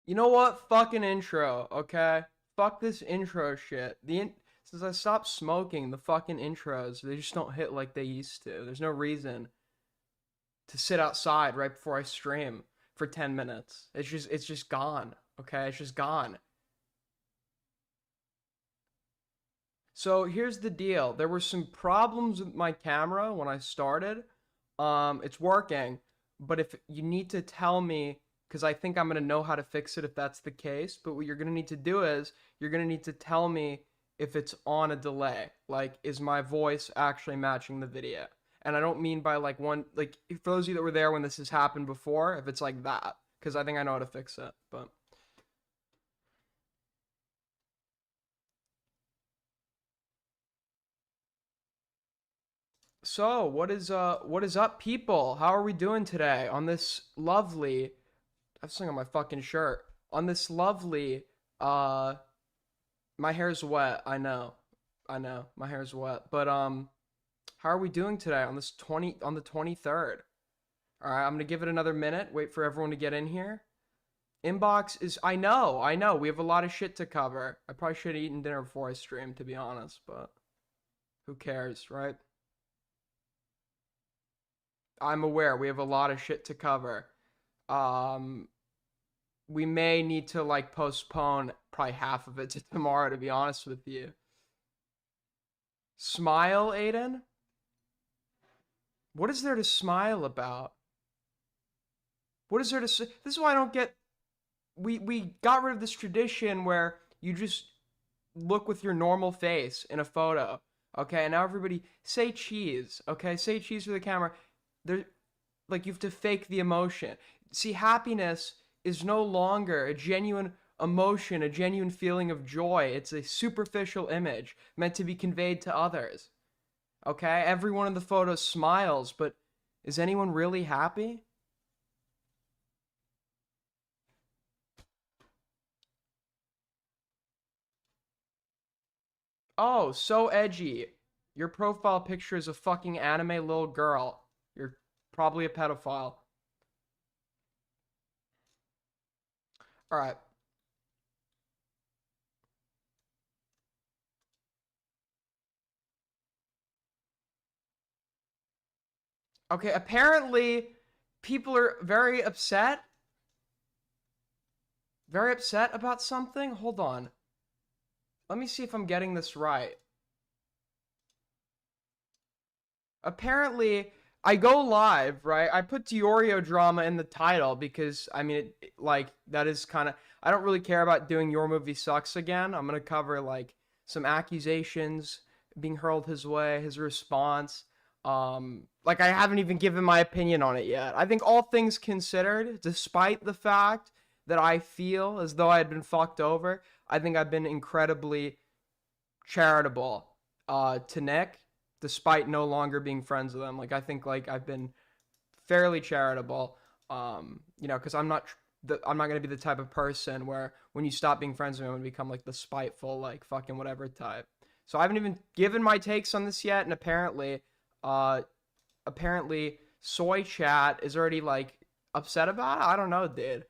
You know what? Fucking intro, okay? Fuck this intro shit. Since I stopped smoking, the fucking intros, they just don't hit like they used to. There's no reason to sit outside right before I stream for 10 minutes. It's just gone, okay? It's just gone. So here's the deal. There were some problems with my camera when I started. It's working, but if you need to tell me, because I think I'm gonna know how to fix it if that's the case. But what you're gonna need to do is you're gonna need to tell me if it's on a delay. Like, is my voice actually matching the video? And I don't mean by like one, like for those of you that were there when this has happened before, if it's like that, because I think I know how to fix it. But so, what is up, people? How are we doing today on this lovely, I have something on my fucking shirt. On this lovely uh my hair's wet. I know. I know. My hair's wet. But how are we doing today on this 20 on the 23rd? All right, I'm going to give it another minute. Wait for everyone to get in here. Inbox is I know. I know. We have a lot of shit to cover. I probably should have eaten dinner before I streamed, to be honest, but who cares, right? I'm aware we have a lot of shit to cover. Um, we may need to like postpone probably half of it to tomorrow, to be honest with you. Smile, Aiden? What is there to smile about? What is there to say? This is why I don't get. We got rid of this tradition where you just look with your normal face in a photo. Okay, and now everybody say cheese. Okay, say cheese for the camera. There, like you have to fake the emotion. See, happiness is no longer a genuine emotion, a genuine feeling of joy. It's a superficial image meant to be conveyed to others. Okay, everyone in the photo smiles, but is anyone really happy? Oh, so edgy. Your profile picture is a fucking anime little girl. You're probably a pedophile. All right. Okay, apparently people are very upset about something. Hold on. Let me see if I'm getting this right. Apparently, I go live, right? I put DeOrio drama in the title because I mean, like that is kind of. I don't really care about doing Your Movie Sucks again. I'm gonna cover like some accusations being hurled his way, his response. Like I haven't even given my opinion on it yet. I think all things considered, despite the fact that I feel as though I had been fucked over, I think I've been incredibly charitable to Nick, despite no longer being friends with him. Like I think like I've been fairly charitable. Because I'm not gonna be the type of person where when you stop being friends with me, I'm gonna become like the spiteful, like fucking whatever type. So I haven't even given my takes on this yet, and uh, apparently, Soy Chat is already like upset about it. I don't know, dude.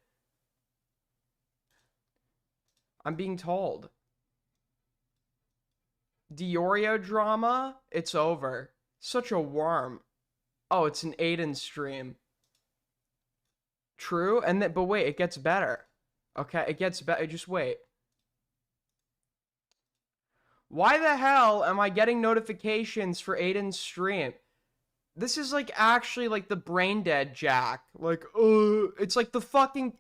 I'm being told. DeOrio drama, it's over. Such a worm. Oh, it's an Aiden stream. True, and then but wait, it gets better. Okay, it gets better. Just wait. Why the hell am I getting notifications for Aiden's stream? This is like actually like the brain dead Jack. Like, it's like the fucking.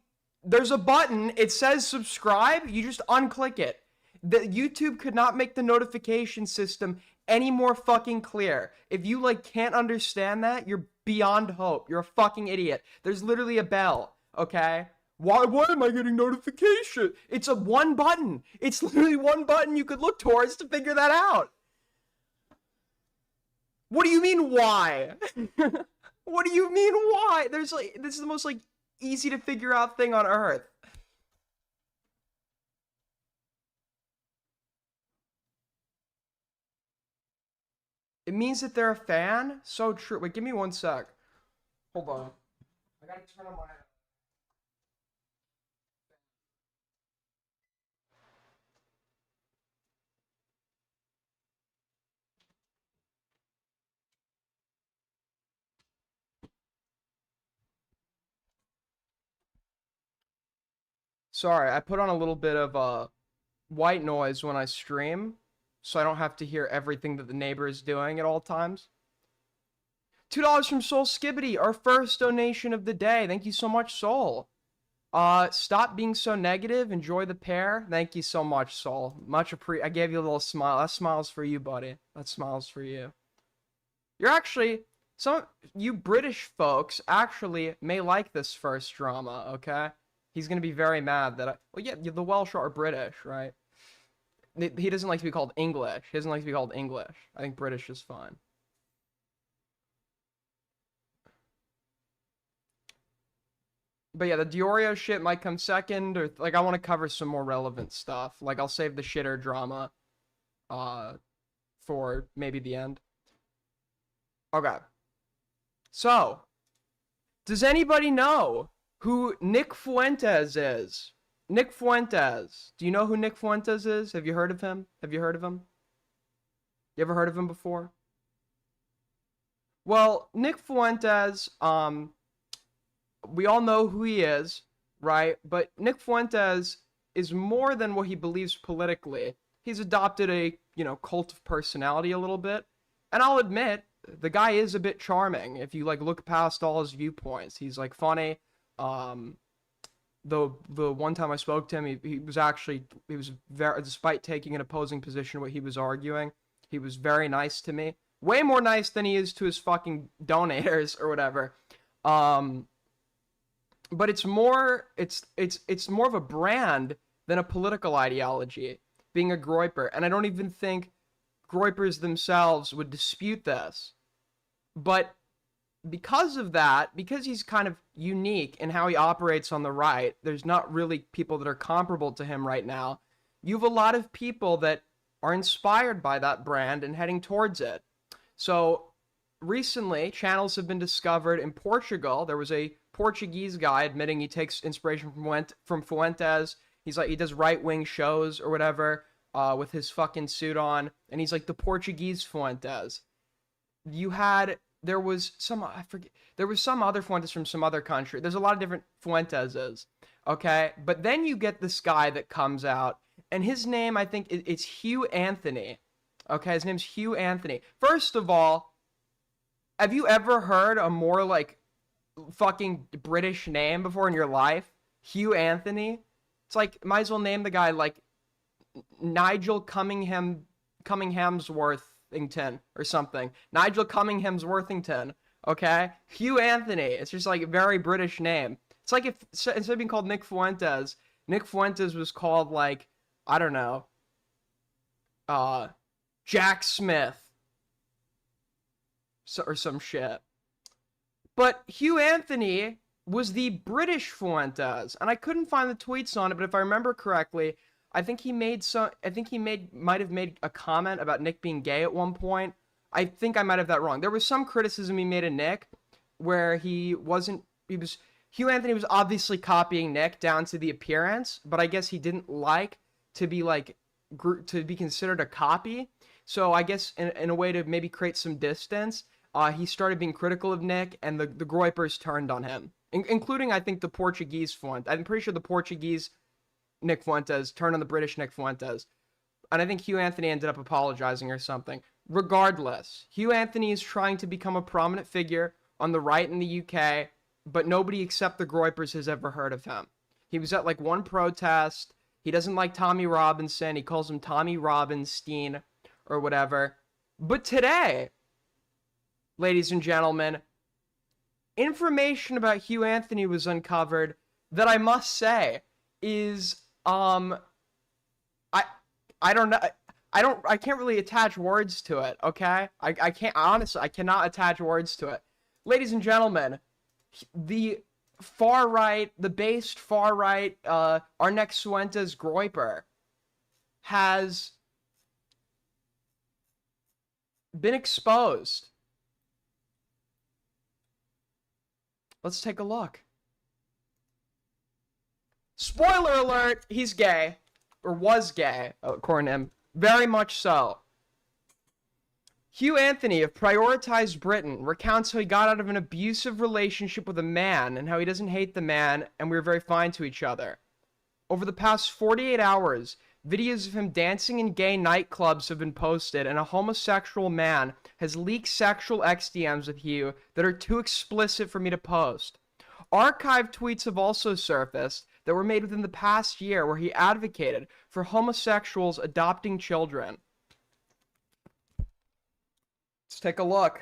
There's a button. It says subscribe. You just unclick it. The YouTube could not make the notification system any more fucking clear. If you like can't understand that, you're beyond hope. You're a fucking idiot. There's literally a bell. Okay. Why am I getting notification? It's a one button. It's literally one button you could look towards to figure that out. What do you mean why? What do you mean why? There's like this is the most like easy to figure out thing on earth. It means that they're a fan. So true. Wait, give me one sec. Hold on. I gotta turn on my. Sorry, I put on a little bit of white noise when I stream, so I don't have to hear everything that the neighbor is doing at all times. $2 from Soul Skibbity, our first donation of the day. Thank you so much, Soul. Stop being so negative. Enjoy the pair. Thank you so much, Soul. I gave you a little smile. That smile's for you, buddy. That smile's for you. You're actually, you British folks actually may like this first drama, okay? He's gonna be very mad that well, yeah, the Welsh are British, right? He doesn't like to be called English. He doesn't like to be called English. I think British is fine. But yeah, the DeOrio shit might come second, or like I want to cover some more relevant stuff. Like I'll save the shitter drama, uh, for maybe the end. Okay. So, does anybody know who Nick Fuentes is? Nick Fuentes. Do you know who Nick Fuentes is? Have you heard of him? Have you heard of him? You ever heard of him before? Well, Nick Fuentes, we all know who he is, right? But Nick Fuentes is more than what he believes politically. He's adopted a, cult of personality a little bit. And I'll admit, the guy is a bit charming if you like look past all his viewpoints. He's like funny. The one time I spoke to him, he was very, despite taking an opposing position what he was arguing, he was very nice to me. Way more nice than he is to his fucking donators or whatever. But it's more of a brand than a political ideology, being a groiper. And I don't even think groipers themselves would dispute this. But because of that, because he's kind of unique in how he operates on the right, there's not really people that are comparable to him right now. You have a lot of people that are inspired by that brand and heading towards it. So recently, channels have been discovered in Portugal. There was a Portuguese guy admitting he takes inspiration from Fuentes. He's like, he does right-wing shows or whatever with his fucking suit on. And he's like the Portuguese Fuentes. There was some other Fuentes from some other country. There's a lot of different Fuenteses, okay? But then you get this guy that comes out, and his name, I think, it's Hugh Anthony, okay? His name's Hugh Anthony. First of all, have you ever heard a more, like, fucking British name before in your life? Hugh Anthony? It's like, might as well name the guy, like, Nigel Cumminghamsworthington or something. Nigel Cumminghamsworthington, okay? Hugh Anthony. It's just like a very British name. It's like if instead of being called Nick Fuentes was called like, I don't know, Jack Smith. Or some shit. But Hugh Anthony was the British Fuentes, and I couldn't find the tweets on it, but if I remember correctly, I think he might have made a comment about Nick being gay at one point. I think I might have that wrong. There was some criticism he made of Nick where Hugh Anthony was obviously copying Nick down to the appearance, but I guess he didn't like to be considered a copy. So I guess in a way to maybe create some distance, he started being critical of Nick, and the groipers turned on him, including, I think, the Portuguese Fuentes. I'm pretty sure the Portuguese Nick Fuentes turned on the British Nick Fuentes. And I think Hugh Anthony ended up apologizing or something. Regardless, Hugh Anthony is trying to become a prominent figure on the right in the UK, but nobody except the groipers has ever heard of him. He was at like one protest. He doesn't like Tommy Robinson. He calls him Tommy Robinstein or whatever. But today, ladies and gentlemen, information about Hugh Anthony was uncovered that I must say is I don't know. I can't really attach words to it, okay? I can't, honestly, I cannot attach words to it. Ladies and gentlemen, the far right, the based far right, our next Fuentes groiper has been exposed. Let's take a look. Spoiler alert, he's gay. Or was gay, according to him. Very much so. Hugh Anthony of Prioritized Britain recounts how he got out of an abusive relationship with a man and how he doesn't hate the man and we were very fine to each other. Over the past 48 hours, videos of him dancing in gay nightclubs have been posted, and a homosexual man has leaked sexual XDMs with Hugh that are too explicit for me to post. Archived tweets have also surfaced that were made within the past year where he advocated for homosexuals adopting children. Let's take a look.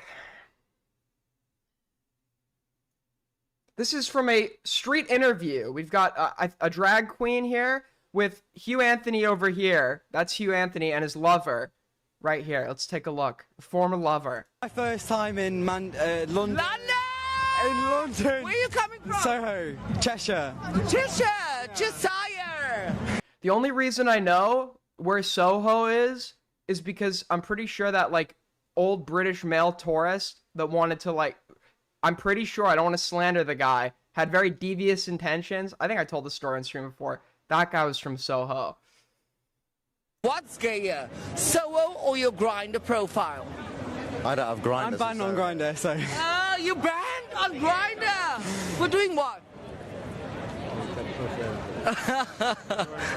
This is from a street interview. We've got a drag queen here with Hugh Anthony over here. That's Hugh Anthony and his lover right here. Let's take a look. A former lover. My first time in London. London! In London. Where are you coming from? Soho, Cheshire. Cheshire! The only reason I know where Soho is because I'm pretty sure that, like, old British male tourist that wanted to, like, I'm pretty sure, I don't want to slander the guy, had very devious intentions. I think I told the story on stream before. That guy was from Soho. What's gayer, Soho or your Grindr profile? I don't have Grindr. I'm banned on Grindr, so. Oh, you banned on Grindr? For doing what?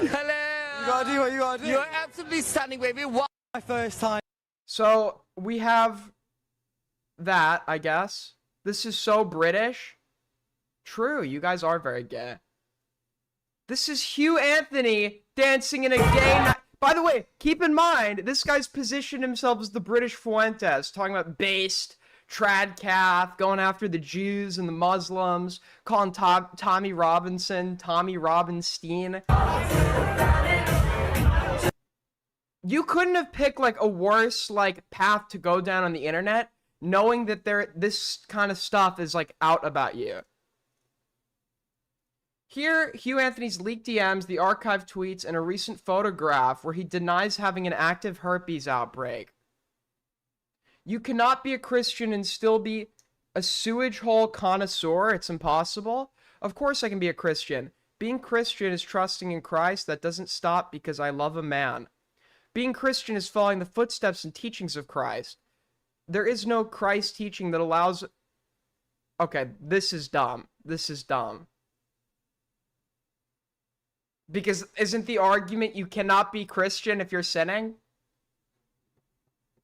Hello. You gotta do what you gotta do. You're absolutely stunning, baby. What? My first time. So, we have that, I guess. This is so British. True, you guys are very gay. This is Hugh Anthony dancing in a gay night. By the way, keep in mind, this guy's positioned himself as the British Fuentes, talking about based, tradcath, going after the Jews and the Muslims, calling Tommy Robinson, Tommy Robinstein. You couldn't have picked, like, a worse, like, path to go down on the internet, knowing that this kind of stuff is, like, out about you. Here, Hugh Anthony's leaked DMs, the archived tweets, and a recent photograph where he denies having an active herpes outbreak. You cannot be a Christian and still be a sewage hole connoisseur. It's impossible. Of course I can be a Christian. Being Christian is trusting in Christ. That doesn't stop because I love a man. Being Christian is following the footsteps and teachings of Christ. There is no Christ teaching that allows... Okay, this is dumb. This is dumb. Because isn't the argument you cannot be Christian if you're sinning?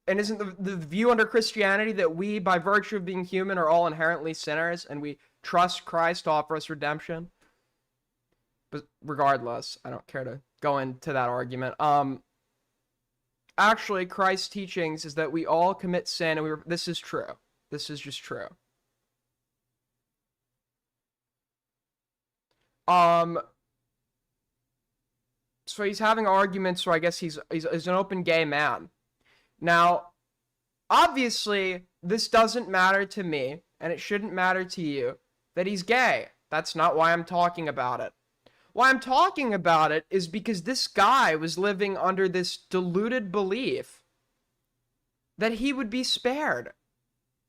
And isn't the view under Christianity that we, by virtue of being human, are all inherently sinners and we trust Christ to offer us redemption? But regardless, I don't care to go into that argument. Actually, Christ's teachings is that we all commit sin, and this is true. This is just true. So he's having arguments, so I guess he's an open gay man. Now, obviously, this doesn't matter to me, and it shouldn't matter to you, that he's gay. That's not why I'm talking about it. Why I'm talking about it is because this guy was living under this deluded belief that he would be spared.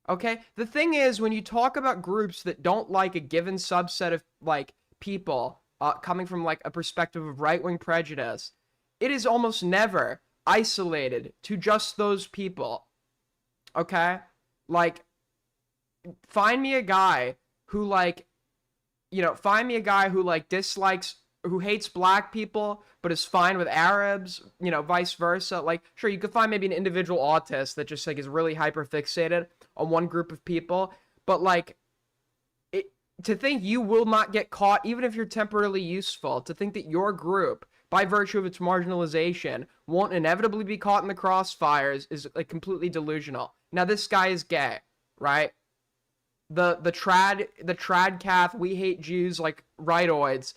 Okay? The thing is, when you talk about groups that don't like a given subset of, like, people, coming from, like, a perspective of right-wing prejudice, it is almost never isolated to just those people. Okay? Like, find me a guy who, like, find me a guy who, like, who hates black people, but is fine with Arabs, vice versa. Like, sure, you could find maybe an individual autist that just, like, is really hyper-fixated on one group of people, but, like, to think you will not get caught, even if you're temporarily useful, to think that your group, by virtue of its marginalization, won't inevitably be caught in the crossfires is, like, completely delusional. Now, this guy is gay, right? The tradcath, we hate Jews, like, rightoids,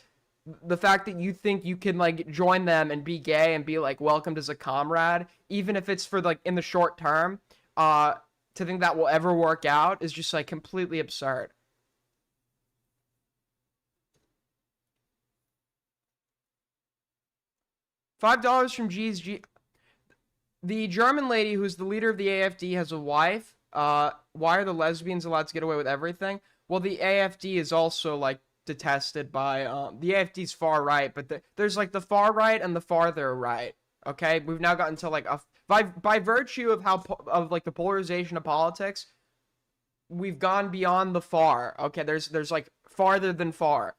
the fact that you think you can, like, join them and be gay and be, like, welcomed as a comrade, even if it's for, like, in the short term, to think that will ever work out is just, like, completely absurd. $5 from GSG. The German lady who's the leader of the AFD has a wife. Why are the lesbians allowed to get away with everything? Well, the AFD is also, like, detested by, the AFD's far right, but there's, like, the far right and the farther right, okay? We've now gotten to, like, by virtue of like, the polarization of politics, we've gone beyond the far, okay? There's, like, farther than far.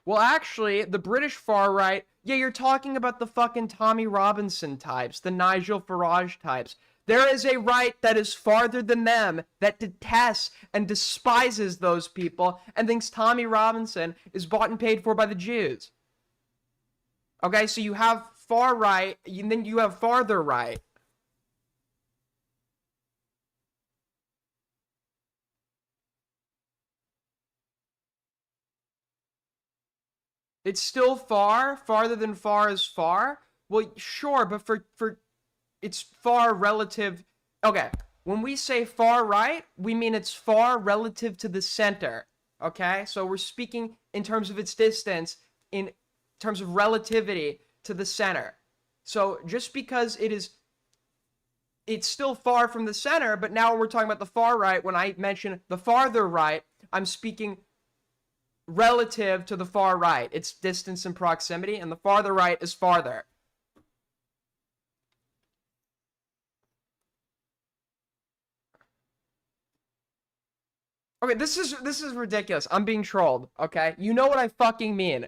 Well, actually, the British far right, yeah, you're talking about the fucking Tommy Robinson types, the Nigel Farage types. There is a right that is farther than them, that detests and despises those people, and thinks Tommy Robinson is bought and paid for by the Jews. Okay, so you have far right, and then you have farther right. It's still far, farther than far is far. Well, sure, but for it's far relative. Okay, when we say far right, we mean it's far relative to the center. Okay, so we're speaking in terms of its distance, in terms of relativity to the center. So just because it's still far from the center, but now we're talking about the far right. When I mention the farther right, I'm speaking relative to the far right. It's distance and proximity, and the farther right is farther. Okay, this is ridiculous. I'm being trolled, okay? You know what I fucking mean.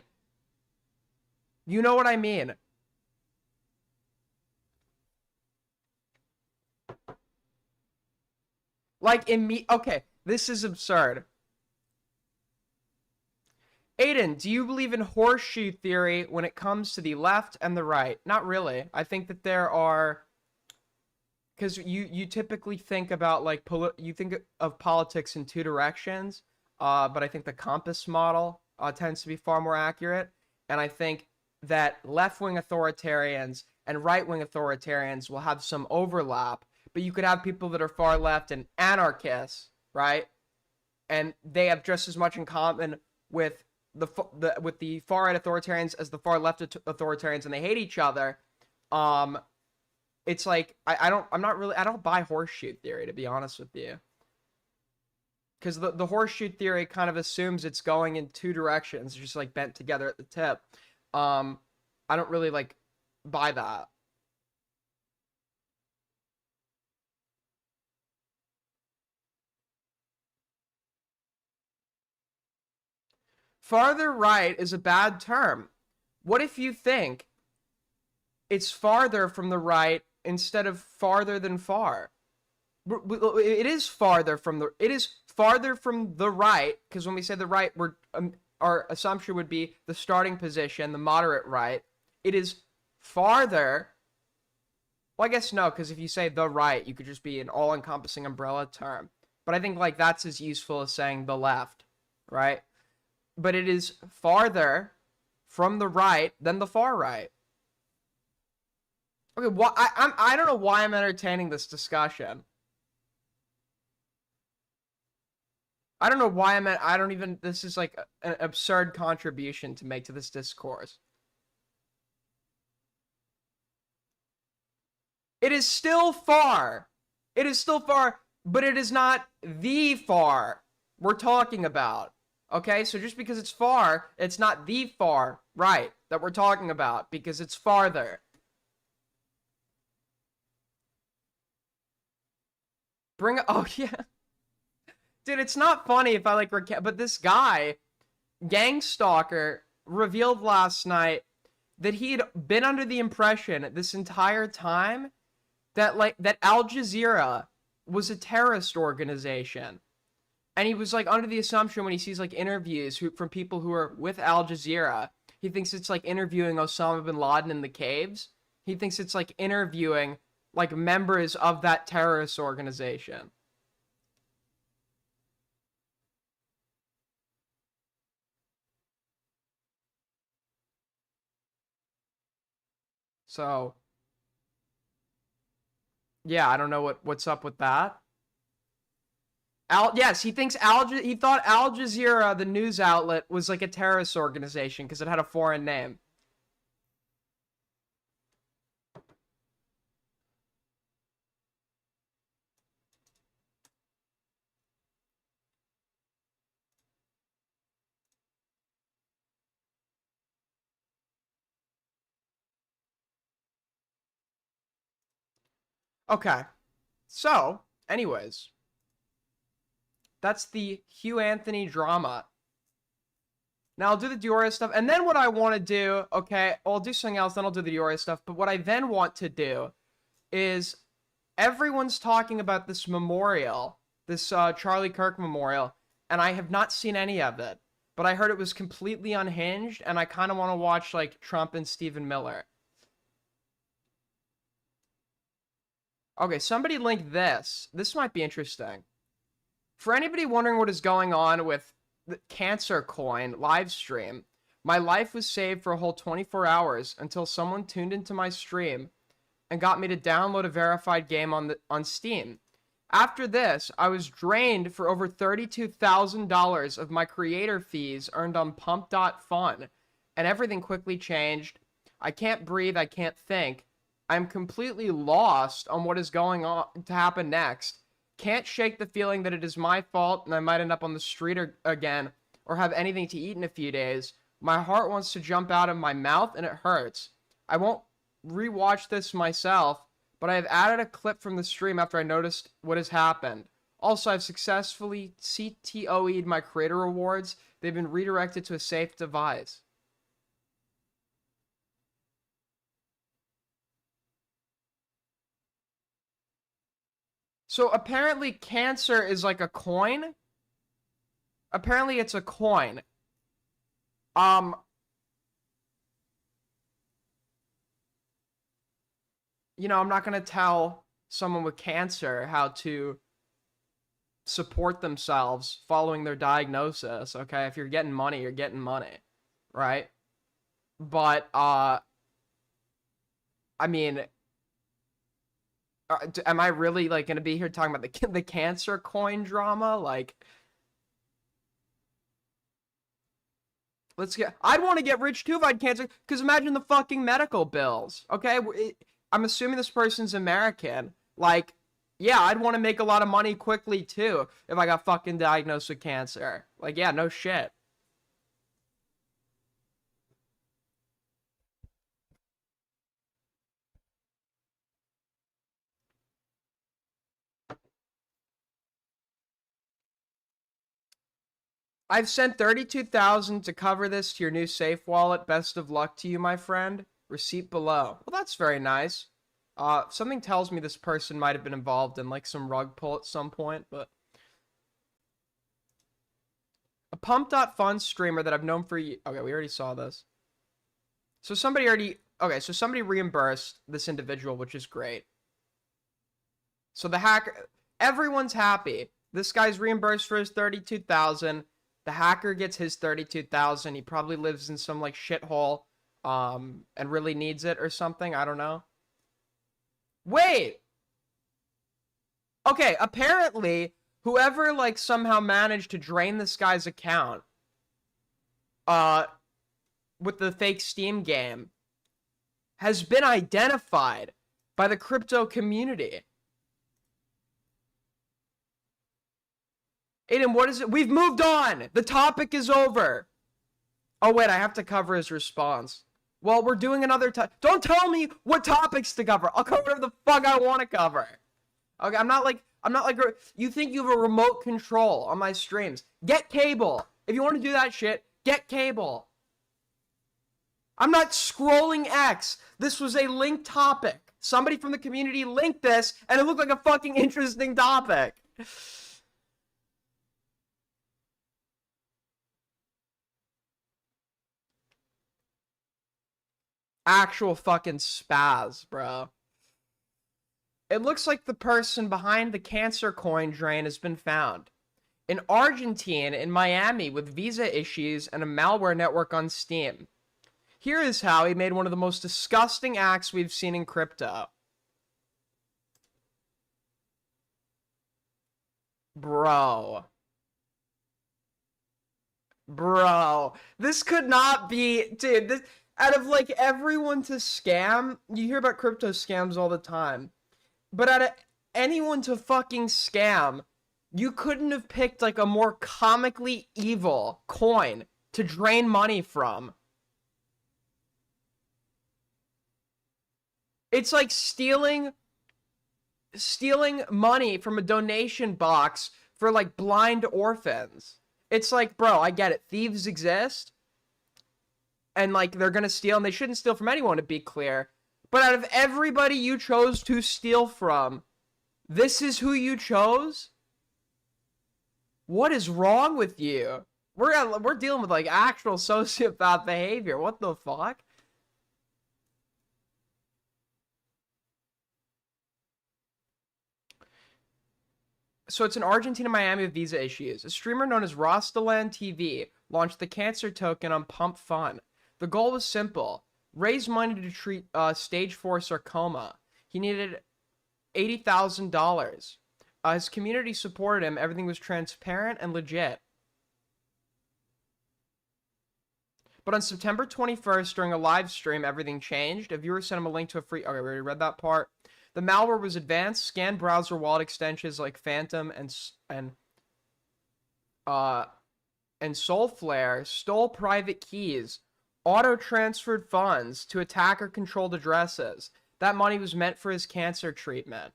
You know what I mean. Like in me, okay, this is absurd. Aiden, do you believe in horseshoe theory when it comes to the left and the right? Not really. I think that there are, because you typically think about like you think of politics in two directions, but I think the compass model tends to be far more accurate, and I think that left-wing authoritarians and right-wing authoritarians will have some overlap, but you could have people that are far left and anarchists, right? And they have just as much in common with with the far right authoritarians as the far left authoritarians, and they hate each other. It's like I don't buy horseshoe theory, to be honest with you, because the horseshoe theory kind of assumes it's going in two directions, just like bent together at the tip. I don't really like buy that. Farther right is a bad term. What if you think it's farther from the right instead of farther than far? It is farther from the right, because when we say the right, our assumption would be the starting position, the moderate right. It is farther. Well, I guess no, because if you say the right, you could just be an all-encompassing umbrella term. But I think like that's as useful as saying the left, right? But it is farther from the right than the far right. Okay, I don't know why I'm entertaining this discussion. I don't know why I don't even, this is like an absurd contribution to make to this discourse. It is still far. It is still far, but it is not the far we're talking about. Okay, so just because it's far, it's not the far right that we're talking about, because it's farther. Oh yeah. Dude, it's not funny if I like but this guy, Gangstalker, revealed last night that he had been under the impression this entire time that Al Jazeera was a terrorist organization. And he was like under the assumption when he sees like interviews from people who are with Al Jazeera, he thinks it's like interviewing Osama bin Laden in the caves. He thinks it's like interviewing like members of that terrorist organization. So, yeah, I don't know what's up with that. Yes, he thinks he thought Al Jazeera, the news outlet, was like a terrorist organization because it had a foreign name. Okay. So, anyways, that's the Hugh Anthony drama. Now I'll do the DeOrio stuff, and then what I want to do, okay, I'll do something else, then I'll do the DeOrio stuff, but what I then want to do is everyone's talking about this memorial, this Charlie Kirk memorial, and I have not seen any of it, but I heard it was completely unhinged, and I kind of want to watch, like, Trump and Stephen Miller. Okay, somebody linked this. This might be interesting. For anybody wondering what is going on with the Cancer Coin live stream, my life was saved for a whole 24 hours until someone tuned into my stream and got me to download a verified game on Steam. After this, I was drained for over $32,000 of my creator fees earned on Pump.Fun, and everything quickly changed. I can't breathe, I can't think. I'm completely lost on what is going on to happen next. Can't shake the feeling that it is my fault and I might end up on the street again or have anything to eat in a few days. My heart wants to jump out of my mouth and it hurts. I won't rewatch this myself, but I have added a clip from the stream after I noticed what has happened. Also, I've successfully CTOE'd my creator rewards. They've been redirected to a safe device. So apparently cancer is like a coin. Apparently it's a coin. You know, I'm not going to tell someone with cancer how to support themselves following their diagnosis, okay? If you're getting money, you're getting money, right? But, I mean, am I really, like, going to be here talking about the cancer coin drama? Like, I'd want to get rich too if I had cancer, because imagine the fucking medical bills, okay? I'm assuming this person's American. Like, yeah, I'd want to make a lot of money quickly too if I got fucking diagnosed with cancer. Like, yeah, no shit. I've sent 32,000 to cover this to your new safe wallet. Best of luck to you, my friend. Receipt below. Well, that's very nice. Something tells me this person might have been involved in, like, some rug pull at some point, but... A Pump.Fun streamer that I've known for... Okay, we already saw this. So somebody already... Okay, so somebody reimbursed this individual, which is great. So the hacker... Everyone's happy. This guy's reimbursed for his 32,000. The hacker gets his 32,000. He probably lives in some, like, shithole, and really needs it or something. I don't know. Wait! Okay, apparently, whoever, like, somehow managed to drain this guy's account, with the fake Steam game, has been identified by the crypto community. Aiden, what is it? We've moved on! The topic is over! Oh, wait, I have to cover his response. Well, we're doing another Don't tell me what topics to cover. I'll cover whatever the fuck I want to cover. Okay, I'm not like, you think you have a remote control on my streams. Get cable. If you want to do that shit, get cable. I'm not scrolling X. This was a linked topic. Somebody from the community linked this, and it looked like a fucking interesting topic. Actual fucking spaz, bro. It looks like the person behind the cancer coin drain has been found. An Argentine in Miami with visa issues and a malware network on Steam. Here is how he made one of the most disgusting acts we've seen in crypto. Bro. This could not be... Dude, this... Out of, like, everyone to scam, you hear about crypto scams all the time. But out of anyone to fucking scam, you couldn't have picked, like, a more comically evil coin to drain money from. It's like stealing money from a donation box for, like, blind orphans. It's like, bro, I get it. Thieves exist. and like they're gonna steal, and they shouldn't steal from anyone, to be clear. But out of everybody you chose to steal from, this is who you chose? What is wrong with you? We're dealing with like actual sociopath behavior. What the fuck? So it's in Argentina, Miami with visa issues. A streamer known as Rostaland TV launched the cancer token on Pump Fun. The goal was simple: raise money to treat stage 4 sarcoma. He needed $80,000. His community supported him. Everything was transparent and legit. But on September 21st, during a live stream, everything changed. A viewer sent him a link to a free... Okay, we already read that part. The malware was advanced, scanned browser wallet extensions like Phantom and Soulflare, stole private keys, auto-transferred funds to attacker-controlled addresses. That money was meant for his cancer treatment.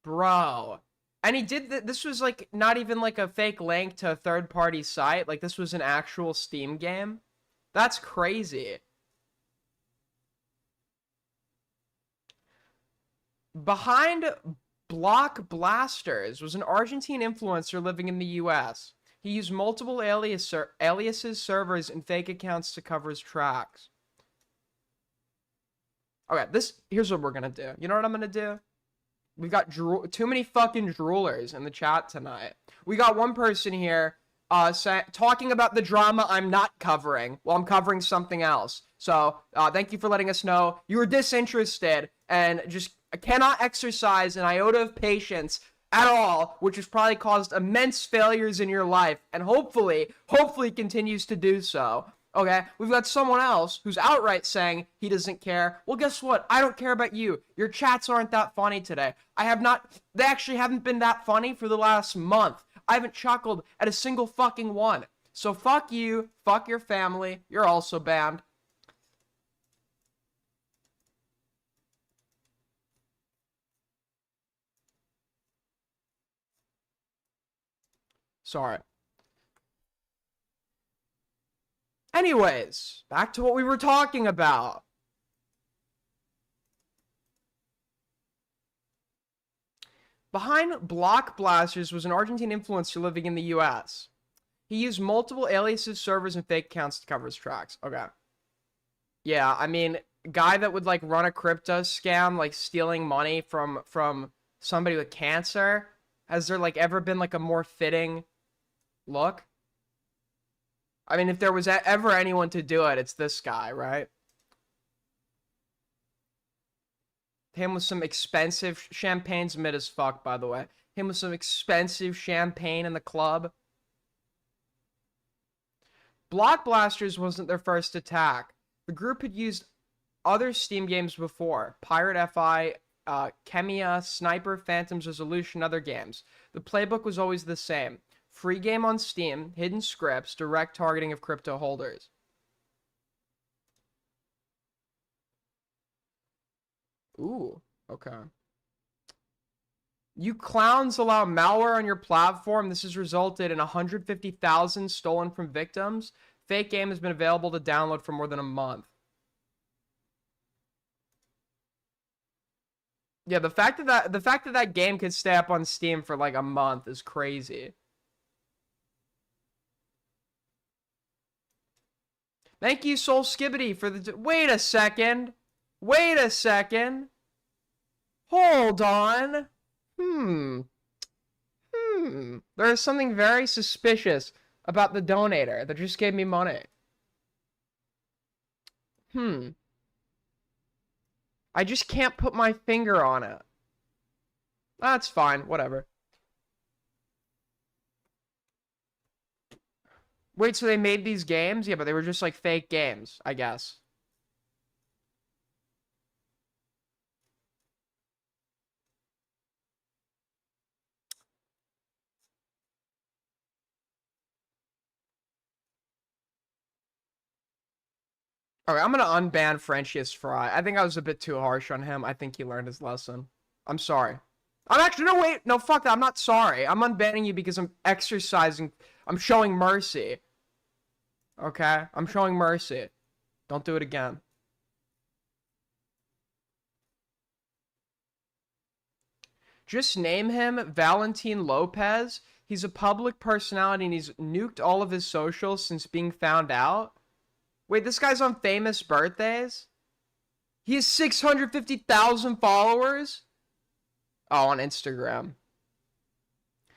Bro. And he did this was like not even like a fake link to a third-party site. Like this was an actual Steam game. That's crazy. Behind Block Blasters was an Argentine influencer living in the US. He used multiple aliases, servers, and fake accounts to cover his tracks. Okay, here's what we're gonna do. You know what I'm gonna do? We've got too many fucking droolers in the chat tonight. We got one person here talking about the drama I'm not covering while I'm covering something else. So thank you for letting us know you were disinterested and just cannot exercise an iota of patience at all, which has probably caused immense failures in your life and hopefully continues to do so. Okay, we've got someone else who's outright saying he doesn't care. Well, guess what? I don't care about you. Your chats aren't that funny today. They actually haven't been that funny for the last month. I haven't chuckled at a single fucking one. So fuck you, fuck your family. You're also banned. Sorry. Anyways, back to what we were talking about. Behind Block Blasters was an Argentine influencer living in the US. He used multiple aliases, servers, and fake accounts to cover his tracks. Okay. Yeah, I mean, guy that would like run a crypto scam, like stealing money from somebody with cancer. Has there like ever been like a more fitting look? I mean, if there was ever anyone to do it, it's this guy, right? Him with some expensive champagne's mid as fuck, by the way. Him with some expensive champagne in the club. Block Blasters wasn't their first attack. The group had used other Steam games before. Pirate FI, Chemia, Sniper, Phantom's Resolution, other games. The playbook was always the same. Free game on Steam, hidden scripts, direct targeting of crypto holders. Ooh, okay. You clowns allow malware on your platform. This has resulted in 150,000 stolen from victims. Fake game has been available to download for more than a month. Yeah, the fact that that game could stay up on Steam for like a month is crazy. Thank you, Soul Skibbity, for the... Wait a second. Wait a second. Hold on. There is something very suspicious about the donator that just gave me money. I just can't put my finger on it. That's fine. Whatever. Wait, so they made these games? Yeah, but they were just like fake games, I guess. Okay, I'm gonna unban Frenchius Fry. I think I was a bit too harsh on him. I think he learned his lesson. I'm sorry. I'm actually, no, wait. No, fuck that. I'm not sorry. I'm unbanning you because I'm exercising. I'm showing mercy. Okay? I'm showing mercy. Don't do it again. Just name him Valentin Lopez. He's a public personality and he's nuked all of his socials since being found out. Wait, this guy's on famous birthdays? He has 650,000 followers? Oh, on Instagram.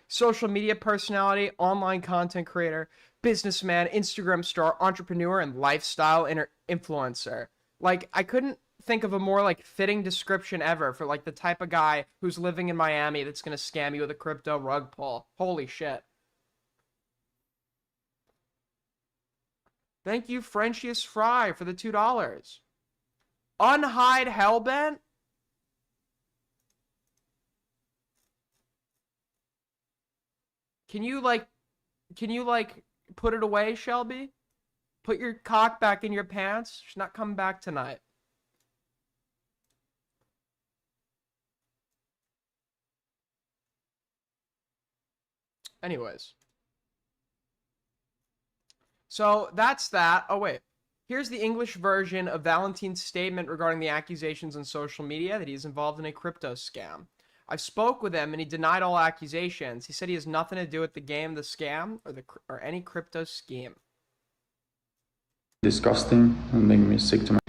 Social media personality, online content creator, businessman, Instagram star, entrepreneur, and lifestyle influencer. Like, I couldn't think of a more, like, fitting description ever for, like, the type of guy who's living in Miami that's gonna scam you with a crypto rug pull. Holy shit. Thank you, Frenchius Fry, for the $2. Unhide Hellbent? Can you, like, put it away, Shelby? Put your cock back in your pants? She's not coming back tonight. Anyways. So, that's that. Oh, wait. Here's the English version of Valentin's statement regarding the accusations on social media that he's involved in a crypto scam. I spoke with him and he denied all accusations. He said he has nothing to do with the game, the scam, or any crypto scheme. Disgusting and making me sick to my...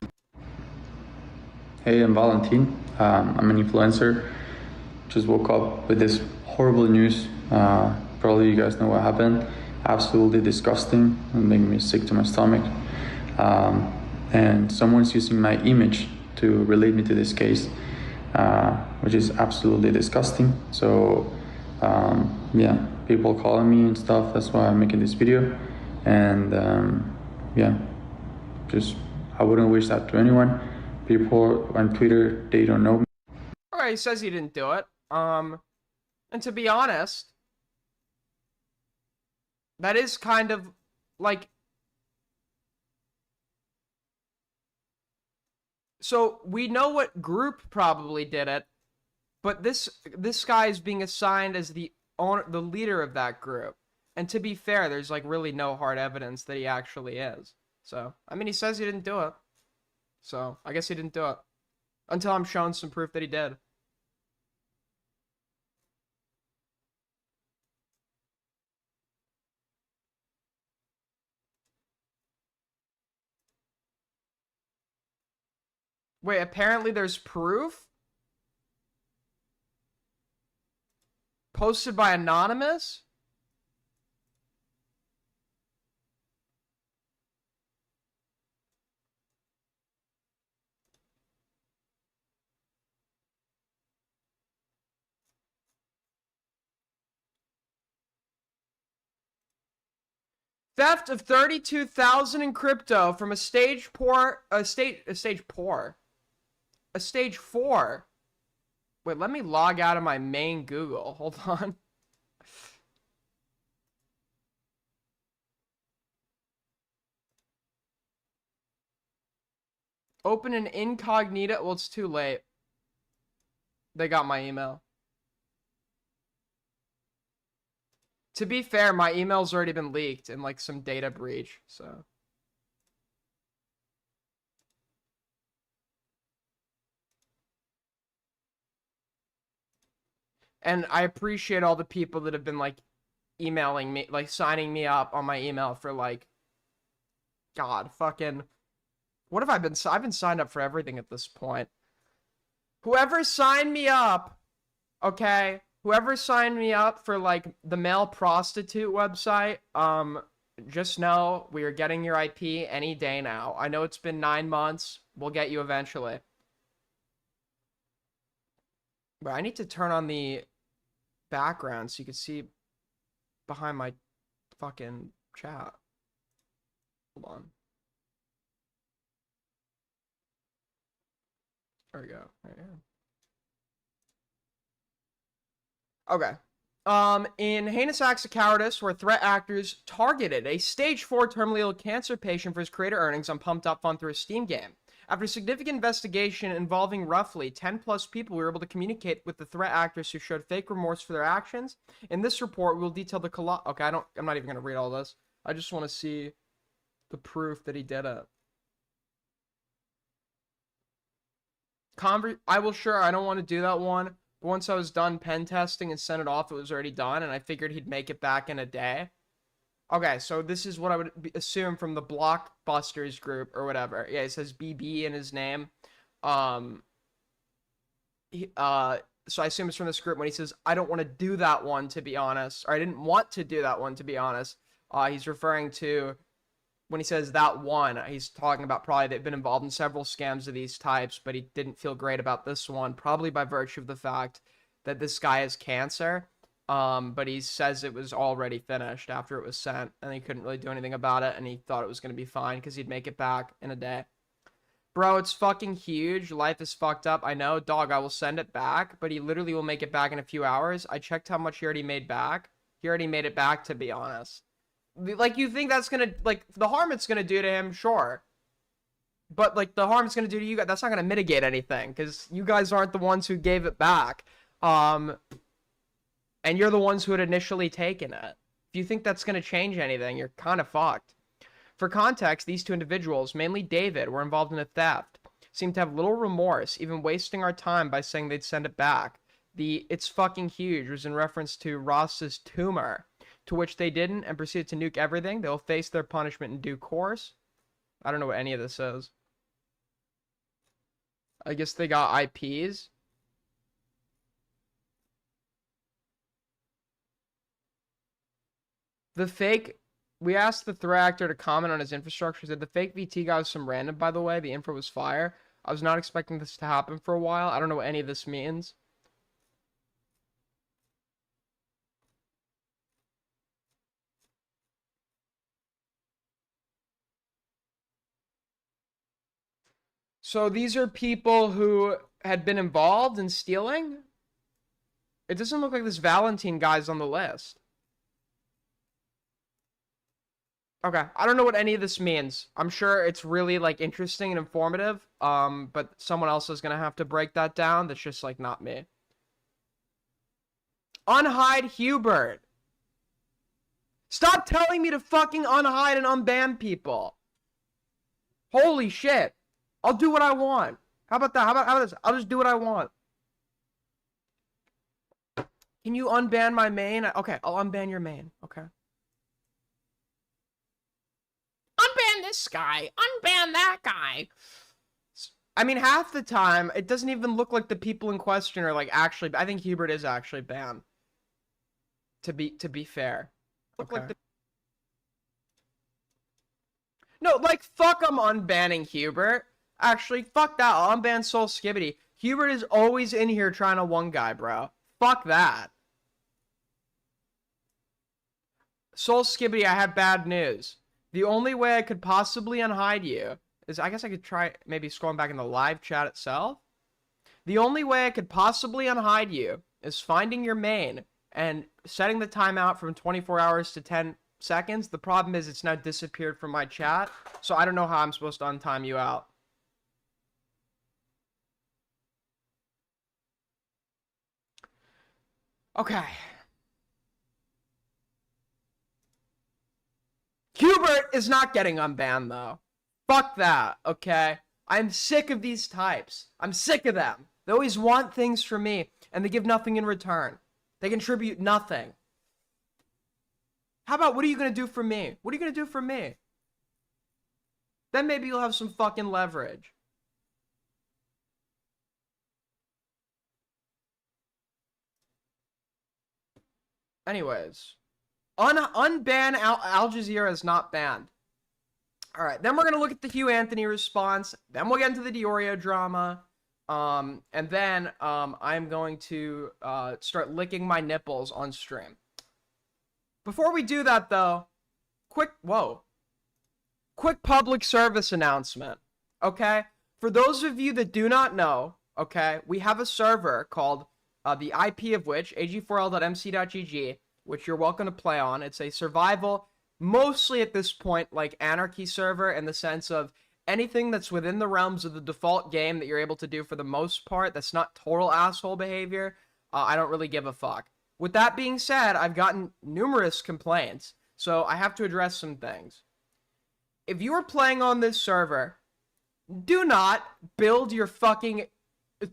Hey, I'm Valentin. I'm an influencer. Just woke up with this horrible news. Probably you guys know what happened. Absolutely disgusting and making me sick to my stomach. And someone's using my image to relate me to this case, which is absolutely disgusting. So yeah, people calling me and stuff. That's why I'm making this video. And yeah, just I wouldn't wish that to anyone. People on Twitter, they don't know me. Alright, he says he didn't do it. And to be honest, that is kind of like... So we know what group probably did it, but this guy is being assigned as the leader of that group. And to be fair, there's like really no hard evidence that he actually is. So, I mean, he says he didn't do it. So, I guess he didn't do it. Until I'm shown some proof that he did. Wait, apparently there's proof? Posted by Anonymous? Theft of 32,000 in crypto from a stage 4. Wait, let me log out of my main Google. Hold on. Open an incognito. Well, it's too late. They got my email. To be fair, my email's already been leaked in like some data breach, so. And I appreciate all the people that have been like emailing me, like signing me up on my email for like, God, fucking, what have I been? I've been signed up for everything at this point. Whoever signed me up, okay? Whoever signed me up for like the male prostitute website, just know we are getting your IP any day now. I know it's been 9 months. We'll get you eventually. But I need to turn on the background so you can see behind my fucking chat. Hold on. There we go. Right here. Okay. In heinous acts of cowardice where threat actors targeted a stage 4 terminally ill cancer patient for his creator earnings on pumped up fun through a Steam game. After significant investigation involving roughly 10 plus people, we were able to communicate with the threat actors who showed fake remorse for their actions. In this report, we will detail the okay, I'm not even going to read all this. I just want to see the proof that he did it. I don't want to do that one. But once I was done pen testing and sent it off, it was already done, and I figured he'd make it back in a day. Okay, so this is what I would assume from the Blockbusters group or whatever. Yeah, it says BB in his name. So I assume it's from this group when he says, I don't want to do that one, to be honest. Or I didn't want to do that one, to be honest. He's referring to, when he says that one, he's talking about probably they've been involved in several scams of these types, but he didn't feel great about this one, probably by virtue of the fact that this guy has cancer. But he says it was already finished after it was sent, and he couldn't really do anything about it, and he thought it was going to be fine because he'd make it back in a day. Bro, it's fucking huge. Life is fucked up. I know, dog, I will send it back, but he literally will make it back in a few hours. I checked how much he already made back. He already made it back, to be honest. Like, you think that's gonna, like, the harm it's gonna do to him, sure. But, like, the harm it's gonna do to you guys, that's not gonna mitigate anything, because you guys aren't the ones who gave it back. And you're the ones who had initially taken it. If you think that's gonna change anything, you're kind of fucked. For context, these two individuals, mainly David, were involved in a theft. Seemed to have little remorse, even wasting our time by saying they'd send it back. The "it's fucking huge" was in reference to Ross's tumor, to which they didn't and proceeded to nuke everything. They'll face their punishment in due course. I don't know what any of this is. I guess they got IPs. The fake... We asked the threat actor to comment on his infrastructure. Said the fake VT guy was some random, by the way. The info was fire. I was not expecting this to happen for a while. I don't know what any of this means. So these are people who had been involved in stealing? It doesn't look like this Valentine guy's on the list. Okay, I don't know what any of this means. I'm sure it's really, like, interesting and informative, but someone else is gonna have to break that down. That's just, like, not me. Unhide Hubert. Stop telling me to fucking unhide and unban people. Holy shit. I'll do what I want. How about that? How about this? I'll just do what I want. Can you unban my main? Okay, I'll unban your main. Okay. Unban this guy. Unban that guy. I mean, half the time, it doesn't even look like the people in question are, like, actually... I think Hubert is actually banned. To be fair. Okay. Like no, like, fuck I'm unbanning Hubert. Actually, fuck that. I'll unban Soul Skibbity. Hubert is always in here trying to one guy, bro. Fuck that. Soul Skibbity, I have bad news. The only way I could possibly unhide you is, I guess I could try maybe scrolling back in the live chat itself. The only way I could possibly unhide you is finding your main and setting the timeout from 24 hours to 10 seconds. The problem is it's now disappeared from my chat, so I don't know how I'm supposed to untime you out. Okay. Hubert is not getting unbanned, though. Fuck that, okay? I'm sick of these types. I'm sick of them. They always want things from me, and they give nothing in return. They contribute nothing. How about, what are you going to do for me? What are you going to do for me? Then maybe you'll have some fucking leverage. Anyways. Unban Al Jazeera is not banned. All right, then we're going to look at the Hugh Anthony response. Then we'll get into the DeOrio drama. And then I'm going to start licking my nipples on stream. Before we do that, though, quick public service announcement, okay? For those of you that do not know, okay, we have a server called the IP of which, ag4l.mc.gg, which you're welcome to play on. It's a survival, mostly at this point, like anarchy server in the sense of anything that's within the realms of the default game that you're able to do for the most part that's not total asshole behavior, I don't really give a fuck. With that being said, I've gotten numerous complaints, so I have to address some things. if you are playing on this server, do not build your fucking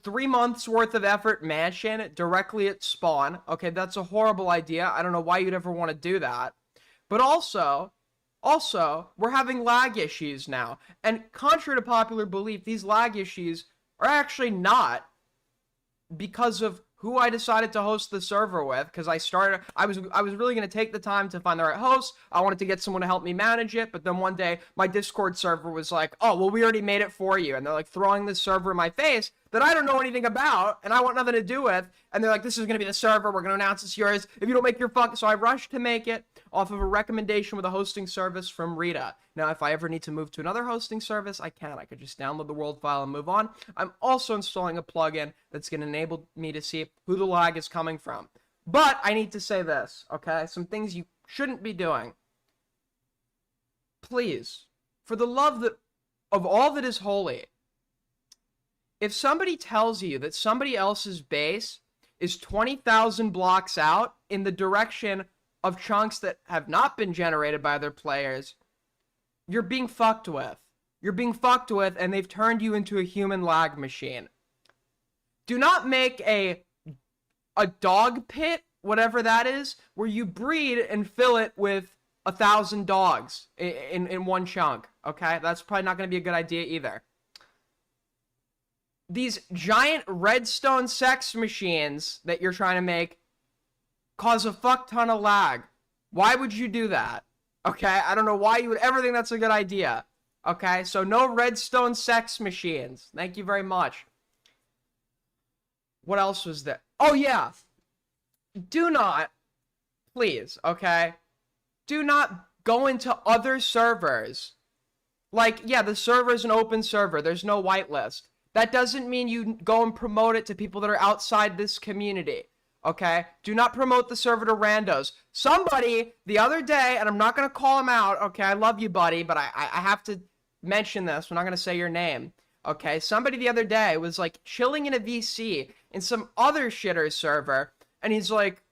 3 months worth of effort mansion directly at spawn. Okay, that's a horrible idea. I don't know why you'd ever want to do that. But also, we're having lag issues now. And contrary to popular belief, these lag issues are actually not because of who I decided to host the server with, because I was really going to take the time to find the right host. I wanted to get someone to help me manage it, but then one day my Discord server was like, oh, well, we already made it for you. And they're like throwing this server in my face that I don't know anything about and I want nothing to do with. And they're like, this is going to be the server. We're going to announce it's yours if you don't make your fuck. So I rushed to make it off of a recommendation with a hosting service from Rita. Now, if I ever need to move to another hosting service, I can. I could just download the world file and move on. I'm also installing a plugin that's going to enable me to see who the lag is coming from. But I need to say this, okay? Some things you shouldn't be doing. Please, for the love of all that is holy, if somebody tells you that somebody else's base is 20,000 blocks out in the direction of chunks that have not been generated by other players, you're being fucked with. You're being fucked with, and they've turned you into a human lag machine. Do not make a dog pit, whatever that is, where you breed and fill it with 1,000 dogs in one chunk, okay? That's probably not going to be a good idea either. These giant redstone sex machines that you're trying to make cause a fuck ton of lag. Why would you do that? Okay, I don't know why you would ever think that's a good idea. Okay, so no redstone sex machines. Thank you very much. What else was there? Oh, yeah. Do not, please, okay? Do not go into other servers. Like, yeah, the server is an open server. There's no whitelist. That doesn't mean you go and promote it to people that are outside this community. Okay? Do not promote the server to randos. Somebody, the other day, and I'm not going to call him out, okay? I love you, buddy, but I have to mention this. I'm not going to say your name. Okay? Somebody the other day was, like, chilling in a VC in some other shitter's server, and he's like,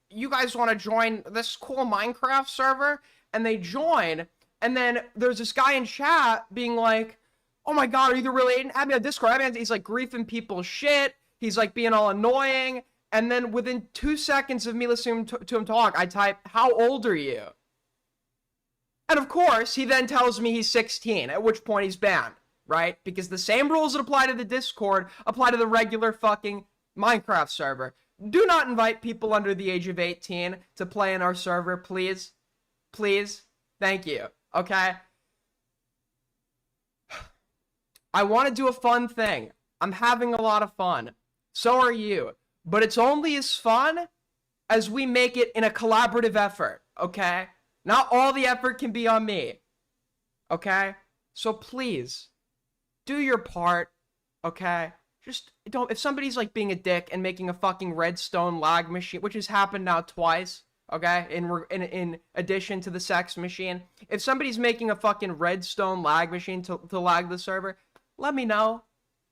you guys want to join this cool Minecraft server? And they join, and then there's this guy in chat being like, oh my god, are you really add me on Discord? He's, like, griefing people's shit. He's, like, being all annoying. And then within 2 seconds of me listening to him talk, I type, how old are you? And of course, he then tells me he's 16, at which point he's banned, right? Because the same rules that apply to the Discord apply to the regular fucking Minecraft server. Do not invite people under the age of 18 to play in our server, please. Please. Thank you. Okay? I want to do a fun thing. I'm having a lot of fun. So are you. But it's only as fun as we make it in a collaborative effort, okay? Not all the effort can be on me, okay? So please, do your part, okay? Just don't, if somebody's like being a dick and making a fucking redstone lag machine, which has happened now twice, okay? In addition to the sex machine. If somebody's making a fucking redstone lag machine to lag the server, let me know,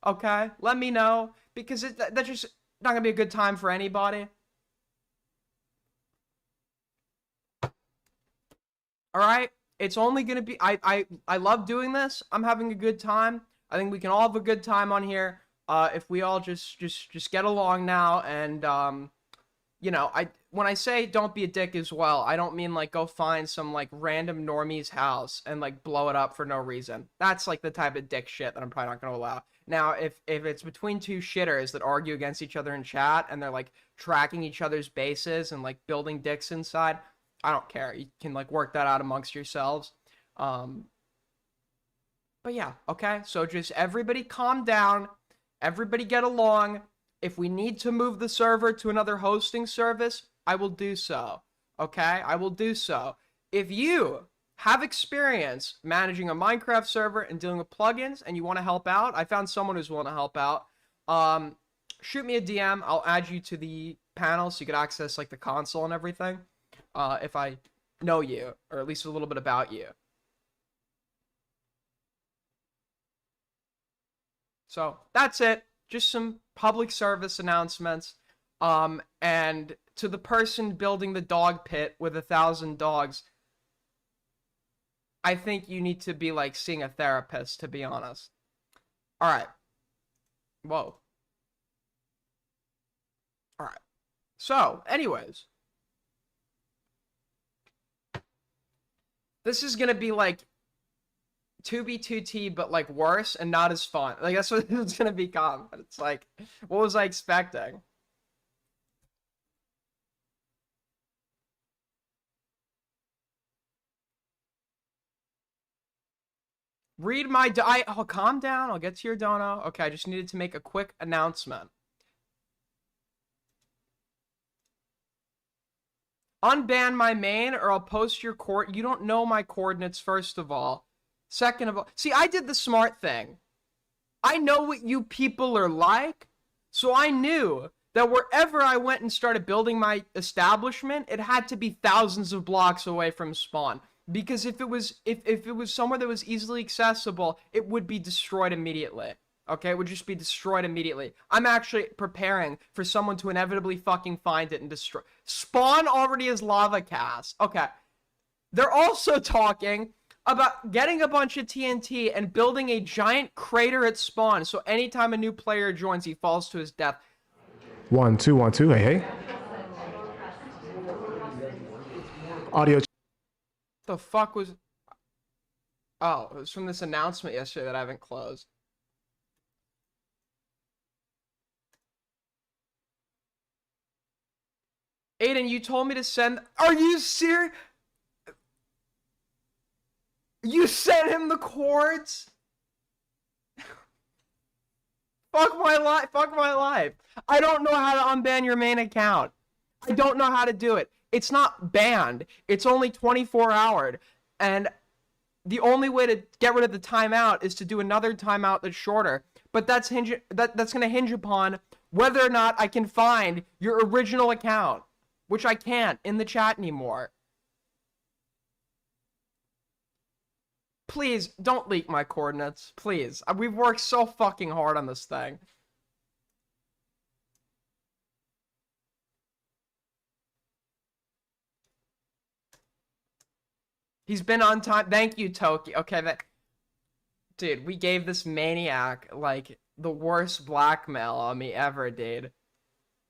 okay? Let me know, because that's just not gonna be a good time for anybody. All right, it's only gonna be. I love doing this. I'm having a good time. I think we can all have a good time on here. If we all just get along now, and you know, when I say don't be a dick as well, I don't mean like go find some like random normie's house and like blow it up for no reason. That's like the type of dick shit that I'm probably not gonna allow. Now, if it's between two shitters that argue against each other in chat and they're like tracking each other's bases and like building dicks inside, I don't care. You can like work that out amongst yourselves. But yeah, okay. So just everybody calm down. Everybody get along. If we need to move the server to another hosting service, I will do so. Okay? I will do so. If you have experience managing a Minecraft server and dealing with plugins and you want to help out, I found someone who's willing to help out. Shoot me a DM. I'll add you to the panel so you can access like the console and everything. If I know you, or at least a little bit about you. So that's it. Just some public service announcements. And to the person building the dog pit with 1,000 dogs, I think you need to be like seeing a therapist, to be honest. All right. Whoa. All right. So, anyways, this is gonna be like 2B2T, but like worse and not as fun. Like that's what it's gonna become. But it's like, what was I expecting? Read my oh, calm down. I'll get to your dono. Okay, I just needed to make a quick announcement. Unban my main or I'll post your You don't know my coordinates, first of all. Second of all, see, I did the smart thing. I know what you people are like, so I knew that wherever I went and started building my establishment, it had to be thousands of blocks away from spawn. Because if it was somewhere that was easily accessible, it would be destroyed immediately. Okay, it would just be destroyed immediately. I'm actually preparing for someone to inevitably fucking find it and destroy. Spawn already is lava cast. Okay. They're also talking about getting a bunch of TNT and building a giant crater at spawn, so anytime a new player joins, he falls to his death. 1 2 1 2. Hey hey. Audio. The fuck was? Oh, it was from this announcement yesterday that I haven't closed. Aiden, you told me to send. Are you serious? You sent him the chords? Fuck my life. Fuck my life. I don't know how to unban your main account. I don't know how to do it. It's not banned. It's only 24-houred. And the only way to get rid of the timeout is to do another timeout that's shorter. But that's going to hinge upon whether or not I can find your original account, which I can't in the chat anymore. Please, don't leak my coordinates. Please. We've worked so fucking hard on this thing. He's been on time. Thank you, Toki. Okay, dude, we gave this maniac, like, the worst blackmail on me ever, dude.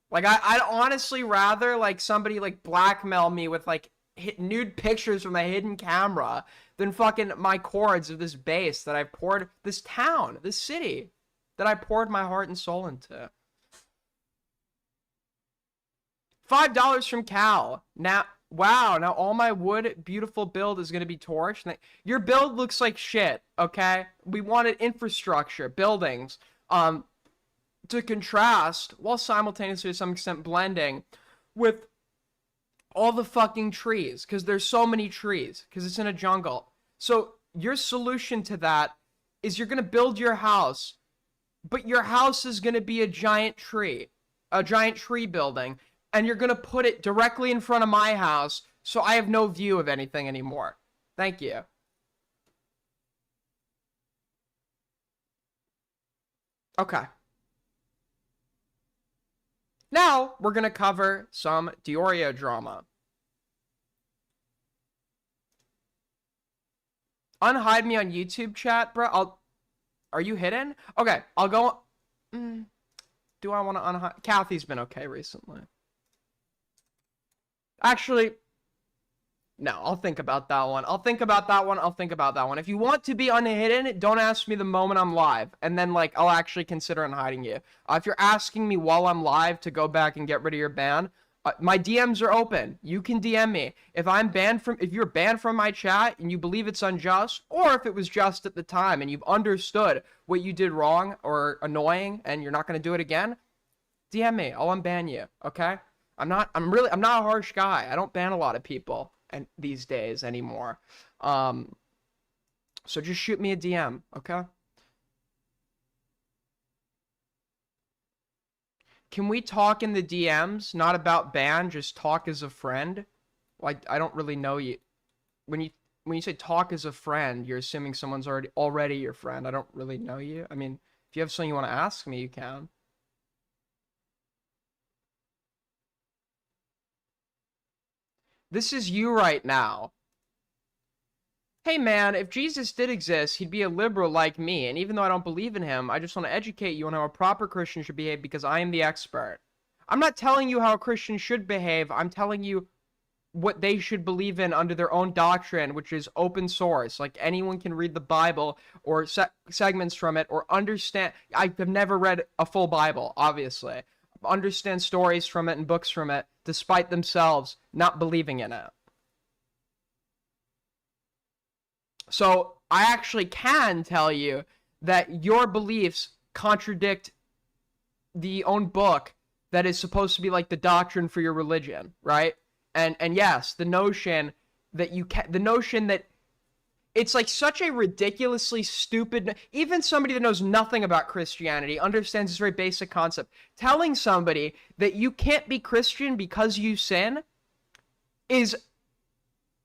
Like, I'd honestly rather, like, somebody, like, blackmail me with, like, nude pictures from a hidden camera than fucking my chords of this base that I poured, this town, this city, that I poured my heart and soul into. $5 from Cal. Now, wow, now all my wood beautiful build is going to be torched. Your build looks like shit, okay? We wanted infrastructure, buildings, to contrast, while simultaneously to some extent blending with all the fucking trees, because there's so many trees, because it's in a jungle. So your solution to that is you're going to build your house, but your house is going to be a giant tree building, and you're going to put it directly in front of my house, so I have no view of anything anymore. Thank you. Okay. Now, we're going to cover some DeOrio drama. Unhide me on YouTube chat, bro. Are you hidden? Okay, I'll go. Do I want to unhide? Kathy's been okay recently. Actually, no, I'll think about that one. I'll think about that one. If you want to be unhidden, don't ask me the moment I'm live. And then, like, I'll actually consider unhiding you. If you're asking me while I'm live to go back and get rid of your ban, my DMs are open. You can DM me. If you're banned from my chat and you believe it's unjust, or if it was just at the time and you've understood what you did wrong or annoying and you're not going to do it again, DM me. I'll unban you, okay? I'm not a harsh guy. I don't ban a lot of people these days anymore. So just shoot me a DM, okay? Can we talk in the DMs? Not about ban, just talk as a friend? Like, I don't really know you. When you say talk as a friend, you're assuming someone's already your friend. I don't really know you. I mean, if you have something you want to ask me, you can. This is you right now. hey man, if Jesus did exist, he'd be a liberal like me, and even though I don't believe in him, I just want to educate you on how a proper Christian should behave because I am the expert. I'm not telling you how a Christian should behave, I'm telling you what they should believe in under their own doctrine, which is open source. Like, anyone can read the Bible or segments from it or understand. I've never read a full Bible, obviously. Understand stories from it and books from it, despite themselves not believing in it. So I actually can tell you that your beliefs contradict the own book that is supposed to be like the doctrine for your religion, right? And yes, the notion that it's like such a ridiculously stupid, even somebody that knows nothing about Christianity understands this very basic concept. Telling somebody that you can't be Christian because you sin is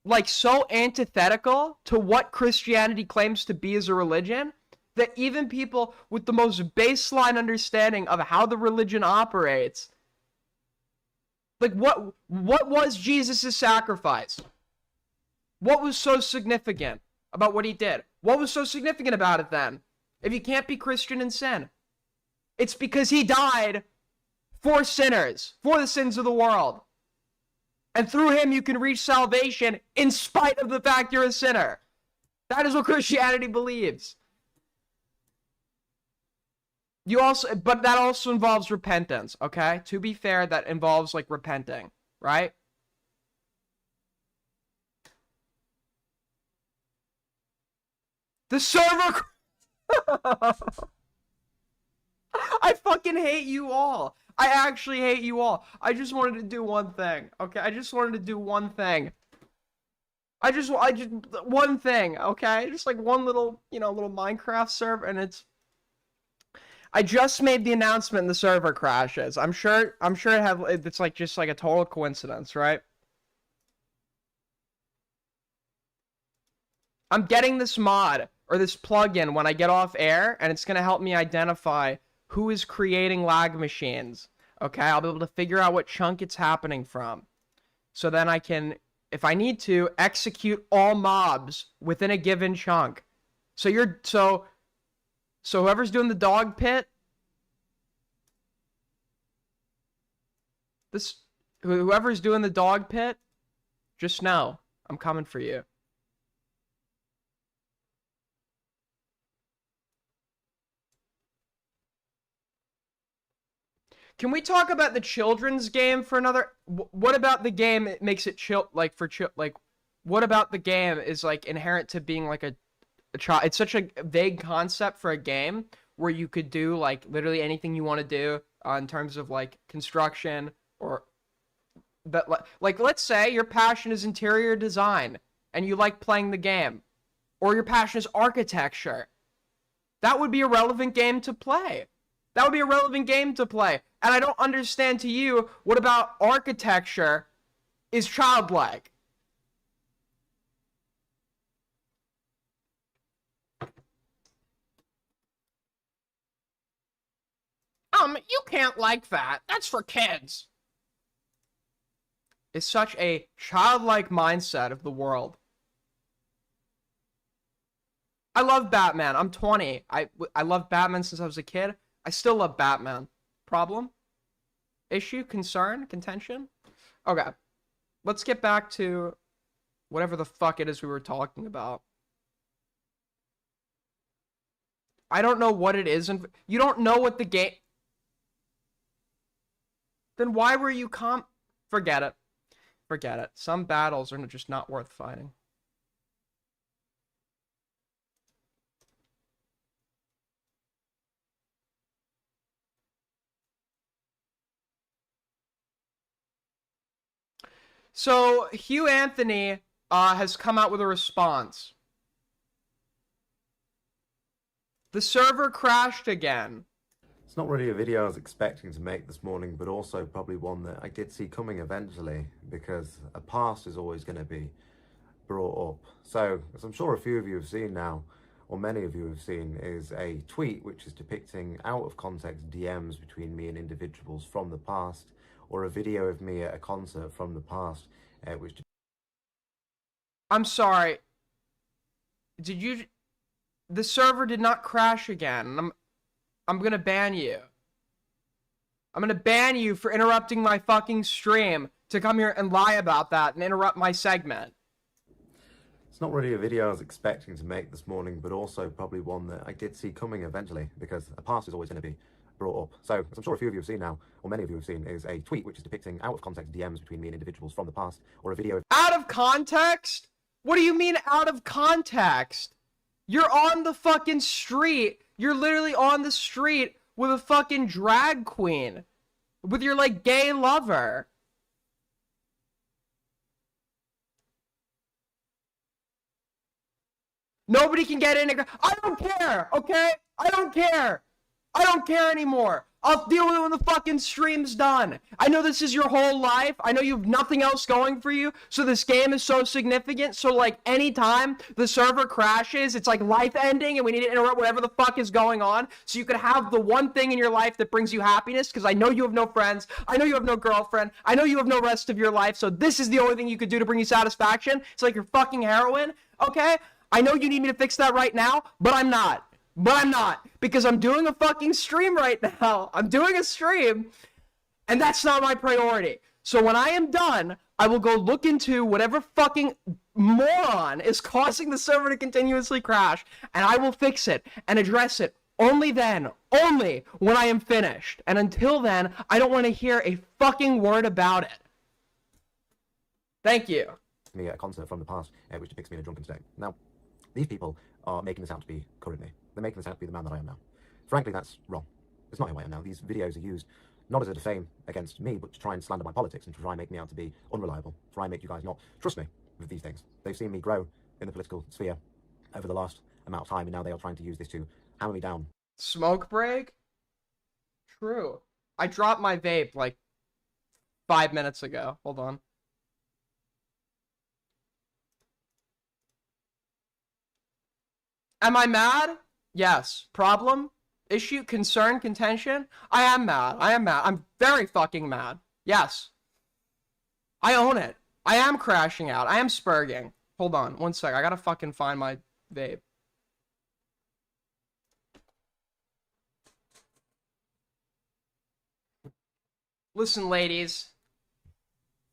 like so antithetical to what Christianity claims to be as a religion that even people with the most baseline understanding of how the religion operates, like, what was Jesus' sacrifice? What was so significant about what he did? What was so significant about it then? If you can't be Christian and sin, it's because he died for sinners, for the sins of the world. And through him you can reach salvation in spite of the fact you're a sinner. That is what Christianity believes. But that also involves repentance, okay? To be fair, that involves like repenting, right? The server. I fucking hate you all. I actually hate you all. I just wanted to do one thing, okay? I just wanted to do one thing. I just one thing, okay? Just like one little, little Minecraft server, and I just made the announcement and the server crashes. I'm sure it's like just like a total coincidence, right? I'm getting this mod or this plugin when I get off air, and it's gonna help me identify who is creating lag machines. Okay, I'll be able to figure out what chunk it's happening from. So then I can, if I need to, execute all mobs within a given chunk. So whoever's doing the dog pit, whoever's doing the dog pit, just know I'm coming for you. Can we talk about the children's game for another? What about the game? It makes it what about the game is like inherent to being like a child? It's such a vague concept for a game where you could do like literally anything you want to do in terms of like construction or, but like let's say your passion is interior design and you like playing the game, or your passion is architecture. That would be a relevant game to play. That would be a relevant game to play. And I don't understand to you, what about architecture is childlike? You can't like that. That's for kids. It's such a childlike mindset of the world. I love Batman. I'm 20. I love Batman since I was a kid. I still love Batman. Problem? Issue? Concern? Contention? Okay. Let's get back to whatever the fuck it is we were talking about. I don't know what it is. And you don't know what the game... Then why were you Forget it. Forget it. Some battles are just not worth fighting. So Hugh Anthony has come out with a response. The server crashed again. It's not really a video I was expecting to make this morning, but also probably one that I did see coming eventually, because a past is always going to be brought up. So, as I'm sure a few of you have seen now, or many of you have seen, is a tweet which is depicting out of context DMs between me and individuals from the past, or a video of me at a concert from the past, which... I'm sorry. Did you? The server did not crash again. I'm gonna ban you. I'm gonna ban you for interrupting my fucking stream to come here and lie about that and interrupt my segment. It's not really a video I was expecting to make this morning, but also probably one that I did see coming eventually, because a past is always going to be brought up. So, as I'm sure a few of you have seen now, or many of you have seen, is a tweet which is depicting out of context DMs between me and individuals from the past, or a video of... Out of context? What do you mean out of context? You're on the fucking street. You're literally on the street with a fucking drag queen. With your, like, gay lover. Nobody can get in. I don't care, okay? I don't care. I don't care anymore. I'll deal with it when the fucking stream's done. I know this is your whole life. I know you have nothing else going for you. So this game is so significant. So like anytime the server crashes, it's like life ending and we need to interrupt whatever the fuck is going on. So you could have the one thing in your life that brings you happiness. Because I know you have no friends. I know you have no girlfriend. I know you have no rest of your life. So this is the only thing you could do to bring you satisfaction. It's like your fucking heroin. Okay? I know you need me to fix that right now, but I'm not. Because I'm doing a fucking stream right now. I'm doing a stream, and that's not my priority. So when I am done, I will go look into whatever fucking moron is causing the server to continuously crash, and I will fix it and address it only then, only when I am finished. And until then, I don't want to hear a fucking word about it. Thank you. Me at a concert from the past, which depicts me in a drunken state. Now, these people are making this out to be currently. They're making this out to be the man that I am now. Frankly, that's wrong. It's not who I am now. These videos are used not as a defame against me, but to try and slander my politics and to try and make me out to be unreliable, to try and make you guys not trust me with these things. They've seen me grow in the political sphere over the last amount of time, and now they are trying to use this to hammer me down. Smoke break? True. I dropped my vape like 5 minutes ago. Hold on. Am I mad? Yes. Problem? Issue? Concern? Contention? I am mad. I'm very fucking mad. Yes. I own it. I am crashing out. I am spurging. Hold on. 1 sec. I gotta fucking find my vape. Listen, ladies.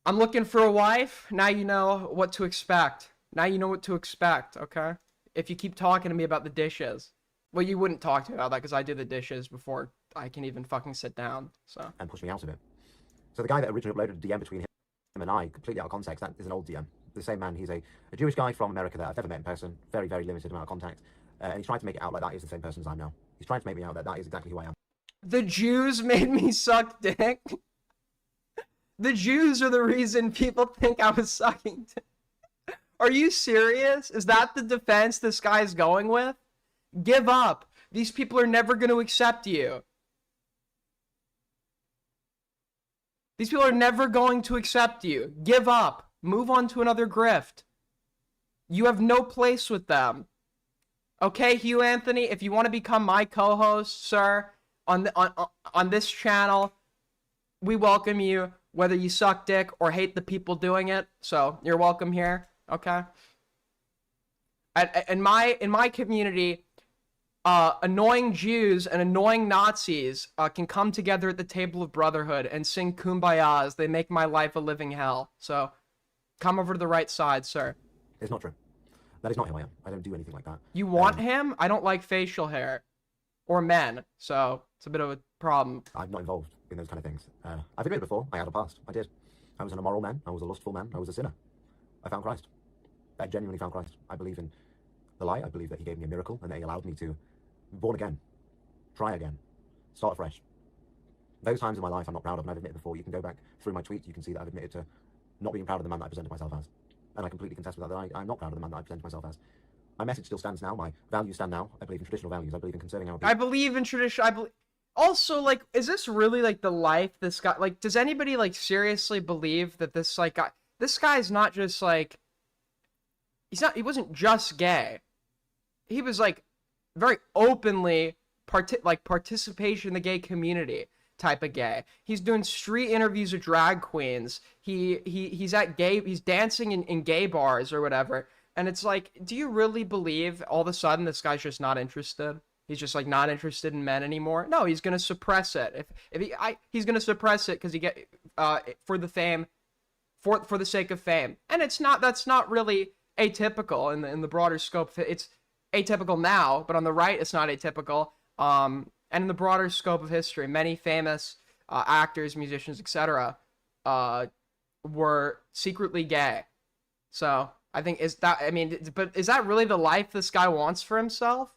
I'm looking for a wife. Now you know what to expect. Okay? If you keep talking to me about the dishes. Well, you wouldn't talk to me about that because I do the dishes before I can even fucking sit down, so. And push me out of it. So the guy that originally uploaded a DM between him and I, completely out of context, that is an old DM. The same man, he's a Jewish guy from America that I've never met in person, very, very limited amount of contact, and he's trying to make it out like that is the same person as I am now. He's trying to make me out that that is exactly who I am. The Jews made me suck dick. The Jews are the reason people think I was sucking dick. Are you serious? Is that the defense this guy's going with? Give up. These people are never going to accept you. These people are never going to accept you. Give up. Move on to another grift. You have no place with them. Okay, Hugh Anthony, if you want to become my co-host, sir, on this channel, we welcome you, whether you suck dick or hate the people doing it. So, you're welcome here, okay? In my community, annoying Jews and annoying Nazis can come together at the table of brotherhood and sing Kumbaya as they make my life a living hell. So, come over to the right side, sir. It's not true. That is not who I am. I don't do anything like that. You want him? I don't like facial hair. Or men, so it's a bit of a problem. I'm not involved in those kind of things. I've admitted before, I had a past. I did. I was an immoral man. I was a lustful man. I was a sinner. I found Christ. I genuinely found Christ. I believe in the light. I believe that he gave me a miracle and that he allowed me to be born again, try again, start afresh. Those times in my life I'm not proud of, and I've admitted before. You can go back through my tweets, you can see that I've admitted to not being proud of the man that I presented myself as. And I completely contest with that, I'm not proud of the man that I presented myself as. My message still stands now, my values stand now. I believe in traditional values, I believe in conserving our people. I believe in tradition, also, like, is this really, like, the life this guy, like, does anybody, like, seriously believe that this, like, guy, this guy's not just, like, he wasn't just gay. He was, like, very openly, participation in the gay community type of gay. He's doing street interviews with drag queens. He's dancing in gay bars or whatever. And it's like, do you really believe all of a sudden this guy's just not interested? He's just like not interested in men anymore. No, he's gonna suppress it. He's gonna suppress it because he get for the fame, for the sake of fame. And that's not really atypical in the broader scope. It's atypical now, but on the right, it's not atypical. And in the broader scope of history, many famous actors, musicians, etc., were secretly gay. So I think but is that really the life this guy wants for himself?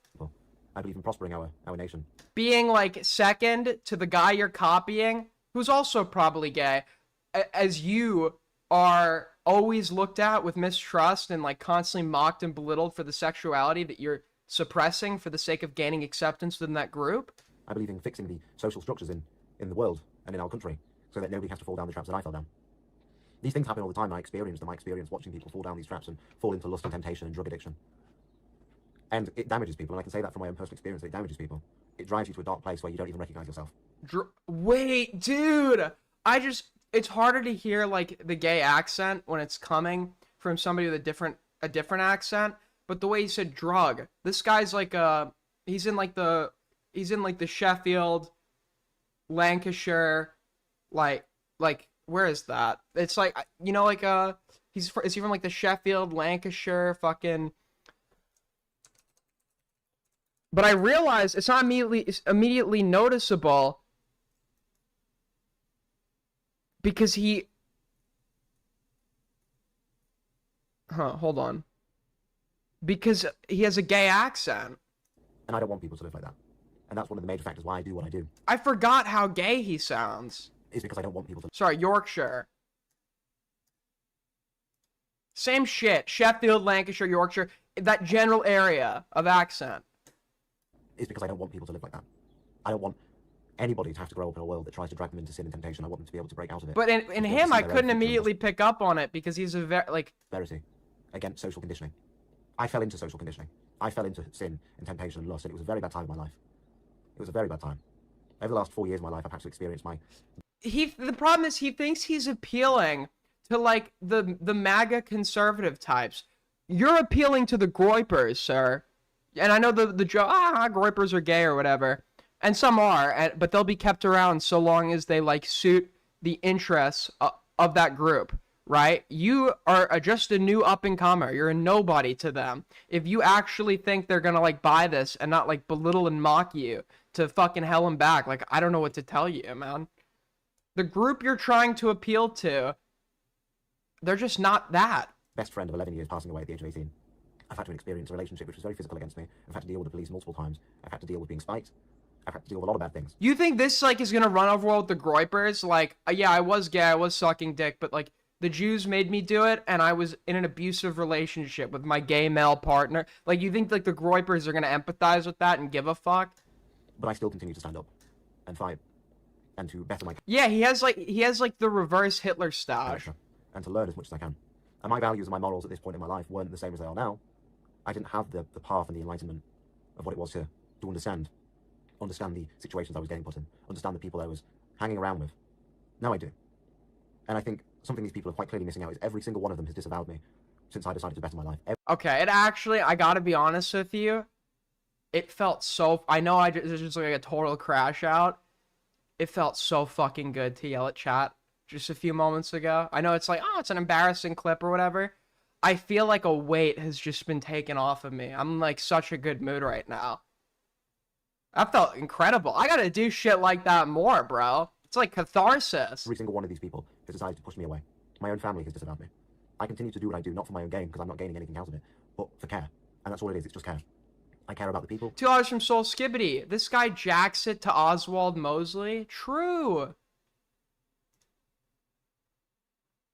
I believe in prospering our nation. Being like second to the guy you're copying, who's also probably gay, as you are always looked at with mistrust and like constantly mocked and belittled for the sexuality that you're suppressing for the sake of gaining acceptance within that group. I believe in fixing the social structures in the world and in our country so that nobody has to fall down the traps that I fell down. These things happen all the time. I experience them. I experience watching people fall down these traps and fall into lust and temptation and drug addiction. And it damages people, and I can say that from my own personal experience. It damages people. It drives you to a dark place where you don't even recognize yourself. Wait, dude! It's harder to hear like the gay accent when it's coming from somebody with a different accent. But the way he said drug, this guy's like he's in like the Sheffield, Lancashire, like where is that? It's like, you know, like is he from like the Sheffield, Lancashire, fucking. But I realize it's not immediately noticeable because hold on. Because he has a gay accent. And I don't want people to live like that. And that's one of the major factors why I do what I do. I forgot how gay he sounds. It's because I don't want people to... Sorry, Yorkshire. Same shit. Sheffield, Lancashire, Yorkshire. That general area of accent. It's because I don't want people to live like that. I don't want anybody to have to grow up in a world that tries to drag them into sin and temptation. I want them to be able to break out of it. But in him, I couldn't immediately pick up on it because he's a very, Verity against social conditioning. I fell into social conditioning. I fell into sin and temptation and lust, and it was a very bad time in my life. It was a very bad time. Over the last 4 years of my life, I've had to experience my... The problem is he thinks he's appealing to, like, the MAGA conservative types. You're appealing to the groypers, sir. And I know the joke, groypers are gay or whatever. And some are, but they'll be kept around so long as they, like, suit the interests of that group, right? You are just a new up-and-comer. You're a nobody to them. If you actually think they're gonna, like, buy this and not, like, belittle and mock you to fucking hell and back, like, I don't know what to tell you, man. The group you're trying to appeal to, they're just not that. Best friend of 11 years passing away at the age of 18. I've had to experience a relationship which was very physical against me. I've had to deal with the police multiple times. I've had to deal with being spiked. I've had to deal with a lot of bad things. You think this, like, is gonna run over well with the groypers? Like, yeah, I was gay, I was sucking dick, but, like, the Jews made me do it, and I was in an abusive relationship with my gay male partner. Like, you think, like, the groypers are gonna empathize with that and give a fuck? But I still continue to stand up and fight and to better my... Yeah, he has like the reverse Hitler stash. And to learn as much as I can. And my values and my morals at this point in my life weren't the same as they are now. I didn't have the path and the enlightenment of what it was to understand the situations I was getting put in, understand the people I was hanging around with. Now I do. And I think something these people are quite clearly missing out is every single one of them has disavowed me since I decided to better my life. Okay, it actually, I gotta be honest with you, it felt so, I know it was just like a total crash out. It felt so fucking good to yell at chat just a few moments ago. I know it's like, oh, it's an embarrassing clip or whatever. I feel like a weight has just been taken off of me. I'm like such a good mood right now. That felt incredible. I gotta do shit like that more, bro. It's like catharsis. Every single one of these people has decided to push me away. My own family has disavowed me. I continue to do what I do, not for my own gain, because I'm not gaining anything out of it, but for care. And that's all it is, it's just care. I care about the people. $2 from Soul Skibbity. This guy jacks it to Oswald Mosley. True.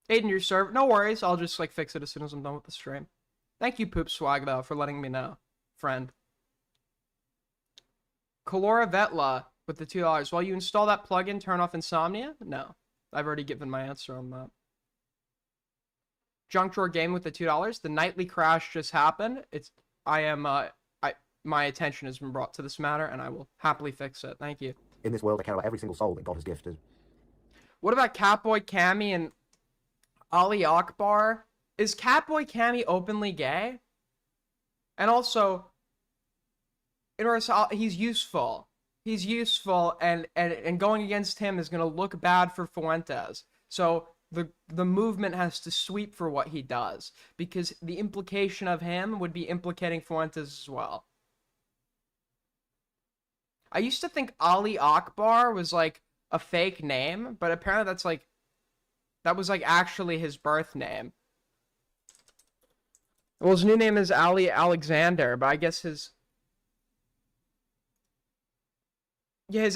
Aiden, your server. No worries. I'll just like fix it as soon as I'm done with the stream. Thank you, Poop Swag, though, for letting me know, friend. Kalora Vetla with the $2. While you install that plugin, turn off insomnia? No. I've already given my answer on that. Junk Drawer Game with the $2. The nightly crash just happened. My attention has been brought to this matter, and I will happily fix it. Thank you. In this world, I care about every single soul that God has gifted. What about Catboy Cammy and Ali Akbar? is Catboy Cammy openly gay? And also, he's useful. He's useful, and going against him is gonna look bad for Fuentes. So the movement has to sweep for what he does, because the implication of him would be implicating Fuentes as well. I used to think Ali Akbar was like a fake name, but apparently that was like actually his birth name. Well, his new name is Ali Alexander, but I guess his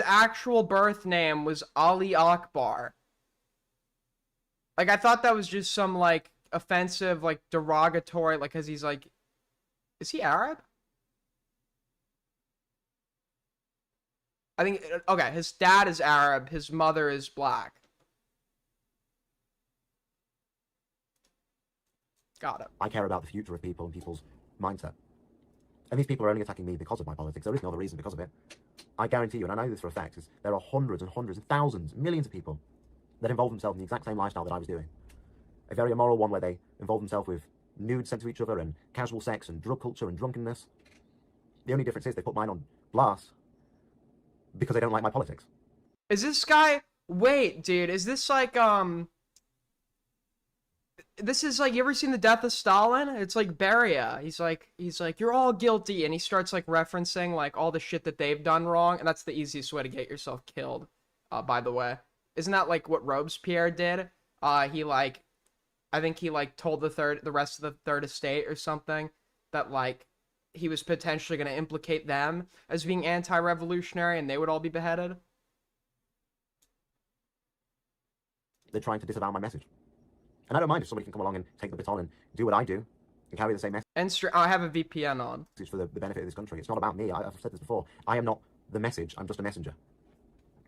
actual birth name was Ali Akbar. Like, I thought that was just some, like, offensive, like, derogatory, like, because he's, like... Is he Arab? I think... Okay, his dad is Arab, his mother is black. Got it. I care about the future of people and people's mindset. And these people are only attacking me because of my politics. There is no other reason because of it. I guarantee you, and I know this for a fact, is there are hundreds and hundreds and thousands, millions of people that involve themselves in the exact same lifestyle that I was doing. A very immoral one where they involve themselves with nudes sent to each other and casual sex and drug culture and drunkenness. The only difference is they put mine on blast because they don't like my politics. Is this guy... Wait, dude, is this like, This is like, you ever seen The Death of Stalin? It's like Beria. He's like, you're all guilty, and he starts like referencing like all the shit that they've done wrong, and that's the easiest way to get yourself killed, by the way. Isn't that like what Robespierre did? He like, I think he like told the rest of the Third Estate or something that like he was potentially going to implicate them as being anti-revolutionary, and they would all be beheaded. They're trying to disavow my message. And I don't mind if somebody can come along and take the baton and do what I do and carry the same message And I have a VPN on. for the benefit of this country. It's not about me. I've said this before. I am not the message. I'm just a messenger.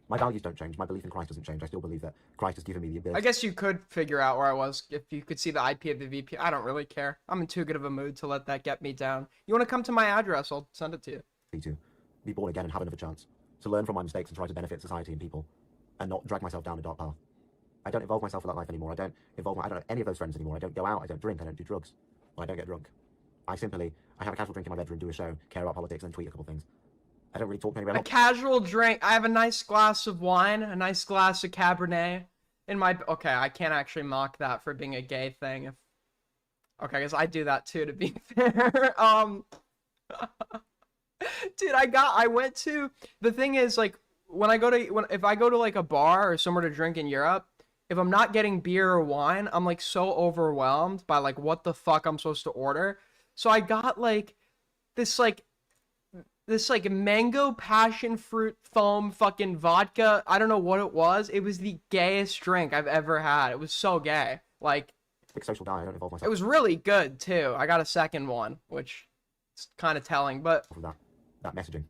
My values don't change. My belief in Christ doesn't change. I still believe that Christ has given me the ability. I guess you could figure out where I was if you could see the IP of the VPN. I don't really care. I'm in too good of a mood to let that get me down. You want to come to my address? I'll send it to you. To be born again and have another chance. To learn from my mistakes and try to benefit society and people and not drag myself down a dark path. I don't involve myself in that life anymore. I don't have any of those friends anymore. I don't go out. I don't drink. I don't do drugs. Well, I don't get drunk. I have a casual drink in my bedroom, do a show, care about politics, and then tweet a couple things. I don't really talk to anybody. A casual drink. I have a nice glass of wine, a nice glass of Cabernet in my... Okay, I can't actually mock that for being a gay thing. Okay, I guess I do that too, to be fair. Dude, I went to... The thing is, like, if I go to, like, a bar or somewhere to drink in Europe, if I'm not getting beer or wine, I'm, like, so overwhelmed by, like, what the fuck I'm supposed to order. So I got, like, this mango passion fruit foam fucking vodka. I don't know what it was. It was the gayest drink I've ever had. It was so gay. Like, big social guy. I don't involve myself. It was really good too. I got a second one, which is kind of telling, but that messaging.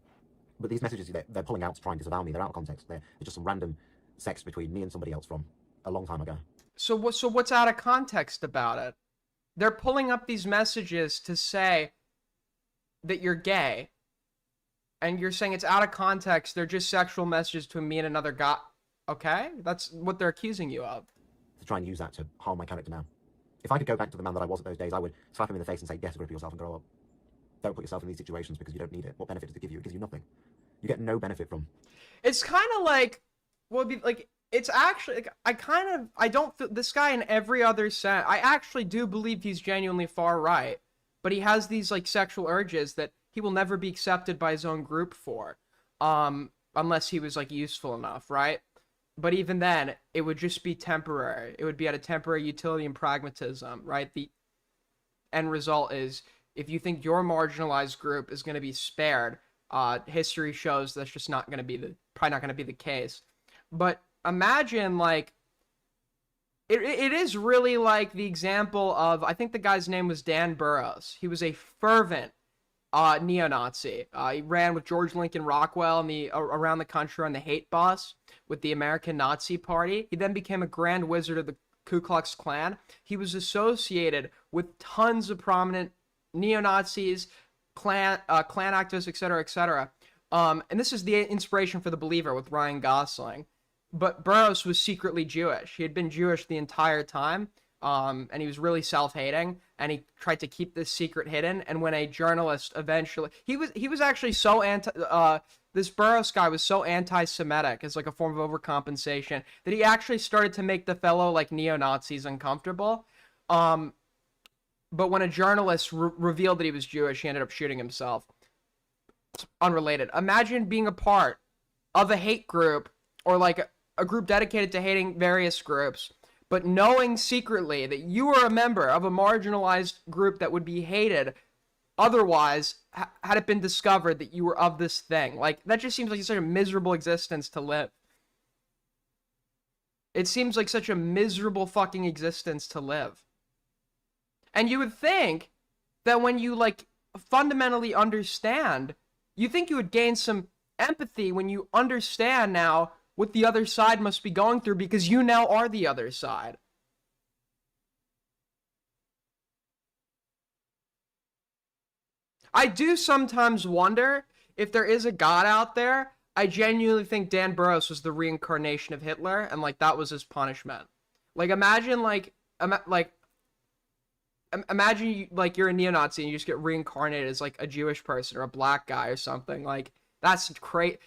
But these messages they're pulling out to try and disavow me. They're out of context. They're just some random sex between me and somebody else from a long time ago. So what's out of context about it? They're pulling up these messages to say that you're gay. And you're saying it's out of context. They're just sexual messages between me and another guy. Okay? That's what they're accusing you of. To try and use that to harm my character now. If I could go back to the man that I was at those days, I would slap him in the face and say, get a grip of yourself and grow up. Don't put yourself in these situations because you don't need it. What benefit does it give you? It gives you nothing. You get no benefit from. It's kind of like, well, like, it's actually, like, I don't feel, this guy in every other sense, I actually do believe he's genuinely far right. But he has these, like, sexual urges that he will never be accepted by his own group for, unless he was, like, useful enough, right? But even then, it would just be temporary. It would be at a temporary utility and pragmatism, right? The end result is, if you think your marginalized group is going to be spared, history shows that's just not going to be probably not going to be the case. But imagine, like, it is really like the example of, I think the guy's name was Dan Burroughs. He was a fervent neo-Nazi. He ran with George Lincoln Rockwell around the country on the hate bus with the American Nazi Party. He then became a grand wizard of the Ku Klux Klan. He was associated with tons of prominent neo-Nazis, Klan activists, etc., etc. And this is the inspiration for The Believer with Ryan Gosling. But Burroughs was secretly Jewish. He had been Jewish the entire time. and he was really self-hating, and he tried to keep this secret hidden. And when a journalist eventually, he was actually so this Burroughs guy was so anti-Semitic as like a form of overcompensation that he actually started to make the fellow like neo-Nazis uncomfortable. But when a journalist revealed that he was Jewish, he ended up shooting himself. It's unrelated. Imagine being a part of a hate group, or like a group dedicated to hating various groups, but knowing secretly that you are a member of a marginalized group that would be hated otherwise had it been discovered that you were of this thing. Like, that just seems like such a miserable existence to live. It seems like such a miserable fucking existence to live. And you would think that when you, like, fundamentally understand, you think you would gain some empathy when you understand now what the other side must be going through, because you now are the other side. I do sometimes wonder if there is a God out there. I genuinely think Dan Burroughs was the reincarnation of Hitler, and like that was his punishment. Like, imagine imagine you, like, you're a neo-Nazi and you just get reincarnated as like a Jewish person or a black guy or something. Like, that's great.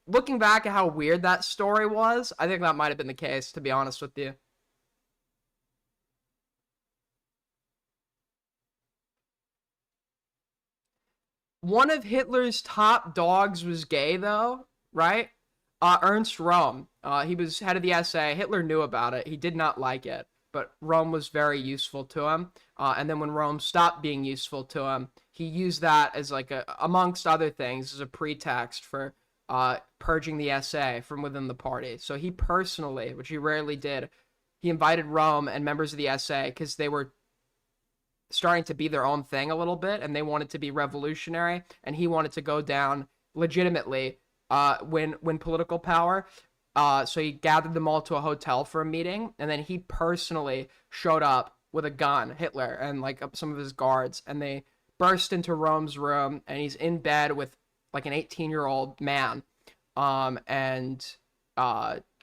Looking back at how weird that story was, I think that might have been the case, to be honest with you. One of Hitler's top dogs was gay, though, right? Ernst Röhm. He was head of the SA. Hitler knew about it. He did not like it, but Röhm was very useful to him. And then when Röhm stopped being useful to him, he used that as like amongst other things, as a pretext for purging the SA from within the party. So he personally, which he rarely did, he invited Röhm and members of the SA because they were starting to be their own thing a little bit, and they wanted to be revolutionary, and he wanted to go down legitimately, win political power. So he gathered them all to a hotel for a meeting, and then he personally showed up with a gun, Hitler, and like some of his guards, and they burst into Röhm's room, and he's in bed with like an 18-year-old man,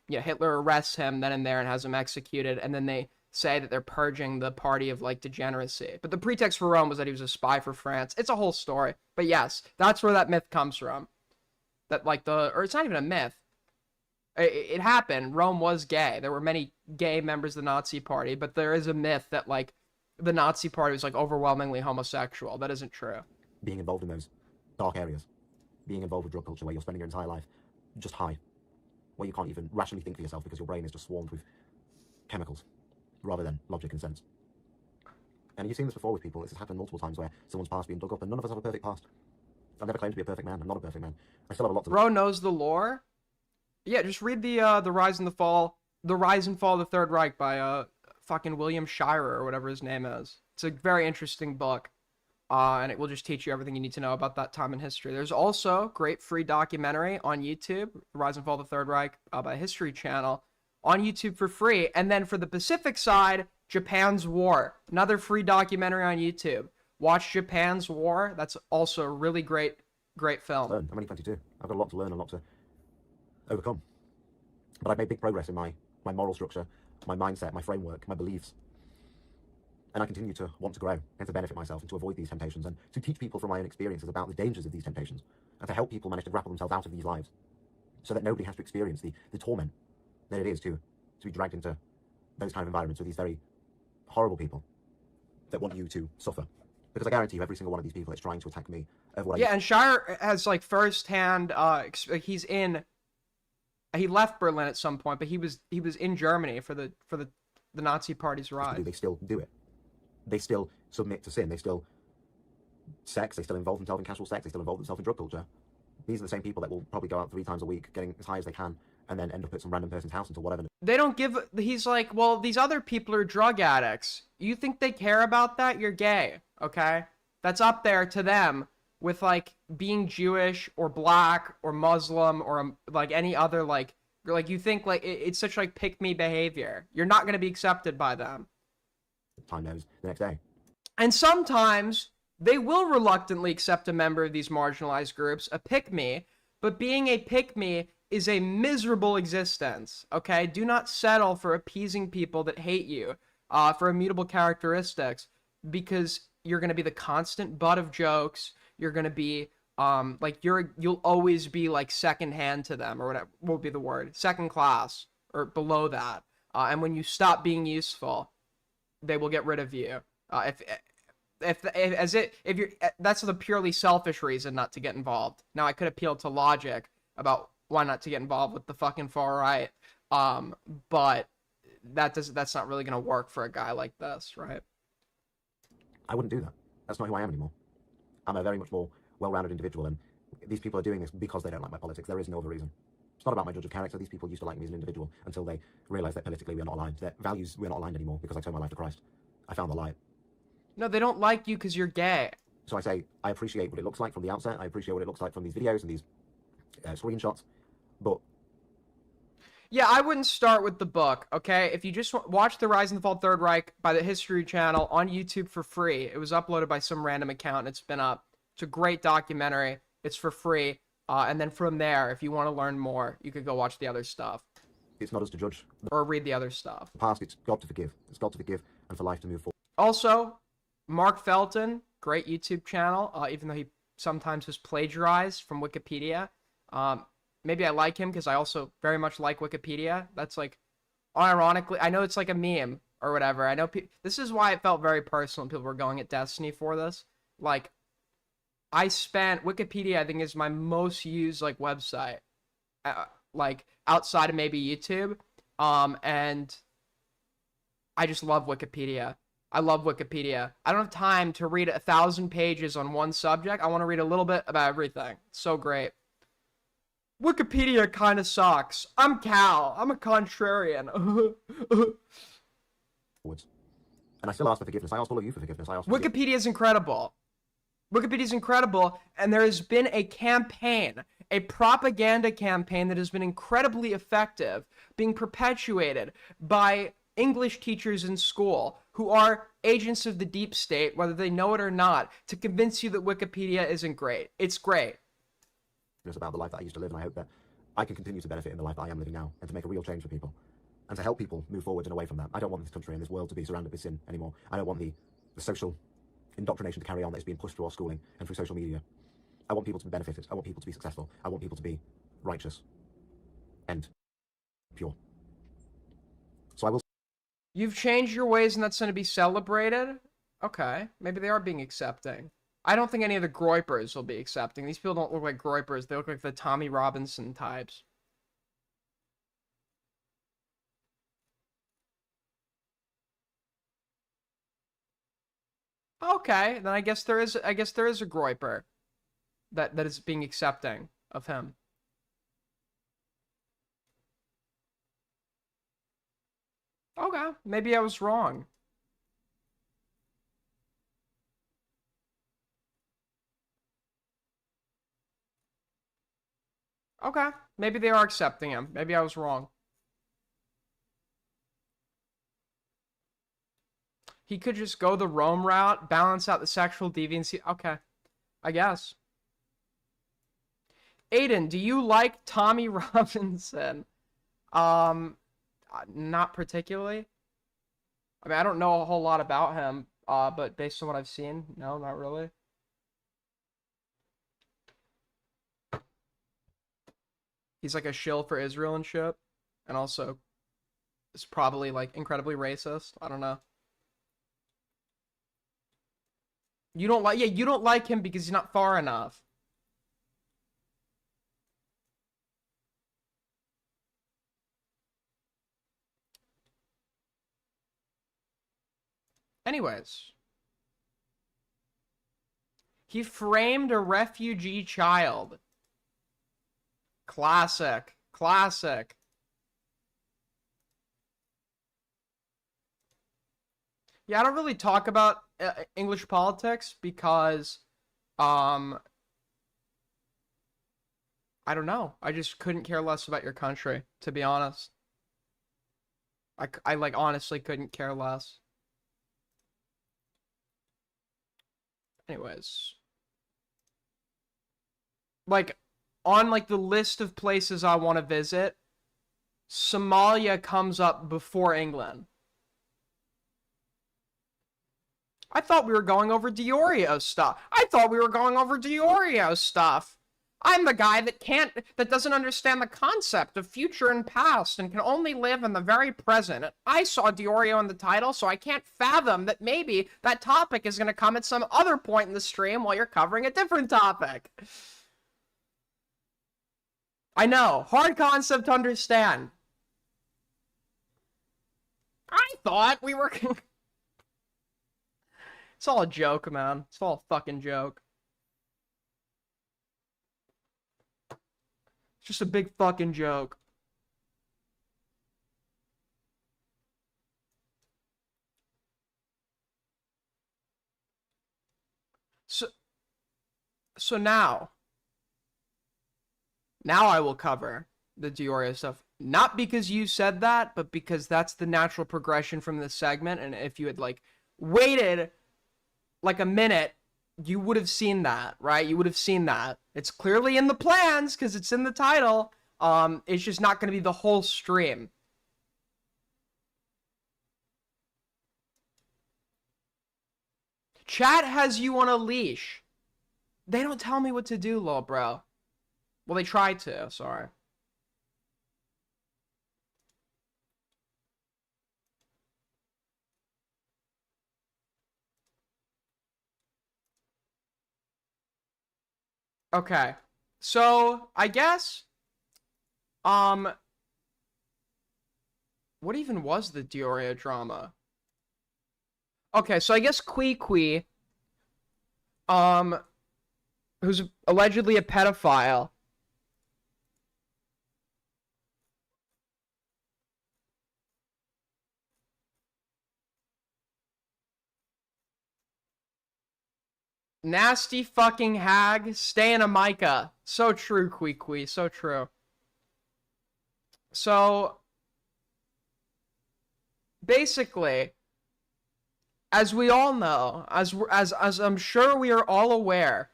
Hitler arrests him then and there and has him executed, and then they say that they're purging the party of like degeneracy. But the pretext for Röhm was that he was a spy for France. It's a whole story. But yes, that's where that myth comes from. That like or it's not even a myth. It happened. Röhm was gay. There were many gay members of the Nazi party, but there is a myth that like the Nazi party was like overwhelmingly homosexual. That isn't true. Being involved in those dark areas, being involved with drug culture where you're spending your entire life just high, where you can't even rationally think for yourself because your brain is just swarmed with chemicals rather than logic and sense. And you've seen this before with people. This has happened multiple times where someone's past being dug up, and none of us have a perfect past. I've never claimed to be a perfect man. I'm not a perfect man. I still have a lot to... Bro knows the lore. Yeah, just read the Rise and Fall of the Third Reich by fucking William Shirer or whatever his name is. It's a very interesting book, and it will just teach you everything you need to know about that time in history. There's also a great free documentary on YouTube, The Rise and Fall of the Third Reich, by History Channel, on YouTube for free. And then for the Pacific side, Japan's War, another free documentary on YouTube. Watch Japan's War. That's also a really great film. I'm only 22. I've got a lot to learn, a lot to overcome. But I've made big progress in my moral structure, my mindset, my framework, my beliefs. And I continue to want to grow and to benefit myself and to avoid these temptations and to teach people from my own experiences about the dangers of these temptations and to help people manage to grapple themselves out of these lives so that nobody has to experience the torment that it is to be dragged into those kind of environments with these very horrible people that want you to suffer. Because I guarantee you, every single one of these people is trying to attack me over what and Shire has like firsthand. He left Berlin at some point, but he was in Germany for the Nazi Party's rise. They still do it. They still submit to sin. They still sex. They still involve themselves in casual sex. They still involve themselves in drug culture. These are the same people that will probably go out 3 times a week, getting as high as they can, and then end up at some random person's house until whatever. They don't give... He's like, well, these other people are drug addicts. You think they care about that? You're gay, okay? That's up there to them with, like, being Jewish or black or Muslim or, like, any other, like you think, like, it's such, like, pick-me behavior. You're not going to be accepted by them. Time knows the next day. And sometimes they will reluctantly accept a member of these marginalized groups, a pick-me, but being a pick-me is a miserable existence, okay? Do not settle for appeasing people that hate you. for immutable characteristics, because you're going to be the constant butt of jokes. You're going to be like you'll always be like second hand to them, or whatever will be the word, second class or below that. And when you stop being useful, they will get rid of you. If you're, that's the purely selfish reason not to get involved. Now I could appeal to logic about why not to get involved with the fucking far right, but that's not really gonna work for a guy like this, right? I wouldn't do that. That's not who I am anymore. I'm a very much more well-rounded individual, and these people are doing this because they don't like my politics. There is no other reason. It's not about my judge of character. These people used to like me as an individual until they realized that politically we are not aligned. Their values, we're not aligned anymore because I turned my life to Christ. I found the light. No, they don't like you because you're gay. So I say, I appreciate what it looks like from the outset. I appreciate what it looks like from these videos and these screenshots. But yeah, I wouldn't start with the book, okay? If you just watch The Rise and the Fall of the Third Reich by the History Channel on YouTube for free. It was uploaded by some random account and it's been up. It's a great documentary. It's for free. And then from there, if you want to learn more, you could go watch the other stuff. it's not us to judge or read the other stuff. the past. It's God to forgive. It's God to forgive and for life to move forward. Also, Mark Felton, great YouTube channel, even though he sometimes is plagiarized from Wikipedia. Maybe I like him because I also very much like Wikipedia. That's like, ironically, I know it's like a meme or whatever. I know this is why it felt very personal. People were going at Destiny for this. Like, I spent Wikipedia, I think, is my most used like website, like outside of maybe YouTube. And I just love Wikipedia. I love Wikipedia. I don't have time to read 1,000 pages on one subject. I want to read a little bit about everything. It's so great. Wikipedia kind of sucks. I'm Cal. I'm a contrarian. And I still ask for forgiveness. I ask all of you for forgiveness. I ask for Wikipedia is incredible. Wikipedia is incredible, and there has been a campaign, a propaganda campaign that has been incredibly effective, being perpetuated by English teachers in school who are agents of the deep state, whether they know it or not, to convince you that Wikipedia isn't great. It's great. about the life that I used to live, and I hope that I can continue to benefit in the life that I am living now and to make a real change for people and to help people move forward and away from that. I don't want this country and this world to be surrounded with sin anymore. I don't want the social indoctrination to carry on that is being pushed through our schooling and through social media. I want people to be benefited. I want people to be successful. I want people to be righteous and pure. So I will. You've changed your ways and that's going to be celebrated? Okay, maybe they are being accepting. I don't think any of the groypers will be accepting. These people don't look like groypers. They look like the Tommy Robinson types. Okay, then I guess there is a groyper that is being accepting of him. Okay, maybe I was wrong. Okay, maybe they are accepting him. Maybe I was wrong. He could just go the Rome route, balance out the sexual deviancy. Okay, I guess. Aiden, do you like Tommy Robinson? Not particularly. I mean, I don't know a whole lot about him, but based on what I've seen, no, not really. He's like a shill for Israel and shit, and also is probably like incredibly racist. I don't know. You don't like, yeah, you don't like him because he's not far enough. Anyways. He framed a refugee child. Classic. Classic. Yeah, I don't really talk about English politics because, I don't know. I just couldn't care less about your country, to be honest. I like honestly couldn't care less. Anyways. Like, on like the list of places I want to visit, Somalia comes up before England. I thought we were going over DeOrio stuff. I thought we were going over DeOrio stuff. I'm the guy that doesn't understand the concept of future and past and can only live in the very present. I saw DeOrio in the title, so I can't fathom that maybe that topic is going to come at some other point in the stream while you're covering a different topic. I know, hard concept to understand. I thought we were... It's all a joke, man. It's all a fucking joke. It's just a big fucking joke. So now I will cover the DeOrio stuff. Not because you said that, but because that's the natural progression from this segment. And if you had, like, waited, like, a minute, you would have seen that, right? You would have seen that. It's clearly in the plans, because it's in the title. It's just not going to be the whole stream. Chat has you on a leash. They don't tell me what to do, lol, bro. Well, they tried to, sorry. Okay. So, I guess, what even was the DeOrio drama? Okay, so I guess Kui, who's allegedly a pedophile, nasty fucking hag, stay in a mica. So true, Kui, so true. So, basically, as we all know, as I'm sure we are all aware,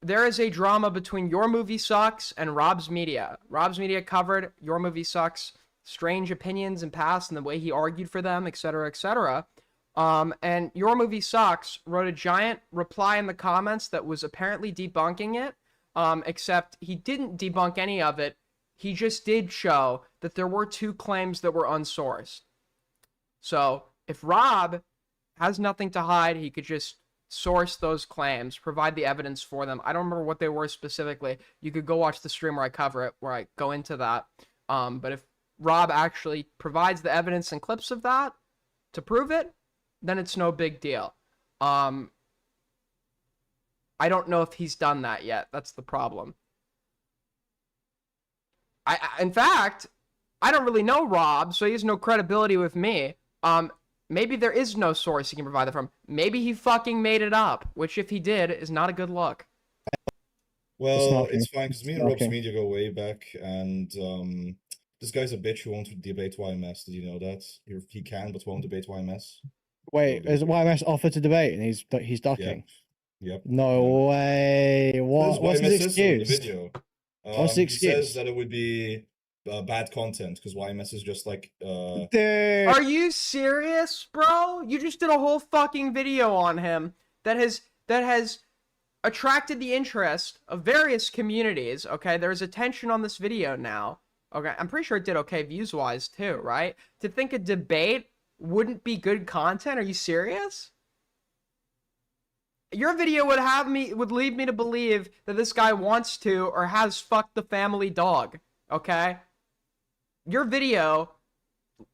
there is a drama between Your Movie Sucks and Rob's Media. Rob's Media covered Your Movie Sucks' strange opinions and past and the way he argued for them, etc., etc. And Your Movie Sucks wrote a giant reply in the comments that was apparently debunking it, except he didn't debunk any of it. He just did show that there were two claims that were unsourced. So, if Rob has nothing to hide, he could just source those claims, provide the evidence for them. I don't remember what they were specifically. You could go watch the stream where I cover it, where I go into that. But if Rob actually provides the evidence and clips of that to prove it, then it's no big deal. I don't know if he's done that yet. That's the problem. In fact, I don't really know Rob, so he has no credibility with me. Maybe there is no source he can provide that from. Maybe he fucking made it up, which if he did, is not a good look. Well, it's fine, because me and Rob's Media go way back, and this guy's a bitch who won't debate YMS. Did you know that? He can, but won't debate YMS. Wait, is YMS offered to debate and he's ducking? Yep. No way. What's his excuse? The video. What's the excuse? He says that it would be bad content because YMS is just like. Dude. Are you serious, bro? You just did a whole fucking video on him that has attracted the interest of various communities. Okay, there's attention on this video now. Okay, I'm pretty sure it did okay views-wise too, right? To think a debate wouldn't be good content? Are you serious? Your video would lead me to believe that this guy wants to or has fucked the family dog. Okay? Your video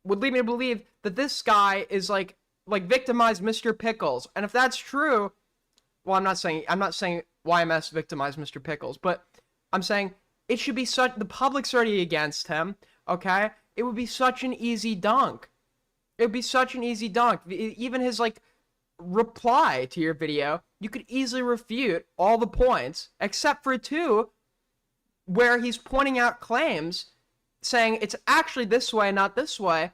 would lead me to believe that this guy is like victimized Mr. Pickles. And if that's true, well, I'm not saying YMS victimized Mr. Pickles, but I'm saying it should be the public's already against him, okay? It would be such an easy dunk. It would be such an easy dunk. Even his, reply to your video, you could easily refute all the points, except for two, where he's pointing out claims, saying it's actually this way, not this way,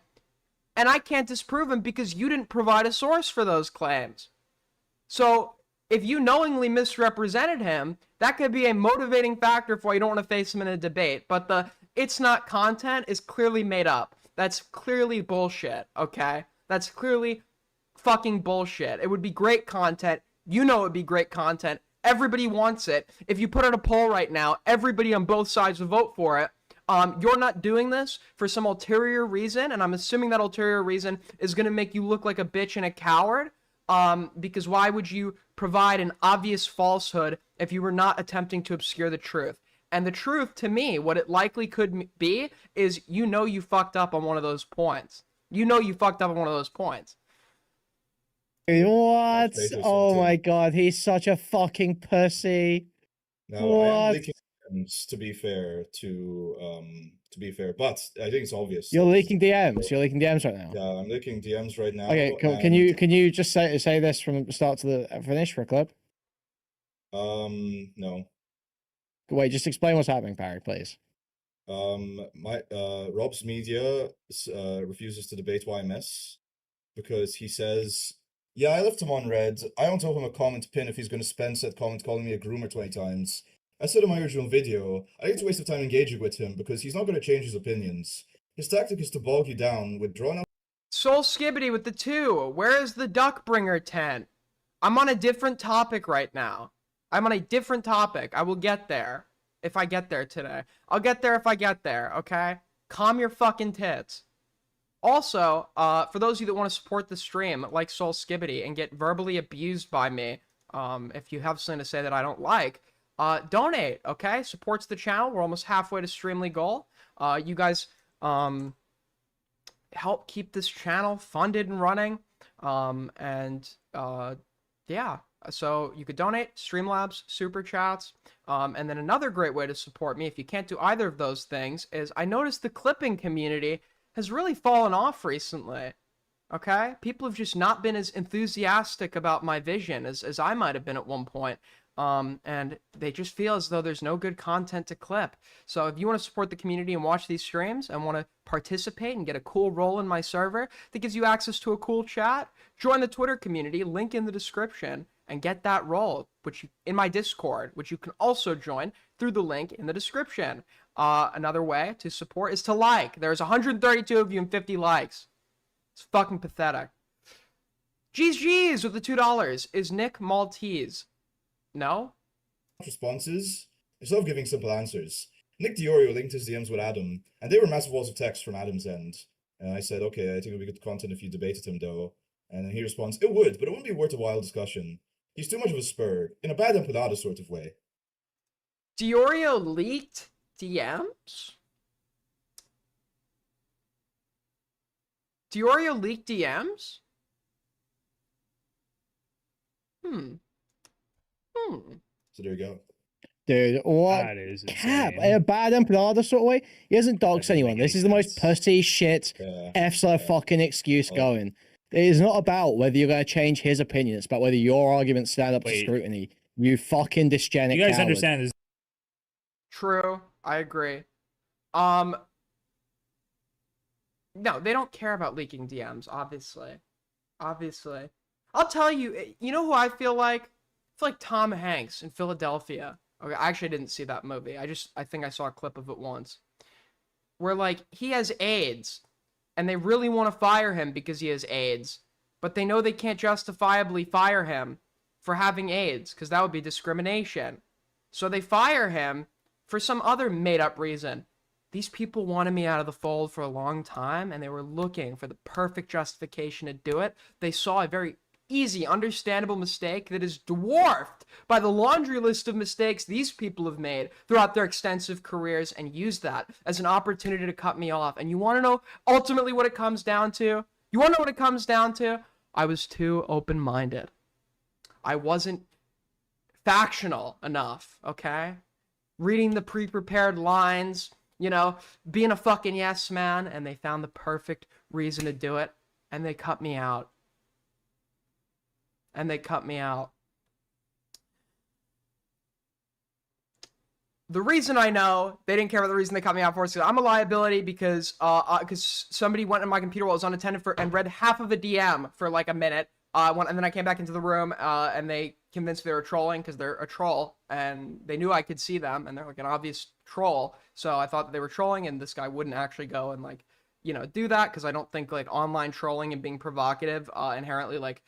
and I can't disprove him because you didn't provide a source for those claims. So, if you knowingly misrepresented him, that could be a motivating factor for why you don't want to face him in a debate, but the it's not content is clearly made up. That's clearly bullshit, okay? That's clearly fucking bullshit. It would be great content. You know it would be great content. Everybody wants it. If you put out a poll right now, everybody on both sides will vote for it. You're not doing this for some ulterior reason, and I'm assuming that ulterior reason is going to make you look like a bitch and a coward. Because why would you provide an obvious falsehood if you were not attempting to obscure the truth? And the truth, to me, what it likely could be is you fucked up on one of those points. You fucked up on one of those points. What? Oh my god, he's such a fucking pussy. No, what? I am leaking DMs, to be fair, but I think it's obvious. You're leaking DMs. You're leaking DMs right now. Yeah, I'm leaking DMs right now. Okay, cool. Can you just say this from the start to the finish for a clip? No. Wait, just explain what's happening, Parry, please. Rob's media refuses to debate YMS because he says, yeah, I left him on red. I don't owe him a comment pin if he's going to spend said comment calling me a groomer 20 times. I said in my original video, I need to waste of time engaging with him because he's not going to change his opinions. His tactic is to bog you down with drawn out. Soul Skibbity with the 2. Where is the Duckbringer tent? I'm on a different topic right now. I'm on a different topic. I will get there if I get there today. I'll get there if I get there, okay? Calm your fucking tits. Also, for those of you that want to support the stream, like Soul Skibbity, and get verbally abused by me, if you have something to say that I don't like, donate, okay? Supports the channel. We're almost halfway to Streamly goal. You guys help keep this channel funded and running. Yeah. So you could donate, Streamlabs, Super Chats, and then another great way to support me, if you can't do either of those things, is I noticed the clipping community has really fallen off recently, okay? People have just not been as enthusiastic about my vision as I might have been at one point, and they just feel as though there's no good content to clip. So if you want to support the community and watch these streams and want to participate and get a cool role in my server that gives you access to a cool chat, join the Twitter community, link in the description, and get that role, in my Discord, which you can also join through the link in the description. Another way to support is to like. There's 132 of you and 50 likes. It's fucking pathetic. G's with the $2. Is Nick Maltese? No? Responses instead of giving simple answers. Nick DeOrio linked his DMs with Adam, and they were massive walls of text from Adam's end. And I said, okay, I think it would be good content if you debated him, though. And then he responds, it would, but it wouldn't be worth a while discussion. He's too much of a spur, in a bad empanada sort of way. DeOrio leaked DMs? DeOrio leaked DMs? So there you go. Dude, what? That is Cap, insane. in a bad empanada sort of way. He hasn't doxed anyone. This is the most pussy shit fucking excuse going. It is not about whether you're going to change his opinion. It's about whether your arguments stand up to scrutiny. You fucking dysgenic You guys coward. understand this? True, I agree. No, they don't care about leaking DMs, obviously. I'll tell you, you know who I feel like? It's like Tom Hanks in Philadelphia. Okay, I actually didn't see that movie. I think I saw a clip of it once. Where, like, he has AIDS, and they really want to fire him because he has AIDS, but they know they can't justifiably fire him for having AIDS, because that would be discrimination. So they fire him for some other made-up reason. These people wanted me out of the fold for a long time, and they were looking for the perfect justification to do it. They saw a very easy, understandable mistake that is dwarfed by the laundry list of mistakes these people have made throughout their extensive careers, and used that as an opportunity to cut me off. And you want to know ultimately what it comes down to? You want to know what it comes down to? I was too open-minded. I wasn't factional enough, okay? Reading the pre-prepared lines, you know, being a fucking yes man, and they found the perfect reason to do it, and they cut me out. The reason I know they didn't care about the reason they cut me out for is because I'm a liability, because somebody went on my computer while I was unattended and read half of a DM for like a minute. And then I came back into the room, and they convinced they were trolling because they're a troll, and they knew I could see them, and they're like an obvious troll. So I thought that they were trolling, and this guy wouldn't actually go and like do that because I don't think like online trolling and being provocative inherently like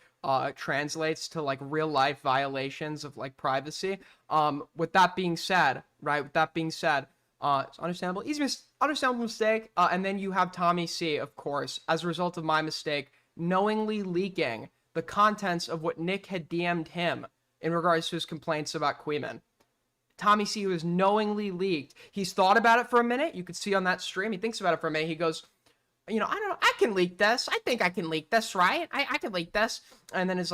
translates to like real life violations of like privacy. With that being said, right? With that being said, it's understandable. Understandable mistake. And then you have Tommy C, of course, as a result of my mistake, knowingly leaking the contents of what Nick had DM'd him in regards to his complaints about Queeman. Tommy C was knowingly leaked. He's thought about it for a minute. You could see on that stream. He thinks about it for a minute. He goes, I don't know. I can leak this. I think I can leak this, right? I can leak this. And then his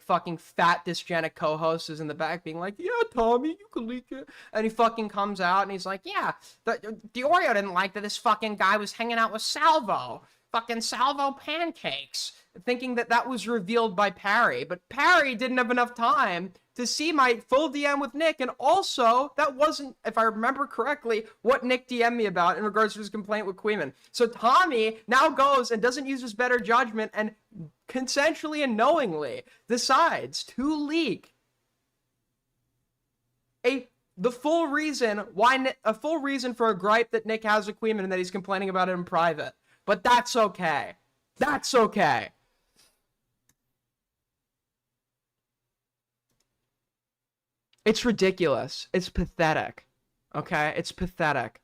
fucking fat dysgenic co-host is in the back being like, yeah, Tommy, you can leak it. And he fucking comes out and he's like, yeah, DeOrio didn't like that this fucking guy was hanging out with Salvo. Fucking Salvo pancakes. Thinking that that was revealed by Parry. But Parry didn't have enough time to see my full DM with Nick, and also, that wasn't, if I remember correctly, what Nick DM'd me about in regards to his complaint with Queeman. So Tommy now goes and doesn't use his better judgment and consensually and knowingly decides to leak a full reason for a gripe that Nick has with Queeman and that he's complaining about it in private. But that's okay. That's okay. It's ridiculous. It's pathetic. Okay? It's pathetic.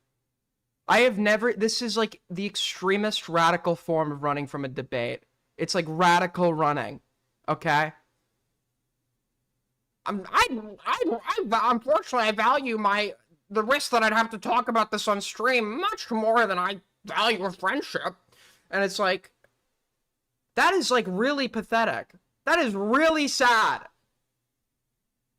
This is like the extremist radical form of running from a debate. It's like radical running. Okay? Unfortunately, I value the risk that I'd have to talk about this on stream much more than I value a friendship. And it's like, that is like really pathetic. That is really sad.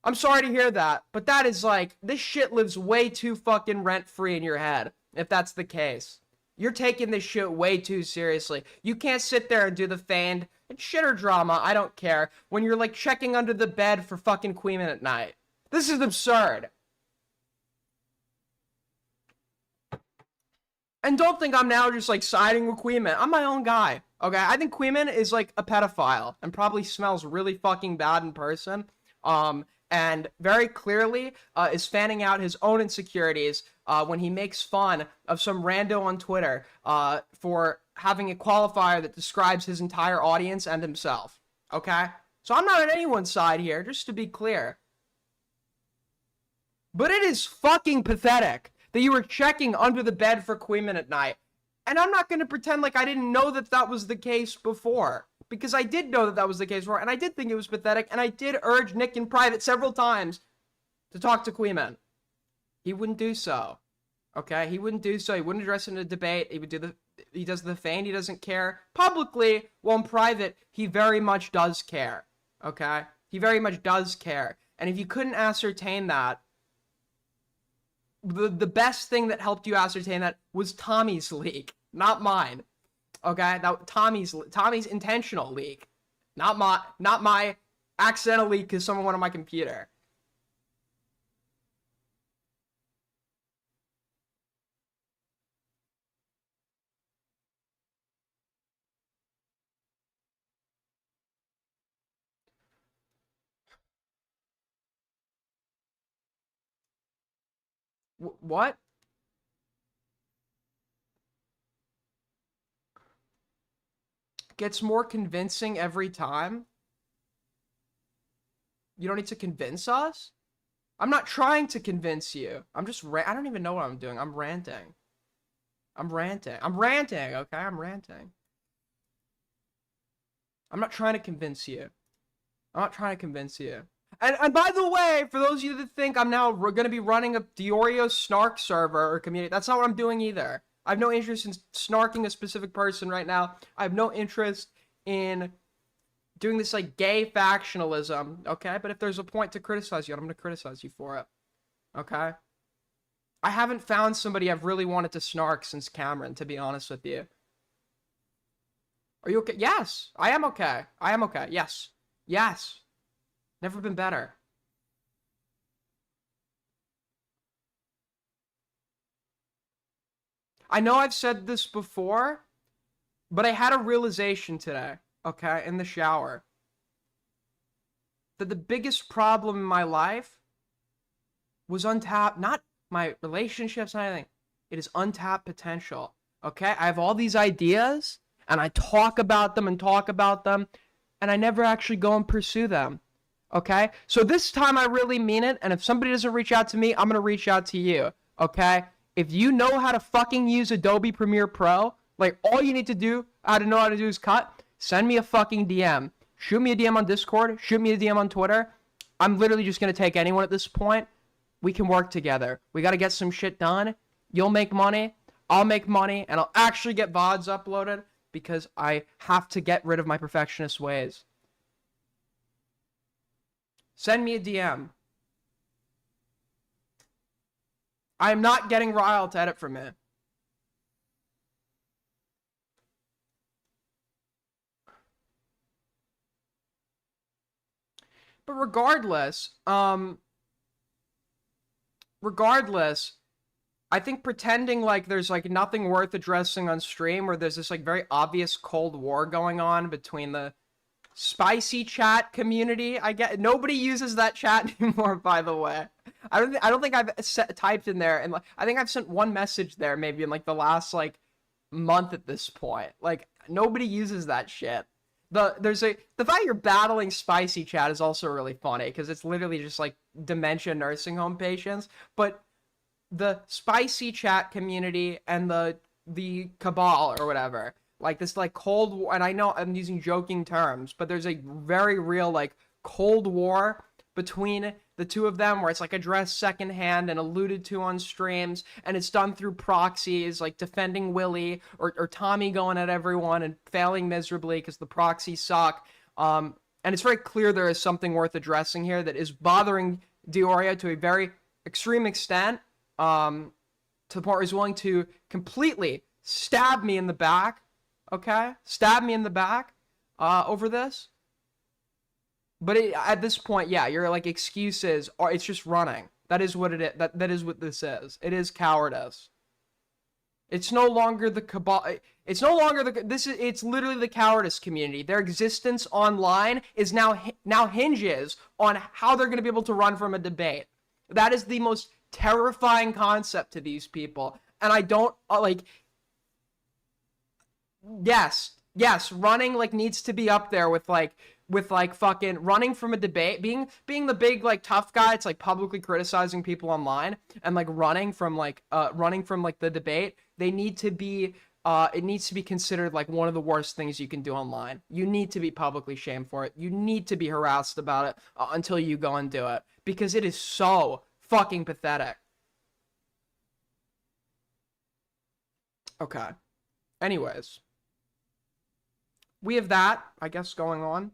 I'm sorry to hear that, but that is like, this shit lives way too fucking rent-free in your head, if that's the case. You're taking this shit way too seriously. You can't sit there and do the feigned shitter drama, I don't care, when you're like checking under the bed for fucking Queeman at night. This is absurd. And don't think I'm now just like siding with Queeman. I'm my own guy, okay? I think Queeman is like a pedophile and probably smells really fucking bad in person. And very clearly is fanning out his own insecurities when he makes fun of some rando on Twitter for having a qualifier that describes his entire audience and himself, okay? So I'm not on anyone's side here, just to be clear. But it is fucking pathetic that you were checking under the bed for Queeman at night. And I'm not going to pretend like I didn't know that that was the case before. Because I did know that that was the case before, and I did think it was pathetic, and I did urge Nick in private several times to talk to Queeman. He wouldn't do so. Okay? He wouldn't do so. He wouldn't address it in a debate. He does the feign. He doesn't care. Publicly, while in private, he very much does care. Okay? He very much does care. And if you couldn't ascertain that, the best thing that helped you ascertain that was Tommy's leak, not mine. Okay, that Tommy's intentional leak, not my accidental leak because someone went on my computer. What? Gets more convincing every time? You don't need to convince us? I'm not trying to convince you. I'm just I don't even know what I'm doing. I'm ranting. I'm ranting, okay? I'm ranting. I'm not trying to convince you. I'm not trying to convince you. And by the way, for those of you that think I'm now going to be running a DeOrio snark server or community, that's not what I'm doing either. I have no interest in snarking a specific person right now. I have no interest in doing this like gay factionalism, okay? But if there's a point to criticize you, I'm going to criticize you for it, okay? I haven't found somebody I've really wanted to snark since Cameron, to be honest with you. Are you okay? Yes, I am okay. I am okay. Yes. Yes. Never been better. I know I've said this before, but I had a realization today, okay, in the shower, that the biggest problem in my life was untapped, not my relationships, not anything. It is untapped potential. Okay? I have all these ideas, and I talk about them and talk about them, and I never actually go and pursue them. Okay? So this time I really mean it, and if somebody doesn't reach out to me, I'm gonna reach out to you. Okay? If you know how to fucking use Adobe Premiere Pro, like, all you need to know how to do is cut, send me a fucking DM. Shoot me a DM on Discord, shoot me a DM on Twitter. I'm literally just gonna take anyone at this point. We can work together. We gotta get some shit done. You'll make money, I'll make money, and I'll actually get VODs uploaded because I have to get rid of my perfectionist ways. Send me a DM. I'm not getting Ryle to edit for me. But regardless, I think pretending like there's like nothing worth addressing on stream, or there's this like very obvious Cold War going on between the spicy chat community. I get nobody uses that chat anymore, by the way. I don't think I've typed in there, and I think I've sent one message there maybe in like the last like month at this point. Like, nobody uses that shit. The fact you're battling spicy chat is also really funny because it's literally just like dementia nursing home patients. But the spicy chat community and the cabal or whatever, like this like Cold War, and I know I'm using joking terms, but there's a very real like Cold War between the two of them where it's like addressed secondhand and alluded to on streams, and it's done through proxies, like defending Willie or Tommy going at everyone and failing miserably because the proxies suck. And it's very clear there is something worth addressing here that is bothering DeOrio to a very extreme extent, to the point where he's willing to completely stab me in the back, okay? Stab me in the back over this. But at this point, yeah, your like excuses are, it's just running. That is what it is. That is what this is. It is cowardice. It's no longer the cabal. It's no longer it's literally the cowardice community. Their existence online is now hinges on how they're going to be able to run from a debate. That is the most terrifying concept to these people. And I don't like. Yes, running like needs to be up there with like fucking running from a debate, being the big like tough guy. It's like publicly criticizing people online and like running from the debate. They need to be it needs to be considered like one of the worst things you can do online. You need to be publicly shamed for it. You need to be harassed about it until you go and do it, because it is so fucking pathetic. Okay. Anyways, we have that, I guess, going on.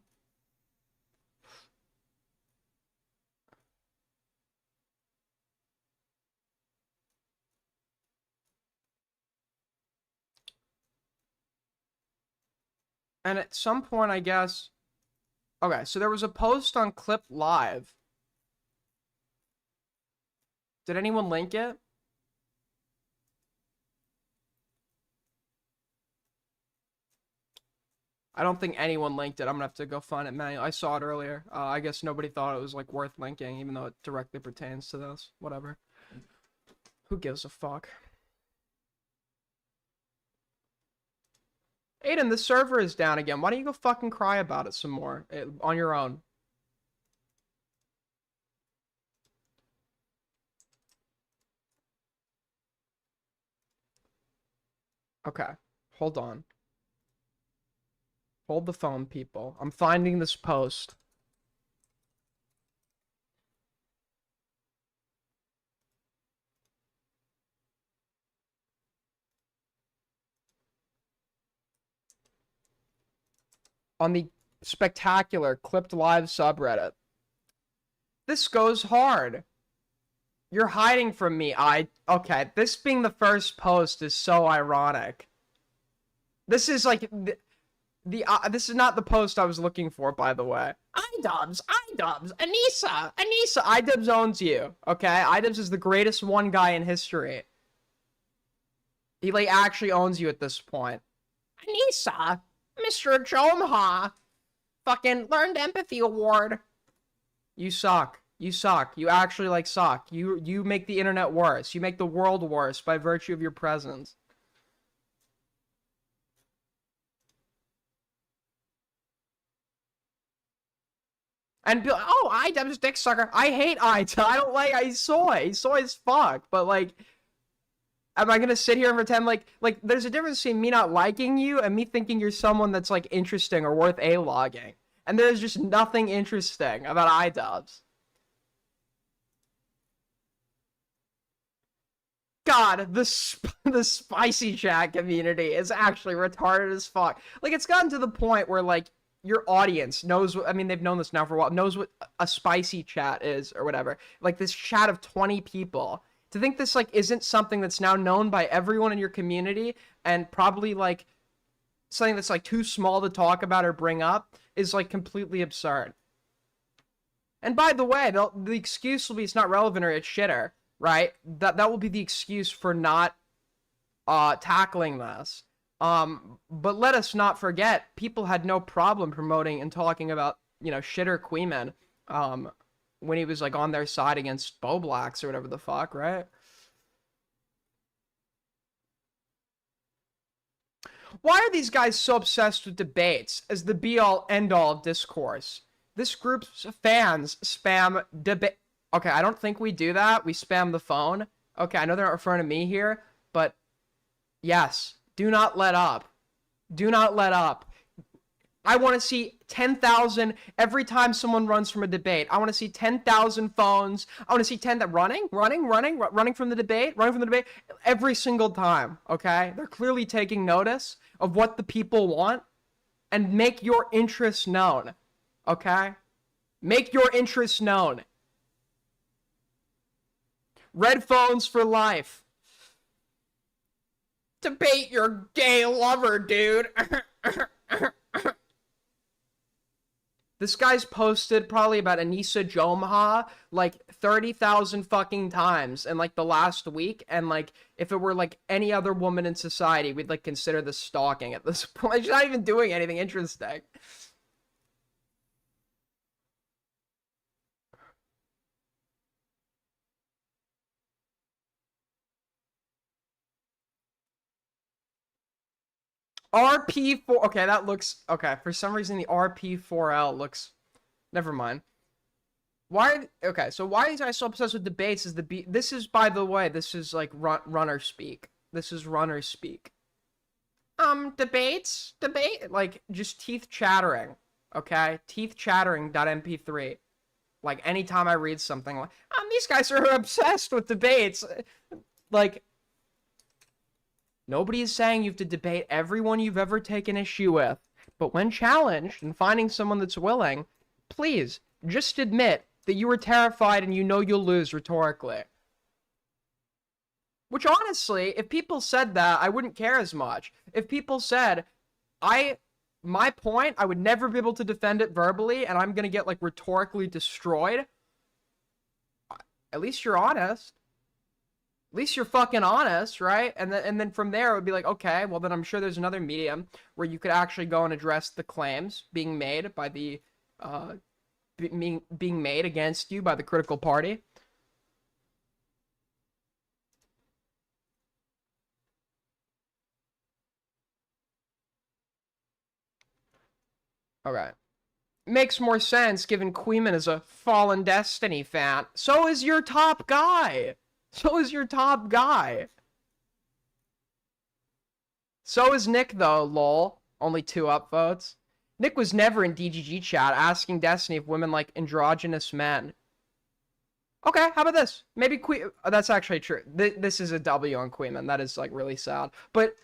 And at some point, I guess... Okay, so there was a post on Clip Live. Did anyone link it? I don't think anyone linked it. I'm gonna have to go find it manually. I saw it earlier. I guess nobody thought it was like worth linking, even though it directly pertains to this. Whatever. Who gives a fuck? Aiden, the server is down again. Why don't you go fucking cry about it some more on your own? Okay, hold on. Hold the phone, people. I'm finding this post. On the spectacular Clipped Live subreddit. This goes hard. You're hiding from me. Okay, this being the first post is so ironic. This is like this is not the post I was looking for, by the way. iDubbbz, Anissa, iDubbbz owns you, okay? iDubbbz is the greatest one guy in history. He like actually owns you at this point. Anissa, Mr. Jomha, fucking Learned Empathy Award. You suck. You suck. You actually like suck. You make the internet worse. You make the world worse by virtue of your presence. And be like, oh, IDubbbz dick sucker. I hate IDubbbz. I don't like, he's soy. He's soy as fuck. But like, am I gonna sit here and pretend like there's a difference between me not liking you and me thinking you're someone that's like interesting or worth A-logging. And there's just nothing interesting about IDubbbz. God, the spicy chat community is actually retarded as fuck. Like, it's gotten to the point where, like, your audience knows, I mean, they've known this now for a while, knows what a spicy chat is or whatever. Like, this chat of 20 people. To think this, like, isn't something that's now known by everyone in your community and probably, like, something that's, like, too small to talk about or bring up is, like, completely absurd. And by the way, the excuse will be it's not relevant or it's shitter. Right? That will be the excuse for not tackling this. But let us not forget, people had no problem promoting and talking about, you know, shitter Queeman when he was like on their side against Bo Blacks or whatever the fuck, right? Why are these guys so obsessed with debates as the be-all end-all of discourse? This group's fans spam debate. Okay, I don't think we do that. We spam the phone. Okay, I know they're not referring to me here, but yes, do not let up. Do not let up. I want to see 10,000 every time someone runs from a debate. I want to see 10,000 phones. I want to see 10 that running from the debate, every single time, okay? They're clearly taking notice of what the people want and make your interests known, okay? Make your interests known. Red phones for life. Debate your gay lover, dude. This guy's posted probably about Anissa Jomha like 30,000 fucking times in like the last week, and like if it were like any other woman in society, we'd like consider this stalking at this point. She's not even doing anything interesting. RP4, okay, that looks, okay, for some reason the RP4L looks, never mind. Why, okay, so why are these guys so obsessed with debates is this is, by the way, this is like runner speak. This is runner speak. Debates, like, just teeth chattering, okay? Teeth chattering.mp3. Like, anytime I read something like, these guys are obsessed with debates. Like, nobody is saying you have to debate everyone you've ever taken issue with, but when challenged and finding someone that's willing, please, just admit that you were terrified and you know you'll lose rhetorically. Which, honestly, if people said that, I wouldn't care as much. If people said, my point, I would never be able to defend it verbally, and I'm gonna get, like, rhetorically destroyed, at least you're honest. At least you're fucking honest, right? And then from there, it would be like, okay, well, then I'm sure there's another medium where you could actually go and address the claims being made by the, being made against you by the critical party. Okay. Makes more sense given Queeman is a Fallen Destiny fan. So is your top guy. So is your top guy. So is Nick, though, lol. Only 2 upvotes. Nick was never in DGG chat asking Destiny if women like androgynous men. Okay, how about this? Maybe that's actually true. This is a W on Queeman. That is, like, really sad. But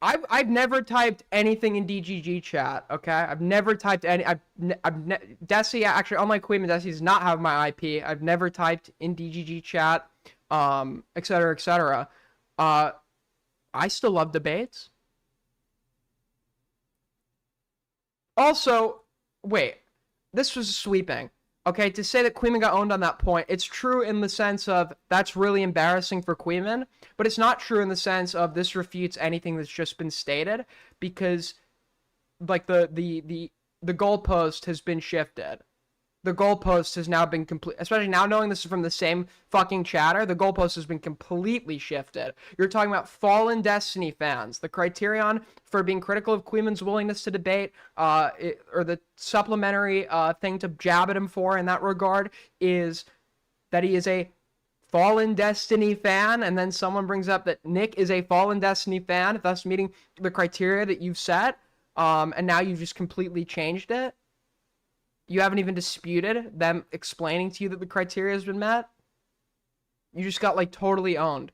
I've never typed anything in DGG chat, okay? I've never typed any... Desi, actually, unlike Queeman, Desi does not have my IP. I've never typed in DGG chat, etc., etc. I still love debates. Also, wait. This was sweeping. Okay, to say that Queeman got owned on that point, it's true in the sense of that's really embarrassing for Queeman, but it's not true in the sense of this refutes anything that's just been stated, because like the goalpost has been shifted. the goalpost has now been complete, especially now knowing this is from the same fucking chatter, the goalpost has been completely shifted. You're talking about fallen Destiny fans. The criterion for being critical of Queeman's willingness to debate, or the supplementary thing to jab at him for in that regard, is that he is a fallen Destiny fan, and then someone brings up that Nick is a fallen Destiny fan, thus meeting the criteria that you've set, and now you've just completely changed it. You haven't even disputed them explaining to you that the criteria has been met. You just got, like, totally owned.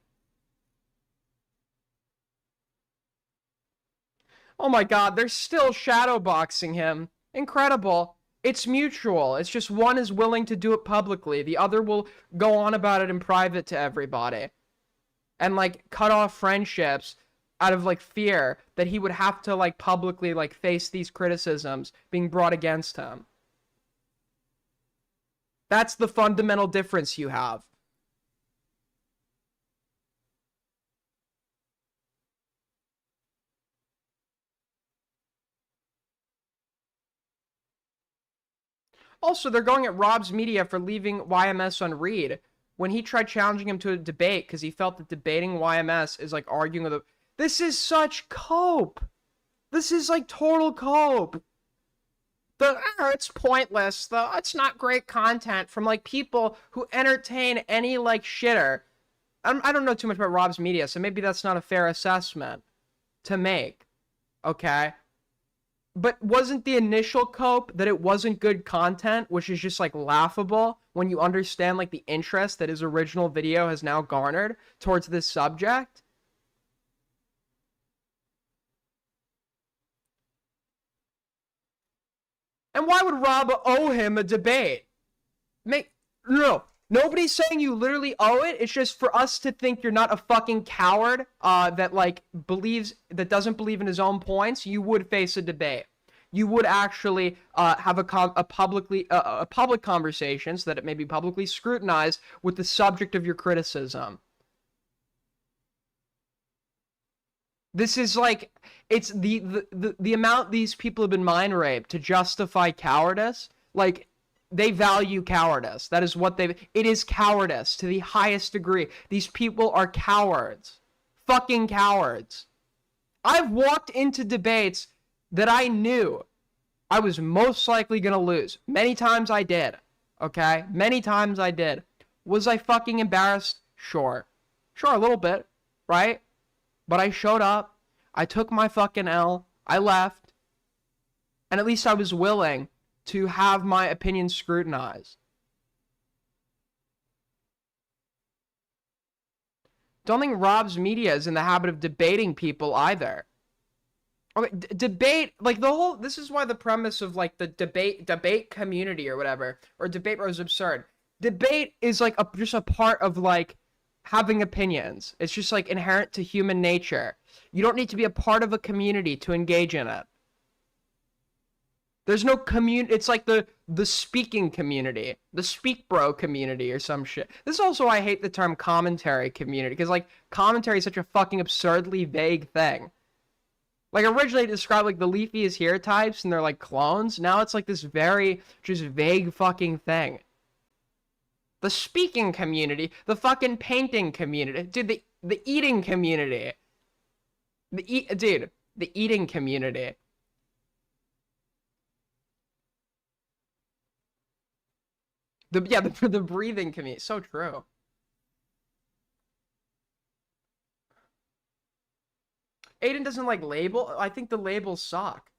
Oh my god, they're still shadowboxing him. Incredible. It's mutual. It's just one is willing to do it publicly. The other will go on about it in private to everybody. And, like, cut off friendships out of, like, fear that he would have to, like, publicly, like, face these criticisms being brought against him. That's the fundamental difference you have. Also, they're going at Rob's media for leaving YMS on read when he tried challenging him to a debate because he felt that debating YMS is like arguing with a... This is such cope. This is like total cope. It's pointless. It's not great content from like people who entertain any like shitter. I don't know too much about Rob's media, so maybe that's not a fair assessment to make. Okay? But wasn't the initial cope that it wasn't good content, which is just like laughable when you understand like the interest that his original video has now garnered towards this subject? And why would Rob owe him a debate? No. Nobody's saying you literally owe it. It's just for us to think you're not a fucking coward that like doesn't believe in his own points. You would face a debate. You would actually have a public conversation so that it may be publicly scrutinized with the subject of your criticism. This is like, it's the amount these people have been mind raped to justify cowardice. Like, they value cowardice. That is what it is cowardice to the highest degree. These people are cowards. Fucking cowards. I've walked into debates that I knew I was most likely gonna lose. Many times I did. Okay? Many times I did. Was I fucking embarrassed? Sure. Sure, a little bit. Right? But I showed up, I took my fucking L, I left, and at least I was willing to have my opinion scrutinized. Don't think Rob's media is in the habit of debating people either. Okay, debate, like this is why the premise of like the debate community or whatever, or debate was absurd. Debate is like just a part of like having opinions. It's just like inherent to human nature. You don't need to be a part of a community to engage in it. There's no community. It's like the speaking community, the speak bro community or some shit. This is also why I hate the term commentary community, because like commentary is such a fucking absurdly vague thing. Like originally it described like the Leafy is here types and they're like clones. Now it's like this very just vague fucking thing. The speaking community, the fucking painting community, dude, the eating community. The eating community. The breathing community. So true. Aiden doesn't like label. I think the labels suck.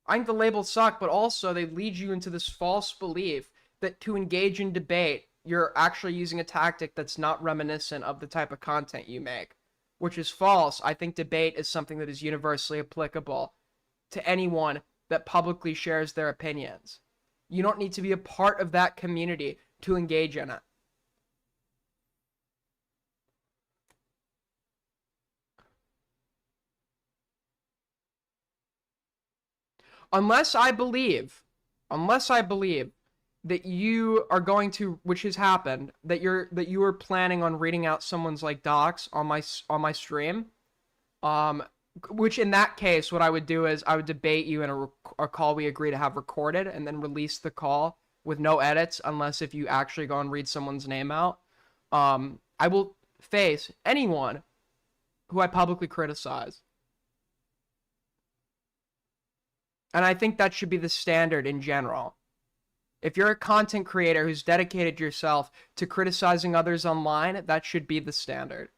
I think the labels suck, but also they lead you into this false belief that to engage in debate, you're actually using a tactic that's not reminiscent of the type of content you make, which is false. I think debate is something that is universally applicable to anyone that publicly shares their opinions. You don't need to be a part of that community to engage in it. Unless I believe that you are going to, which has happened, that you are planning on reading out someone's like docs on my stream, which in that case, what I would do is I would debate you in a call we agree to have recorded, and then release the call with no edits, unless if you actually go and read someone's name out. I will face anyone who I publicly criticize. And I think that should be the standard in general. If you're a content creator who's dedicated yourself to criticizing others online, that should be the standard.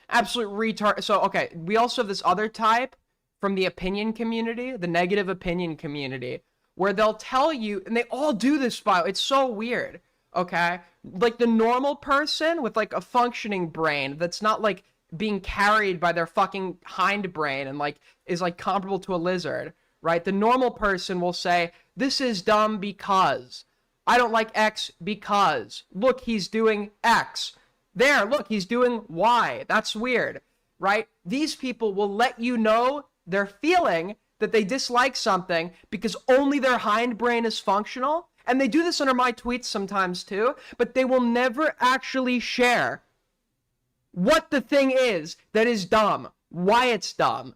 Absolute retard. So, okay, we also have this other type from the opinion community, the negative opinion community, where they'll tell you, and they all do this file. It's so weird, okay? Like the normal person with like a functioning brain that's not like being carried by their fucking hindbrain and like is like comparable to a lizard, right? The normal person will say, this is dumb because I don't like X because look, he's doing X. There, look, he's doing Y. That's weird, right? These people will let you know they're feeling that they dislike something because only their hindbrain is functional. And they do this under my tweets sometimes too, but they will never actually share what the thing is that is dumb, why it's dumb,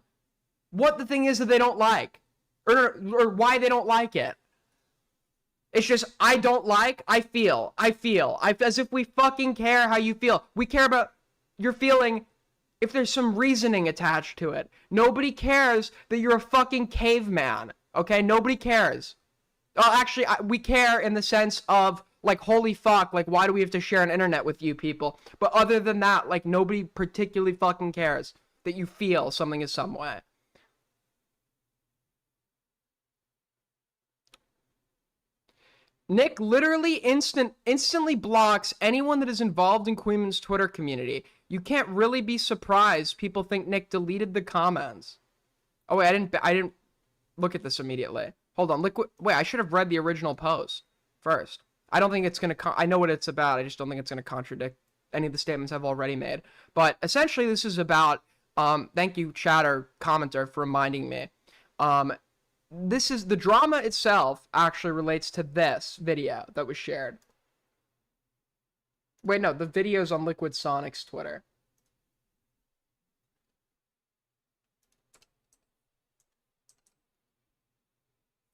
what the thing is that they don't like, or why they don't like it. It's just, I don't like, I feel, as if we fucking care how you feel. We care about your feeling if there's some reasoning attached to it. Nobody cares that you're a fucking caveman, okay? Nobody cares. Actually, we care in the sense of, like, holy fuck, like, why do we have to share an internet with you people? But other than that, like, nobody particularly fucking cares that you feel something is some way. Nick literally instantly blocks anyone that is involved in Queenman's Twitter community. You can't really be surprised people think Nick deleted the comments. Oh wait, I didn't look at this immediately. Hold on, wait, I should have read the original post first. I don't think it's gonna. I know what it's about. I just don't think it's gonna contradict any of the statements I've already made. But essentially, this is about. Thank you, chatter commenter, for reminding me. This is the drama itself. Actually, relates to this video that was shared. Wait, no, the video's on Liquid Sonic's Twitter.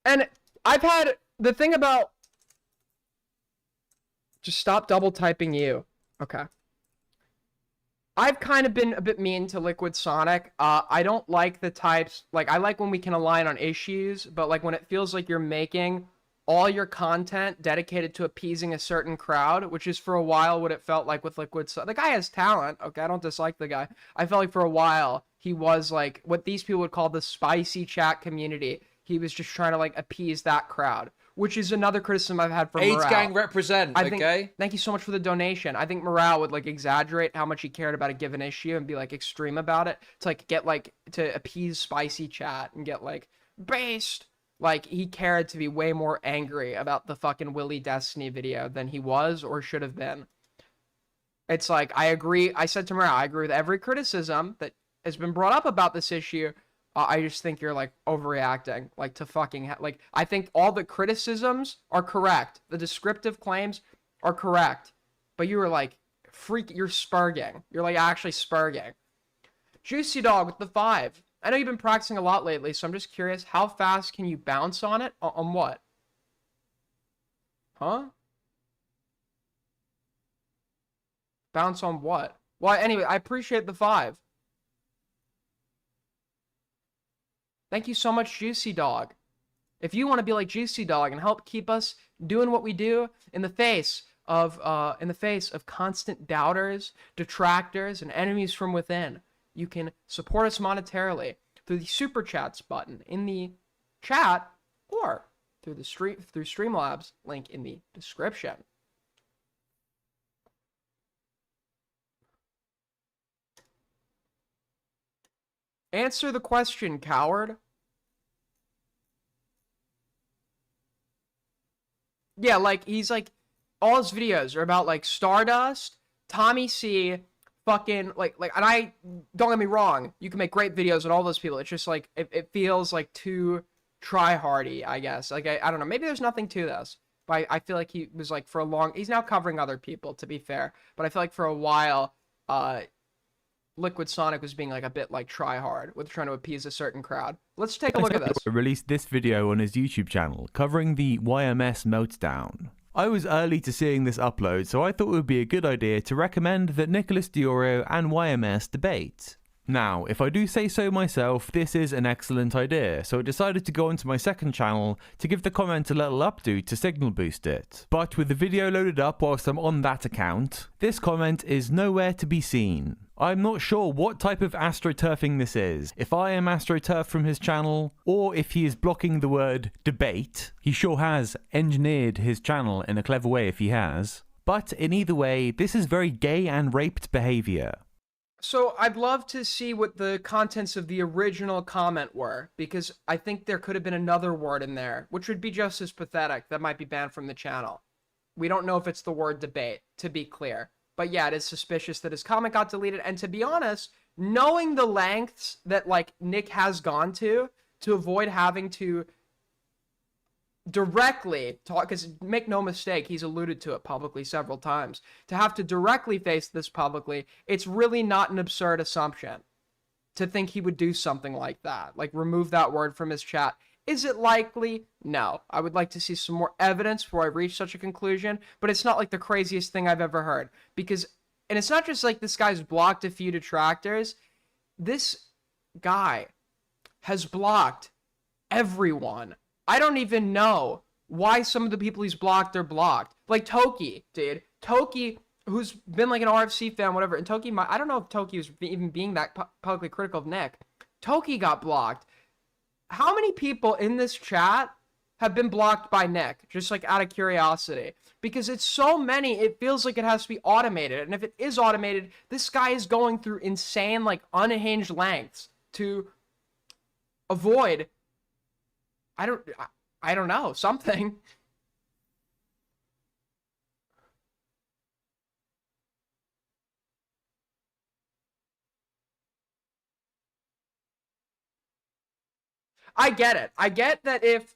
And I've had the thing about. Just stop double typing you. Okay. I've kind of been a bit mean to Liquid Sonic. I don't like the types, like, I like when we can align on issues, but, like, when it feels like you're making all your content dedicated to appeasing a certain crowd, which is for a while what it felt like with Liquid Sonic. The guy has talent, okay? I don't dislike the guy. I felt like for a while, he was, like, what these people would call the spicy chat community. He was just trying to, like, appease that crowd, which is another criticism I've had from AIDS Morale. gang represent, okay? Thank you so much for the donation. I think Morale would, like, exaggerate how much he cared about a given issue and be, like, extreme about it to, like, get, like, to appease spicy chat and get, like, based. Like, he cared to be way more angry about the fucking Willy Destiny video than he was or should have been. It's like, I agree. I said to Morale, I agree with every criticism that has been brought up about this issue. I just think you're, like, overreacting, like, to fucking, like, I think all the criticisms are correct. The descriptive claims are correct. But you were, like, you're spurging. You're, like, actually spurging. Juicy Dog with the 5. I know you've been practicing a lot lately, so I'm just curious, how fast can you bounce on it? On what? Huh? Bounce on what? Well, anyway, I appreciate the 5. Thank you so much, Juicy Dog. If you want to be like Juicy Dog and help keep us doing what we do in the face of constant doubters, detractors, and enemies from within, you can support us monetarily through the Super Chats button in the chat or through Streamlabs link in the description. Answer the question, coward. Yeah, like, he's like, all his videos are about, like, Stardust, Tommy C, fucking, like, and I, don't get me wrong, you can make great videos with all those people. It's just, like, it feels, like, too try-hardy, I guess. Like, I don't know, maybe there's nothing to this. But I feel like he was, like, he's now covering other people, to be fair. But I feel like for a while, Liquid Sonic was being like a bit like try hard with trying to appease a certain crowd. Let's take a look at this. Released this video on his YouTube channel covering the YMS meltdown. I was early to seeing this upload, so I thought it would be a good idea to recommend that Nicholas DeOrio and YMS debate. Now, if I do say so myself, this is an excellent idea, so I decided to go onto my second channel to give the comment a little updo to signal boost it. But with the video loaded up whilst I'm on that account, this comment is nowhere to be seen. I'm not sure what type of astroturfing this is, if I am astroturfed from his channel, or if he is blocking the word debate. He sure has engineered his channel in a clever way if he has. But in either way, this is very gay and raped behaviour. So I'd love to see what the contents of the original comment were, because I think there could have been another word in there, which would be just as pathetic, that might be banned from the channel. We don't know if it's the word debate, to be clear. But yeah, it is suspicious that his comment got deleted, and to be honest, knowing the lengths that, like, Nick has gone to avoid having to directly talk, because make no mistake, he's alluded to it publicly several times, to have to directly face this publicly, it's really not an absurd assumption to think he would do something like that, like remove that word from his chat. Is it likely? No. I would like to see some more evidence before I reach such a conclusion, but it's not like the craziest thing I've ever heard, because, and it's not just like this guy's blocked a few detractors, this guy has blocked everyone. I don't even know why some of the people he's blocked are blocked. Like Toki, dude. Toki, who's been like an RFC fan, whatever. And Toki, I don't know if Toki was even being that publicly critical of Nick. Toki got blocked. How many people in this chat have been blocked by Nick? Just like out of curiosity. Because it's so many, it feels like it has to be automated. And if it is automated, this guy is going through insane, like unhinged lengths to avoid, I don't know, something. I get it. I get that if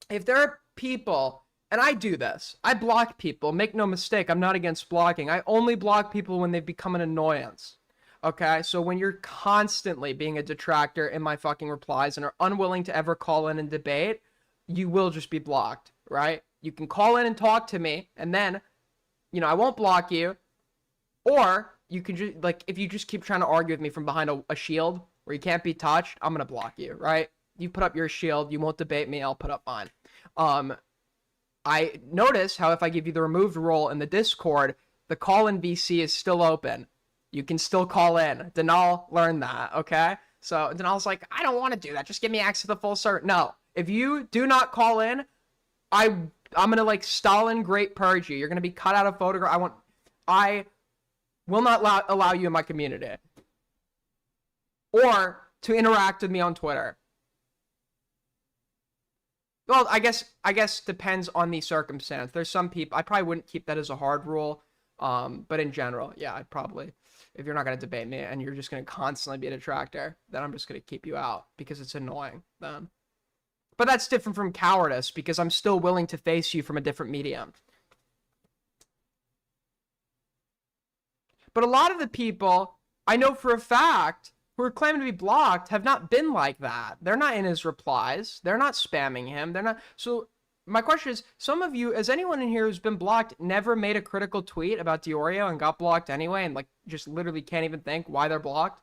there are people, and I do this, I block people, make no mistake, I'm not against blocking. I only block people when they become an annoyance. Okay, so when you're constantly being a detractor in my fucking replies and are unwilling to ever call in and debate, you will just be blocked, right? You can call in and talk to me, and then, you know, I won't block you. Or you can just, like, if you just keep trying to argue with me from behind a shield where you can't be touched, I'm gonna block you, right? You put up your shield, you won't debate me, I'll put up mine. I notice how if I give you the removed role in the Discord, the call-in VC is still open. You can still call in. Denal learned that, okay? So Denal's like, I don't want to do that. Just give me access to the full server. No. If you do not call in, I'm going to, like, Stalin Great Purge you. You're going to be cut out of photograph. I will not allow you in my community. Or to interact with me on Twitter. Well, I guess depends on the circumstance. There's some people, I probably wouldn't keep that as a hard rule. But in general, yeah, I'd probably, if you're not going to debate me and you're just going to constantly be a detractor, then I'm just going to keep you out because it's annoying then. But that's different from cowardice because I'm still willing to face you from a different medium. But a lot of the people I know for a fact who are claiming to be blocked have not been like that. They're not in his replies. They're not spamming him. They're not. So my question is, some of you, has anyone in here who's been blocked never made a critical tweet about DeOrio and got blocked anyway and, like, just literally can't even think why they're blocked?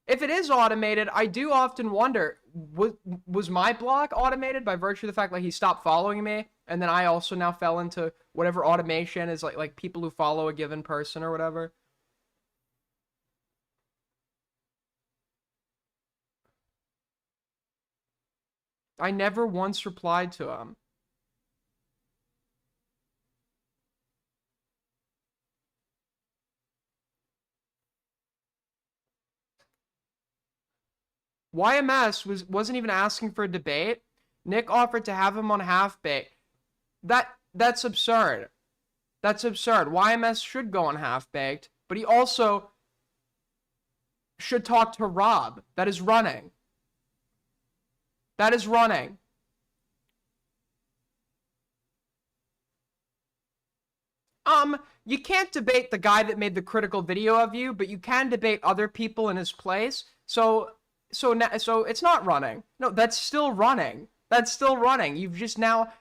If it is automated, I do often wonder, was my block automated by virtue of the fact, like, he stopped following me, and then I also now fell into whatever automation is, like people who follow a given person or whatever? I never once replied to him. YMS wasn't even asking for a debate. Nick offered to have him on half-baked. That's absurd. That's absurd. YMS should go on half-baked, but he also should talk to Rob. That is running. That is running. You can't debate the guy that made the critical video of you, but you can debate other people in his place. So it's not running. No, that's still running. That's still running. You've just now,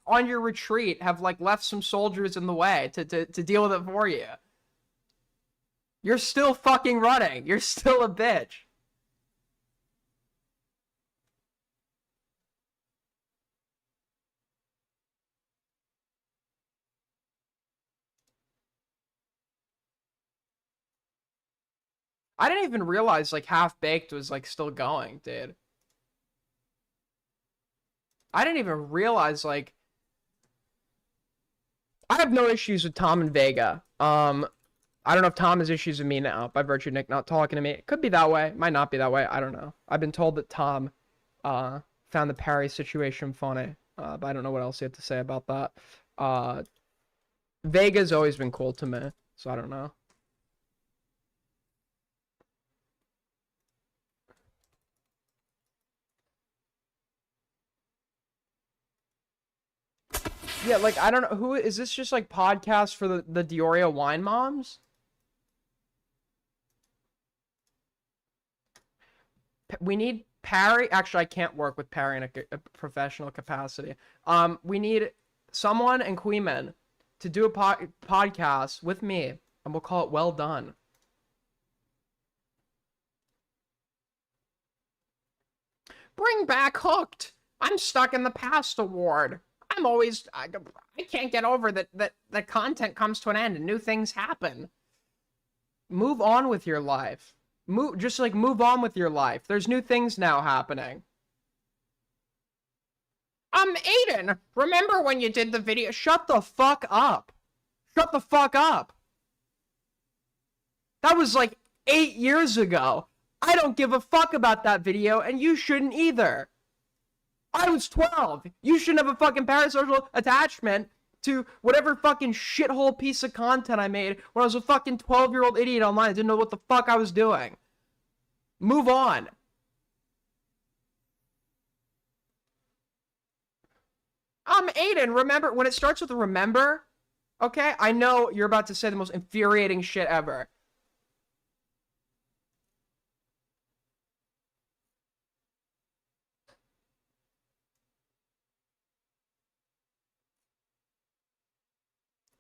on your retreat, have like left some soldiers in the way to deal with it for you. You're still fucking running. You're still a bitch. I didn't even realize like Half Baked was like still going, dude. I didn't even realize like I have no issues with Tom and Vega. I don't know if Tom has issues with me now by virtue of Nick not talking to me. It could be that way, might not be that way. I don't know. I've been told that Tom found the Parry situation funny, but I don't know what else he had to say about that. Vega's always been cool to me, so I don't know. Yeah, like, I don't know, who, is this just, like, podcast for the DeOrio wine moms? We need Parry, actually, I can't work with Parry in a professional capacity. We need someone and Queeman to do a podcast with me, and we'll call it Well Done. Bring back Hooked! I'm stuck in the past award. I'm always, I can't get over that the content comes to an end and new things happen. Move on with your life. Just like move on with your life. There's new things now happening. Aiden, remember when you did the video? Shut the fuck up. Shut the fuck up. That was like 8 years ago. I don't give a fuck about that video, and you shouldn't either. I was 12. You shouldn't have a fucking parasocial attachment to whatever fucking shithole piece of content I made when I was a fucking 12-year-old idiot online. I didn't know what the fuck I was doing. Move on. Aiden, remember, when it starts with remember, okay? I know you're about to say the most infuriating shit ever.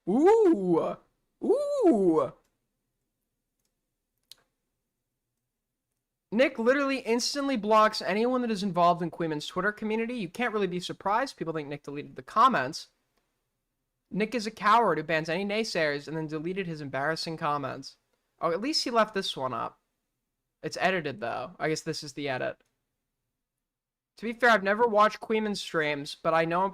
Ooh. Ooh. Nick literally instantly blocks anyone that is involved in Queeman's Twitter community. You can't really be surprised. People think Nick deleted the comments. Nick is a coward who bans any naysayers and then deleted his embarrassing comments. Oh, at least he left this one up. It's edited, though. I guess this is the edit. To be fair, I've never watched Queeman's streams, but I know him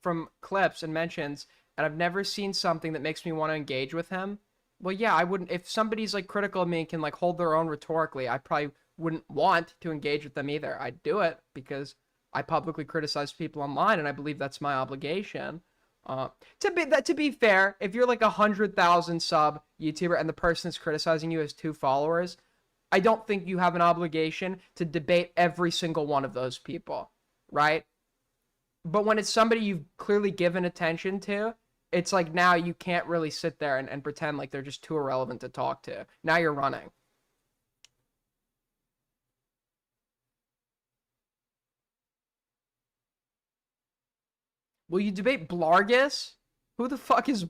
from clips and mentions, and I've never seen something that makes me want to engage with him. Well, yeah, I wouldn't. If somebody's like critical of me and can like hold their own rhetorically, I probably wouldn't want to engage with them either. I'd do it because I publicly criticize people online, and I believe that's my obligation. To be fair, if you're like 100,000 sub YouTuber and the person that's criticizing you has 2 followers, I don't think you have an obligation to debate every single one of those people, right? But when it's somebody you've clearly given attention to, it's like now you can't really sit there and pretend like they're just too irrelevant to talk to. Now you're running. Will you debate Blargus? Who the fuck is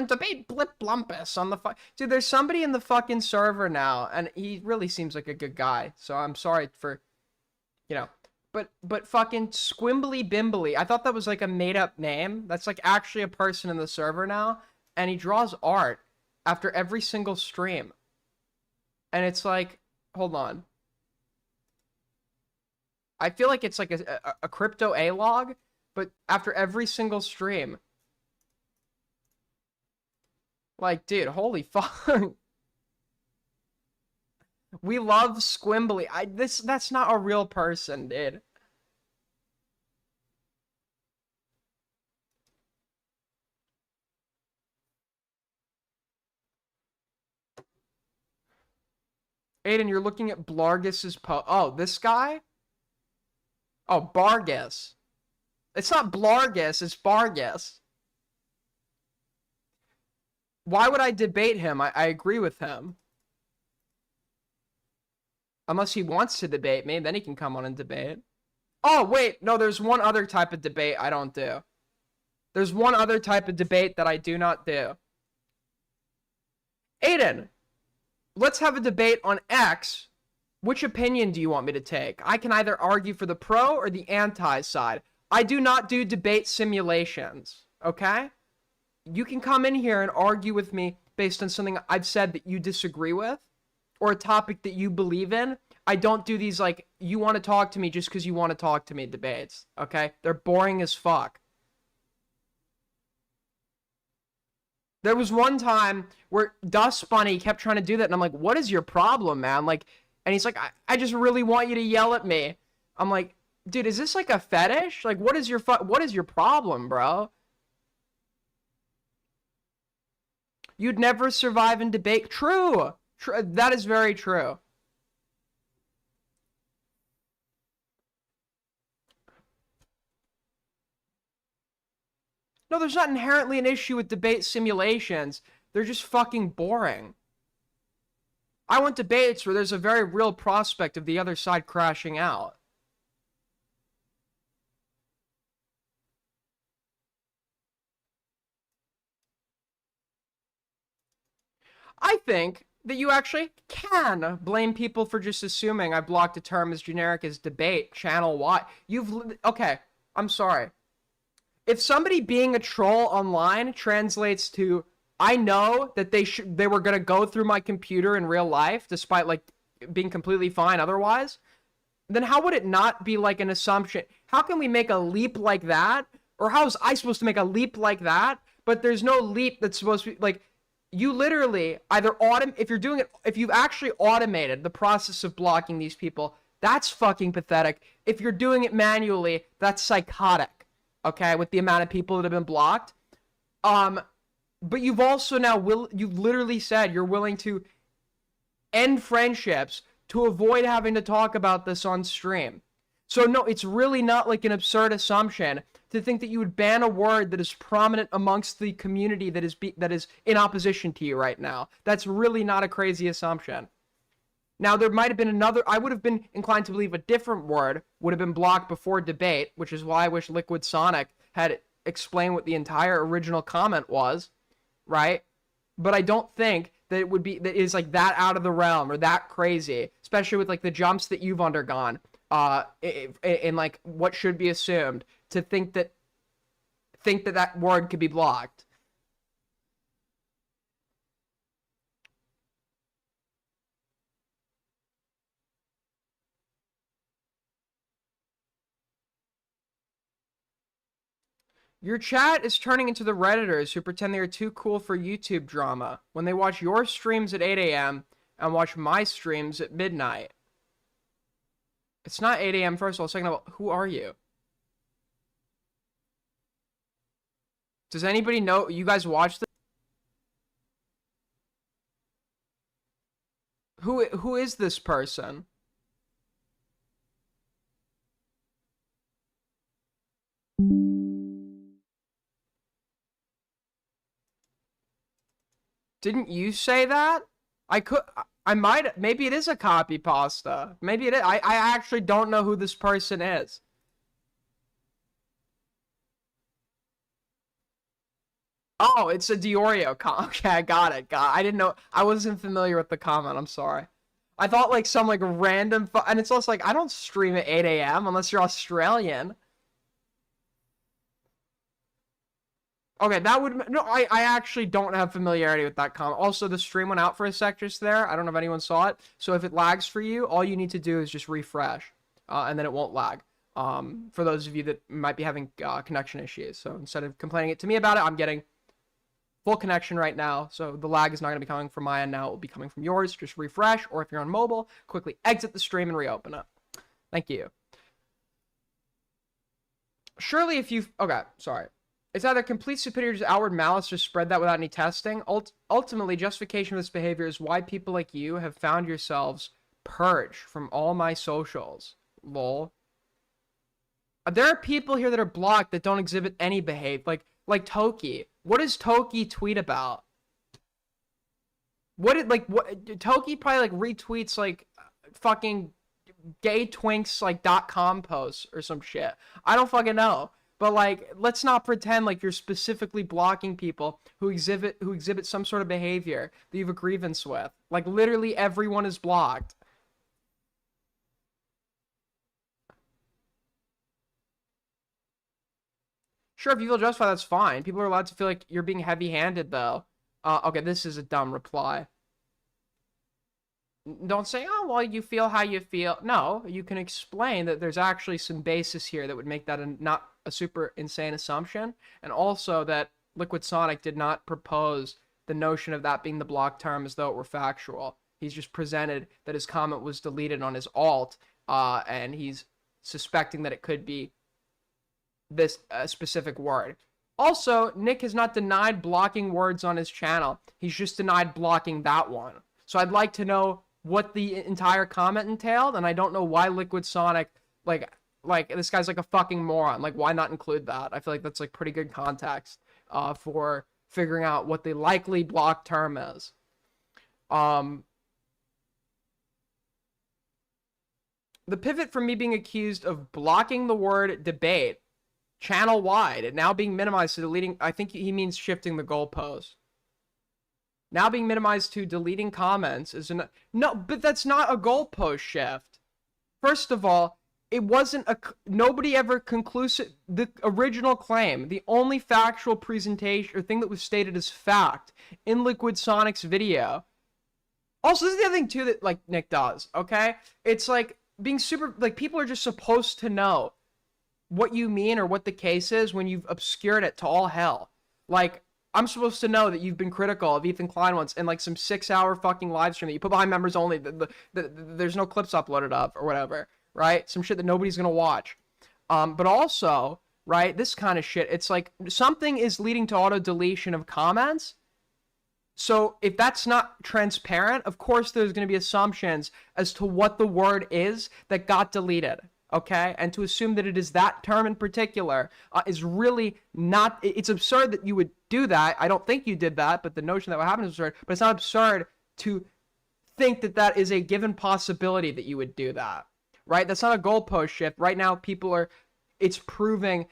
debate Blip Blumpus on the Dude, there's somebody in the fucking server now, and he really seems like a good guy. So I'm sorry for, you know, but fucking Squimbly Bimbly. I thought that was like a made up name. That's like actually a person in the server now, and he draws art after every single stream. And it's like, hold on. I feel like it's like a crypto A-log, but after every single stream. Like, dude, holy fuck. We love Squimbly. That's not a real person, dude. Aiden, you're looking at Blargus's oh, this guy? Oh, Bargus. It's not Blargus, it's Bargus. Why would I debate him? I agree with him. Unless he wants to debate me, then he can come on and debate. Oh, wait. No, there's one other type of debate I don't do. There's one other type of debate that I do not do. Aiden, let's have a debate on X. Which opinion do you want me to take? I can either argue for the pro or the anti side. I do not do debate simulations, okay? You can come in here and argue with me based on something I've said that you disagree with, or a topic that you believe in. I don't do these, like, you want to talk to me just because you want to talk to me debates, okay? They're boring as fuck. There was one time where Dust Bunny kept trying to do that, and I'm like, what is your problem, man? Like, and he's like, I just really want you to yell at me. I'm like, dude, is this like a fetish? Like, what is your problem, bro? You'd never survive in debate. True. That is very true. No, there's not inherently an issue with debate simulations. They're just fucking boring. I want debates where there's a very real prospect of the other side crashing out. I think that you actually can blame people for just assuming I blocked a term as generic as debate channel-wide. Okay, I'm sorry. If somebody being a troll online translates to, I know that they were gonna go through my computer in real life despite like being completely fine otherwise, then how would it not be like an assumption? How can we make a leap like that? Or how is I supposed to make a leap like that? But there's no leap that's supposed to be like, you literally either if you've actually automated the process of blocking these people, that's fucking pathetic. If you're doing it manually, that's psychotic, okay, with the amount of people that have been blocked. But you've also you've literally said you're willing to end friendships to avoid having to talk about this on stream. So no, it's really not like an absurd assumption to think that you would ban a word that is prominent amongst the community that is in opposition to you right now. That's really not a crazy assumption. Now, there might have been I would have been inclined to believe a different word would have been blocked before debate, which is why I wish Liquid Sonic had explained what the entire original comment was, right? But I don't think that that is like that out of the realm or that crazy, especially with like the jumps that you've undergone, in like what should be assumed, to think that that word could be blocked. Your chat is turning into the Redditors who pretend they are too cool for YouTube drama when they watch your streams at 8 a.m. and watch my streams at midnight. It's not 8 a.m. first of all. Second of all, who are you? Does anybody know? You guys watch this? Who is this person? Didn't you say that? Maybe it is a copy pasta. Maybe it is. I actually don't know who this person is. Oh, it's a DeOrio comment. Okay, I got it. I didn't know. I wasn't familiar with the comment. I'm sorry. I thought like some like random, and it's also like, I don't stream at 8 a.m. unless you're Australian. Okay, that would... No, I actually don't have familiarity with that comment. Also, the stream went out for a sec just there. I don't know if anyone saw it. So if it lags for you, all you need to do is just refresh. And then it won't lag. For those of you that might be having connection issues. So instead of complaining it to me about it, I'm getting full connection right now. So the lag is not going to be coming from my end now. It will be coming from yours. Just refresh. Or if you're on mobile, quickly exit the stream and reopen it. Thank you. Surely if you've... Okay, sorry. It's either complete stupidity or just outward malice to spread that without any testing. Ultimately, justification of this behavior is why people like you have found yourselves purged from all my socials. Lol. There are people here that are blocked that don't exhibit any behavior. Like Toki. What does Toki tweet about? Toki probably like retweets like fucking gaytwinks like .com posts or some shit. I don't fucking know. But like, let's not pretend like you're specifically blocking people who exhibit some sort of behavior that you have a grievance with. Like literally everyone is blocked. Sure, if you feel justified, that's fine. People are allowed to feel like you're being heavy-handed, though. Okay, this is a dumb reply. Don't say, oh, well, you feel how you feel. No, you can explain that there's actually some basis here that would make that not a super insane assumption. And also that Liquid Sonic did not propose the notion of that being the block term as though it were factual. He's just presented that his comment was deleted on his alt, and he's suspecting that it could be this specific word. Also, Nick has not denied blocking words on his channel. He's just denied blocking that one. So I'd like to know what the entire comment entailed, and I don't know why Liquid Sonic, like this guy's like a fucking moron. Like, why not include that? I feel like that's like pretty good context for figuring out what the likely block term is. The pivot from me being accused of blocking the word debate channel wide and now being minimized to deleting, I think he means shifting the goalpost. Now being minimized to deleting comments is no, but that's not a goalpost shift. First of all, it wasn't nobody ever conclusive, the original claim, the only factual presentation or thing that was stated as fact in Liquid Sonic's video. Also, this is the other thing too that like Nick does, okay? It's like being super, like people are just supposed to know what you mean or what the case is when you've obscured it to all hell. Like, I'm supposed to know that you've been critical of Ethan Klein once in like some 6-hour fucking live stream that you put behind members only, there's no clips uploaded of or whatever, right? Some shit that nobody's gonna watch. But also, right, this kind of shit, it's like something is leading to auto deletion of comments. So if that's not transparent, of course there's going to be assumptions as to what the word is that got deleted. Okay, and to assume that it is that term in particular is really not, it's absurd that you would do that. I don't think you did that, but the notion that what happened is absurd. But it's not absurd to think that that is a given possibility that you would do that, right? That's not a goalpost shift. Right now, people are, it's proving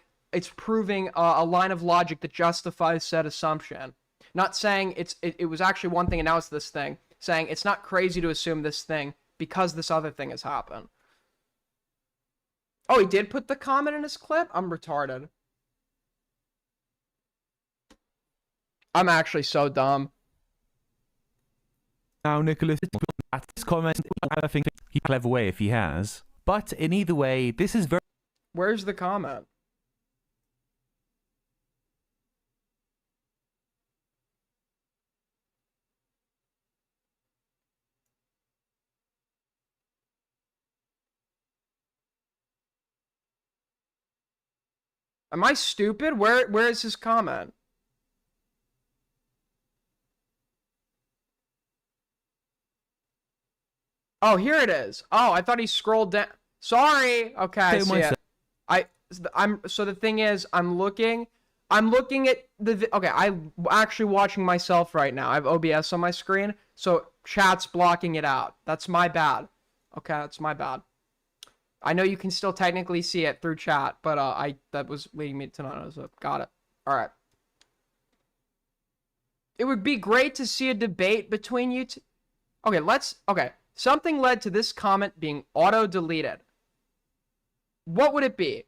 a line of logic that justifies said assumption. Not saying it was actually one thing and now it's this thing. Saying it's not crazy to assume this thing because this other thing has happened. Oh, he did put the comment in his clip? I'm retarded. I'm actually so dumb. Now, Nicholas, at this comment, I think he's a clever way if he has. But in either way, this is very... Where's the comment? Am I stupid? Where is his comment? Oh, here it is. Oh, I thought he scrolled down. Sorry. Okay, I see it. So the thing is, I'm looking at the, okay, I'm actually watching myself right now. I have OBS on my screen, so chat's blocking it out. That's my bad. Okay, that's my bad. I know you can still technically see it through chat, but that was leading me to not, so got it. All right. It would be great to see a debate between you two. Okay, something led to this comment being auto-deleted. What would it be?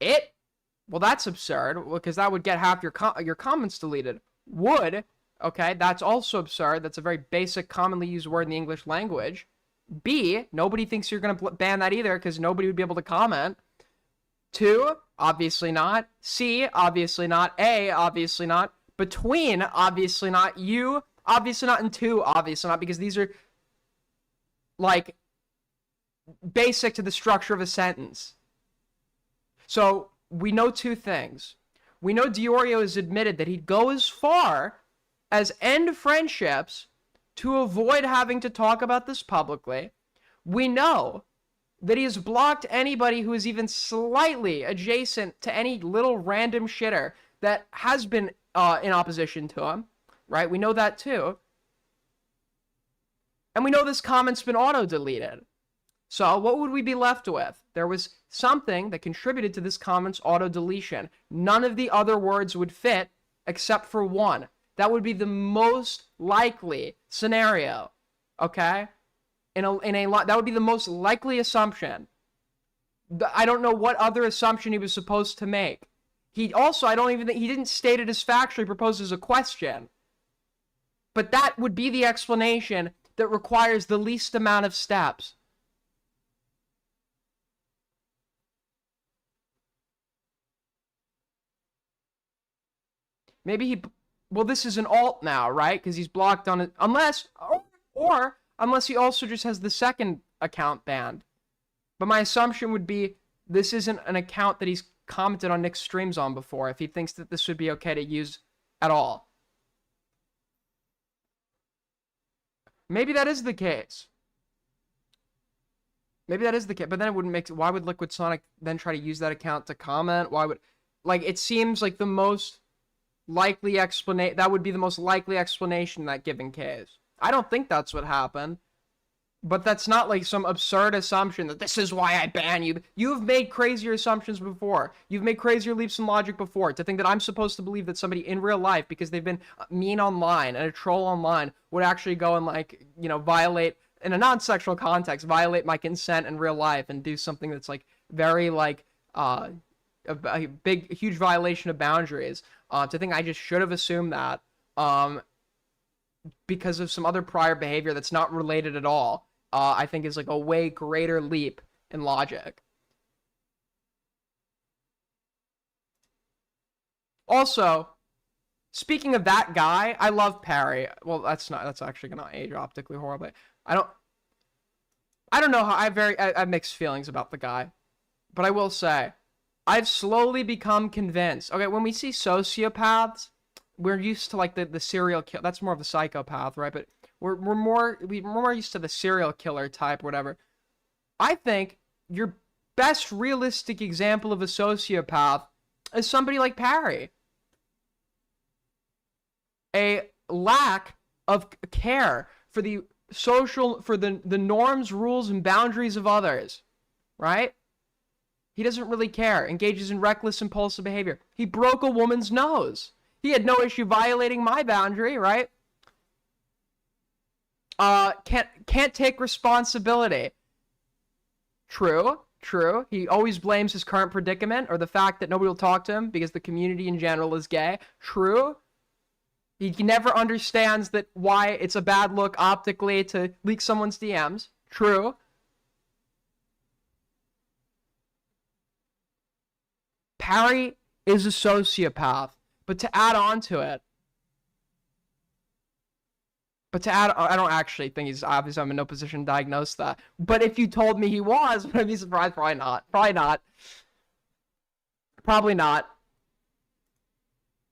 Well, that's absurd, because that would get half your comments deleted. Would, okay, that's also absurd. That's a very basic, commonly used word in the English language. B, nobody thinks you're going to ban that either, because nobody would be able to comment. 2, obviously not. C, obviously not. A, obviously not. Between, obviously not. U, obviously not. And 2, obviously not, because these are, like, basic to the structure of a sentence. So, we know 2 things. We know DeOrio has admitted that he'd go as far as end friendships to avoid having to talk about this publicly. We know that he has blocked anybody who is even slightly adjacent to any little random shitter that has been in opposition to him, right? We know that too. And we know this comment's been auto-deleted. So what would we be left with? There was something that contributed to this comment's auto-deletion. None of the other words would fit except for one. That would be the most likely scenario, okay? That would be the most likely assumption. I don't know what other assumption he was supposed to make. He also, I don't even think, he didn't state it as factually, he proposed as a question. But that would be the explanation that requires the least amount of steps. Maybe he, well, this is an alt now, right? Because he's blocked on it, unless, or unless he also just has the second account banned. But my assumption would be this isn't an account that he's commented on Nick's streams on before, if he thinks that this would be okay to use at all. Maybe that is the case. Maybe that is the case, but then it wouldn't make, why would Liquid Sonic then try to use that account to comment? Why would, like, it seems like the most likely explanation, that would be the most likely explanation in that given case. I don't think that's what happened. But that's not like some absurd assumption that this is why I ban you. You've made crazier assumptions before. You've made crazier leaps in logic before. To think that I'm supposed to believe that somebody in real life, because they've been mean online and a troll online, would actually go and, like, you know, violate, in a non-sexual context, violate my consent in real life and do something that's, like, very, like, a big, huge violation of boundaries. To think I just should have assumed that because of some other prior behavior that's not related at all. I think is like a way greater leap in logic. Also, speaking of that guy, I love Parry. Well, that's actually gonna age optically horribly. I don't know how, I have mixed feelings about the guy. But I will say, I've slowly become convinced. Okay, when we see sociopaths, we're used to like the serial kill. That's more of a psychopath, right? But we're more used to the serial killer type, whatever. I think your best realistic example of a sociopath is somebody like Parry. A lack of care for the social, for the norms, rules, and boundaries of others, right? He doesn't really care, engages in reckless, impulsive behavior. He broke a woman's nose. He had no issue violating my boundary, right? Can't take responsibility. True. He always blames his current predicament or the fact that nobody will talk to him because the community in general is gay. True. He never understands that why it's a bad look optically to leak someone's DMs. True. Parry is a sociopath, but to add on to it, I don't actually think he's, obviously I'm in no position to diagnose that. But if you told me he was, would I be surprised? Probably not. Probably not.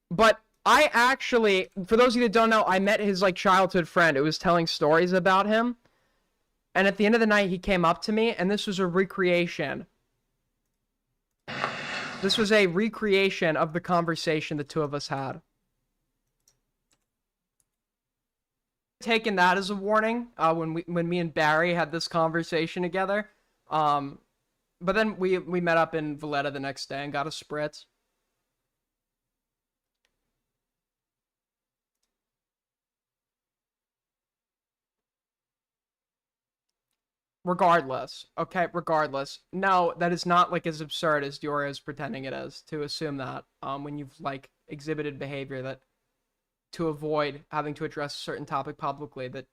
But I actually, for those of you that don't know, I met his like childhood friend who was telling stories about him. And at the end of the night, he came up to me, and this was a recreation. This was a recreation of the conversation the two of us had. Taken that as a warning when me and Barry had this conversation together. But then we met up in Valletta the next day and got a spritz. Regardless, okay, no, that is not like as absurd as DeOrio is pretending it is to assume that when you've like exhibited behavior that to avoid having to address a certain topic publicly that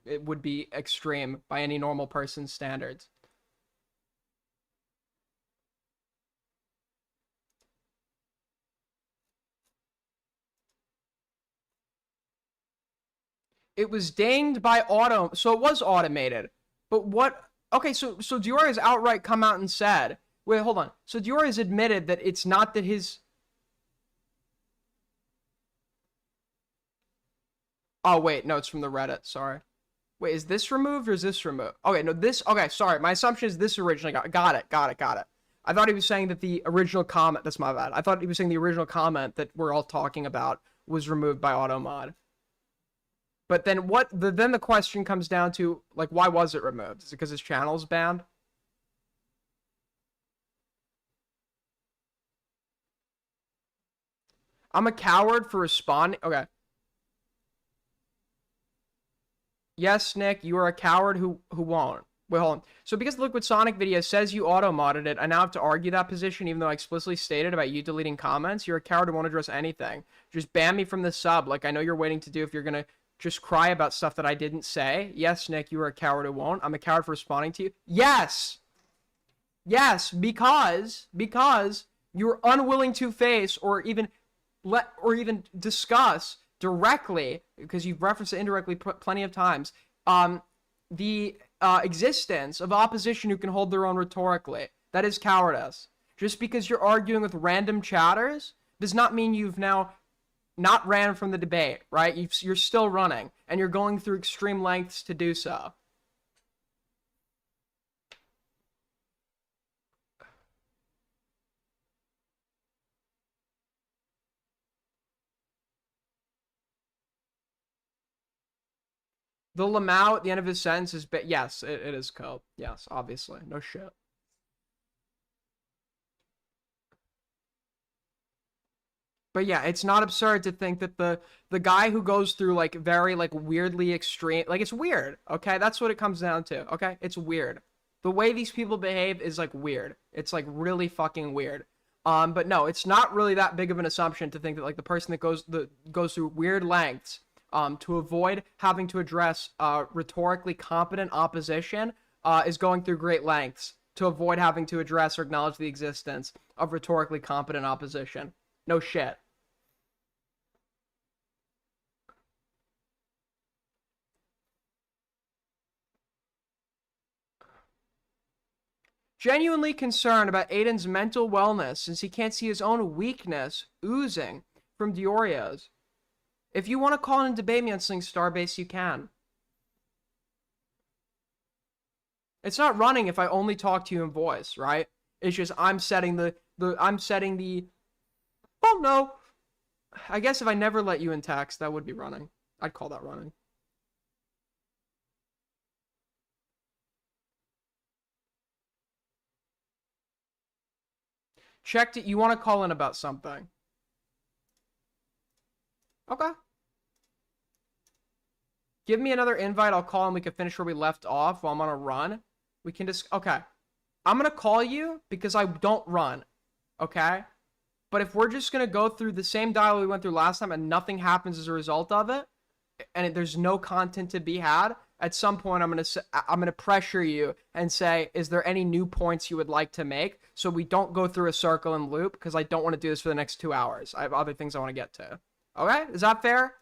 it would be extreme by any normal person's standards. It was dinged by auto, so it was automated. But what? Okay, so DeOrio has outright come out and said, wait, hold on. So DeOrio has admitted that it's not that his. Oh wait, no, it's from the Reddit. Sorry. Wait, is this removed or is this removed? Okay, no, this. Okay, sorry. My assumption is this originally got it. I thought he was saying that the original comment. That's my bad. I thought he was saying the original comment that we're all talking about was removed by auto mod. But then then the question comes down to, like, why was it removed? Is it because his channel's banned? I'm a coward for responding. Okay. Yes, Nick, you are a coward who won't. Wait, hold on. So because the Liquid Sonic video says you auto-modded it, I now have to argue that position even though I explicitly stated about you deleting comments? You're a coward who won't address anything. Just ban me from the sub like I know you're waiting to do if you're going to just cry about stuff that I didn't say. Yes, Nick, you are a coward who won't. I'm a coward for responding to you. Yes! Yes, because you're unwilling to face or even discuss directly, because you've referenced it indirectly plenty of times, the existence of opposition who can hold their own rhetorically. That is cowardice. Just because you're arguing with random chatters does not mean you've now not ran from the debate, right? You're still running, and you're going through extreme lengths to do so. The Lamau at the end of his sentence is, yes, it is Cope. Yes, obviously. No shit. But yeah, it's not absurd to think that the guy who goes through, like, very, like, weirdly extreme, like, it's weird, okay? That's what it comes down to, okay? It's weird. The way these people behave is, like, weird. It's, like, really fucking weird. But no, it's not really that big of an assumption to think that, like, the person that goes through weird lengths to avoid having to address rhetorically competent opposition is going through great lengths to avoid having to address or acknowledge the existence of rhetorically competent opposition. No shit. Genuinely concerned about Aiden's mental wellness since he can't see his own weakness oozing from DeOrio's. If you want to call in and debate me on something Starbase, you can. It's not running if I only talk to you in voice, right? It's just I'm setting the oh no. I guess if I never let you in text, that would be running. I'd call that running. Checked it. You want to call in about something. Okay. Give me another invite. I'll call and we can finish where we left off while I'm on a run. We can just... Okay. I'm going to call you because I don't run. Okay? But if we're just going to go through the same dialogue we went through last time and nothing happens as a result of it, and there's no content to be had, at some point I'm going to pressure you and say, is there any new points you would like to make so we don't go through a circle and loop, because I don't want to do this for the next 2 hours. I have other things I want to get to. Okay? Is that fair?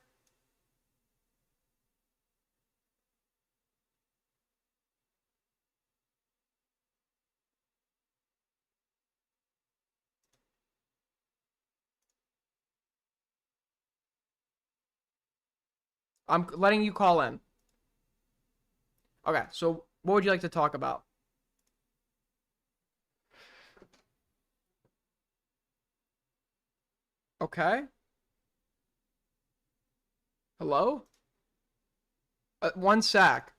I'm letting you call in. Okay, so what would you like to talk about? Okay. Hello? 1 sec.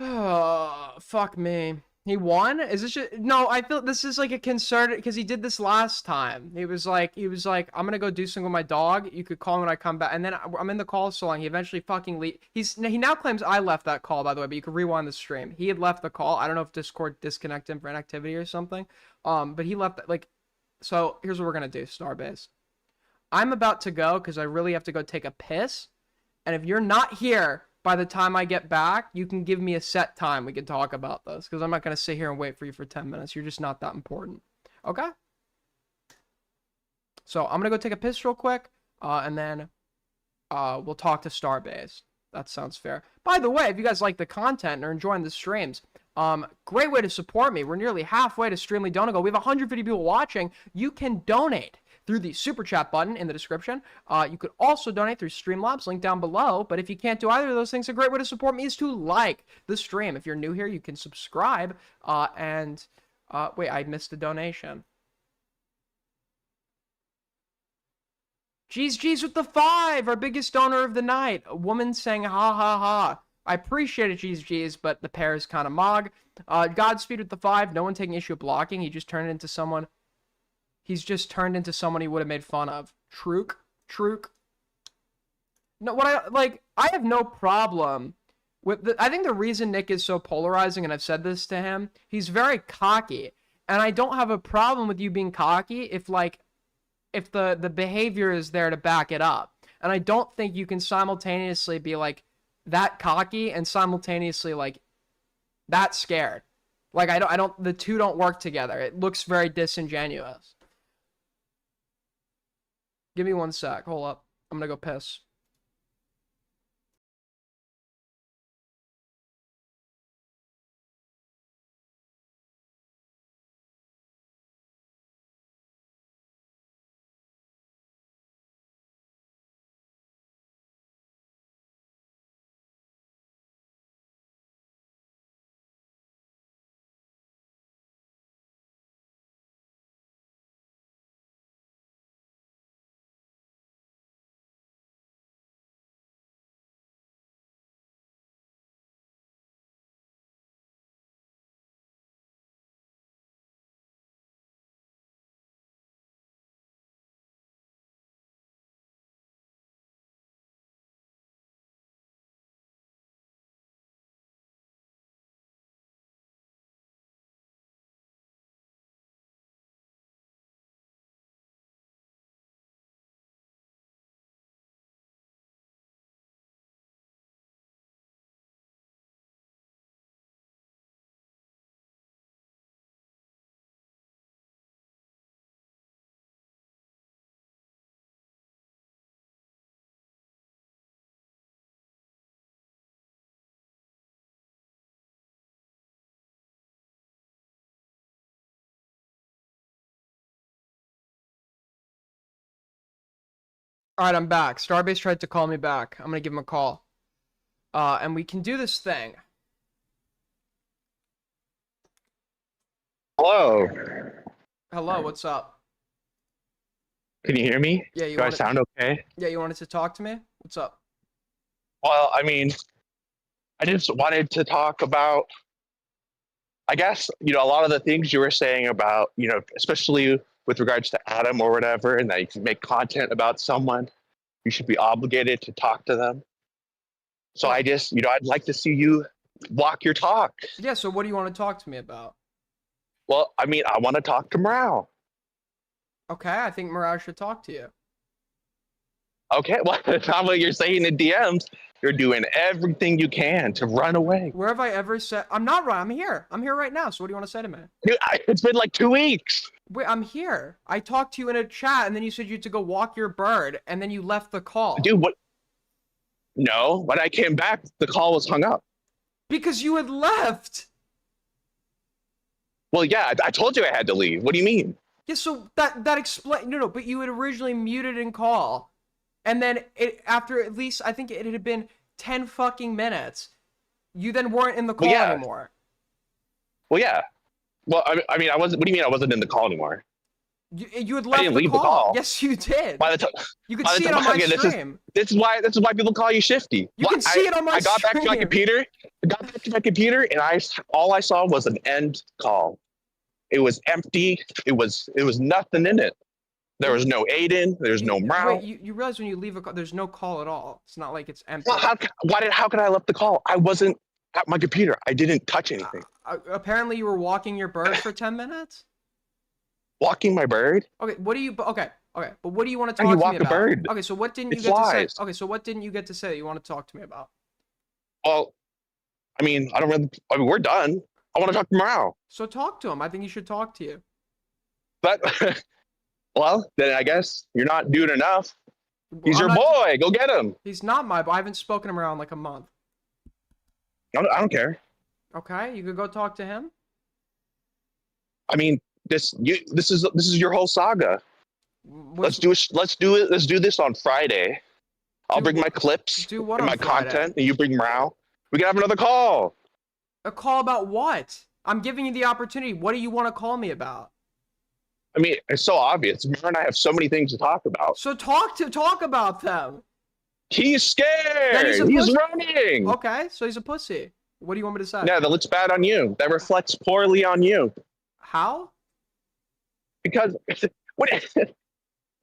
Oh, fuck me. He won? Is this just... No, I feel this is like a concerted, because he did this last time. He was like, I'm gonna go do something with my dog. You could call me when I come back. And then I'm in the call so long. He eventually fucking he now claims I left that call, by the way, but you can rewind the stream. He had left the call. I don't know if Discord disconnected him for inactivity or something. But he left, like... So, here's what we're gonna do, Starbase. I'm about to go, because I really have to go take a piss. And if you're not here by the time I get back, you can give me a set time. We can talk about this, because I'm not going to sit here and wait for you for 10 minutes. You're just not that important. Okay? So I'm going to go take a piss real quick, and then we'll talk to Starbase. That sounds fair. By the way, if you guys like the content and are enjoying the streams, great way to support me. We're nearly halfway to Streamly Donut Go. We have 150 people watching. You can donate through the super chat button in the description. You could also donate through Streamlabs, link down below. But if you can't do either of those things, a great way to support me is to like the stream. If you're new here, you can subscribe. Wait, I missed a donation. G's with the 5, our biggest donor of the night. A woman saying ha ha ha. I appreciate it, G's, but the pair is kind of mog. Godspeed with the 5. No one taking issue of blocking. He just turned into someone. He's just turned into someone he would have made fun of. Trook. No, I have no problem with I think the reason Nick is so polarizing, and I've said this to him, he's very cocky. And I don't have a problem with you being cocky if the behavior is there to back it up. And I don't think you can simultaneously be like that cocky and simultaneously like that scared. Like I don't the two don't work together. It looks very disingenuous. Give me 1 sec. Hold up. I'm gonna go piss. All right, I'm back. Starbase tried to call me back. I'm gonna give him a call. And we can do this thing. Hello. Hello, what's up? Can you hear me? Yeah, you Do I wanted- sound okay? Yeah, you wanted to talk to me? What's up? Well, I mean, I just wanted to talk about, I guess, a lot of the things you were saying about, especially with regards to Adam or whatever, and that you can make content about someone, you should be obligated to talk to them. So I just, I'd like to see you walk your talk. Yeah, so what do you want to talk to me about? Well, I mean, I want to talk to Morale. Okay, I think Mirage should talk to you. Okay, well, not what you're saying in DMs. You're doing everything you can to run away. Where have I ever said? I'm not right. I'm here. I'm here right now. So what do you want to say to me? Dude, it's been like 2 weeks. Wait, I'm here. I talked to you in a chat, and then you said you had to go walk your bird, and then you left the call. Dude, what? No, when I came back, the call was hung up. Because you had left. Well, yeah, I told you I had to leave. What do you mean? Yeah, so that explain. No, but you had originally muted in call, and then after at least I think it had been 10 fucking minutes, you then weren't in the call anymore. Well, yeah. Well, I mean, I wasn't. What do you mean I wasn't in the call anymore? You had left I didn't the leave call. the call. Yes, you did. By the time you could see it on my stream. This is why people call you Shifty. You can see it on my stream. I got back to my computer. And all I saw was an end call. It was empty. It was nothing in it. There was no Aiden. There's no Mao. Wait, you realize when you leave a call, there's no call at all. It's not like it's empty. Well, how could I left the call? I wasn't at my computer. I didn't touch anything. Apparently, you were walking your bird for 10 minutes. Walking my bird? Okay, what do you? Okay, but what do you want to How talk do you to me walk a about? bird? Okay, so what didn't you It get to flies. say? Okay, so what didn't you get to say that you want to talk to me about? Well, I mean, we're done. I want to talk to Mao. So talk to him. I think he should talk to you. But, well, then I guess you're not doing enough. He's I'm your not- boy. Go get him. He's not my boy. I haven't spoken to him around like a month. I don't care. Okay, you could go talk to him. I mean, this is your whole saga. Let's do it. Let's do it. Let's do this on Friday. I'll bring my clips Do what and on my Friday? content, and you bring Morale. We can have another call. A call about what? I'm giving you the opportunity. What do you want to call me about? I mean, it's so obvious. Morale and I have so many things to talk about. So talk about them. He's scared. Then He's running. Okay, so he's a pussy. What do you want me to say? Yeah, that looks bad on you. That reflects poorly on you. How? Because what?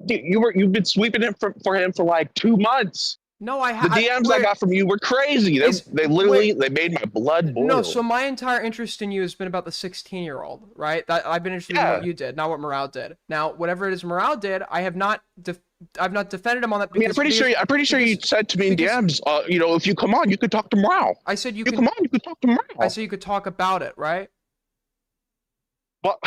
Dude, you've been sweeping it for him for like 2 months. No, I The have. DMs I got from you were crazy. They literally they made my blood boil. No, so my entire interest in you has been about the 16-year-old, right? That I've been interested in what you did, not what Morale did. Now, whatever it is Morale did, I have not I've not defended him on that. I mean, I'm pretty sure you said to me in DMs, you know, if you come on, you could talk to Morale. I said you come on, you could talk to Morale. I said you could talk about it, right? Well,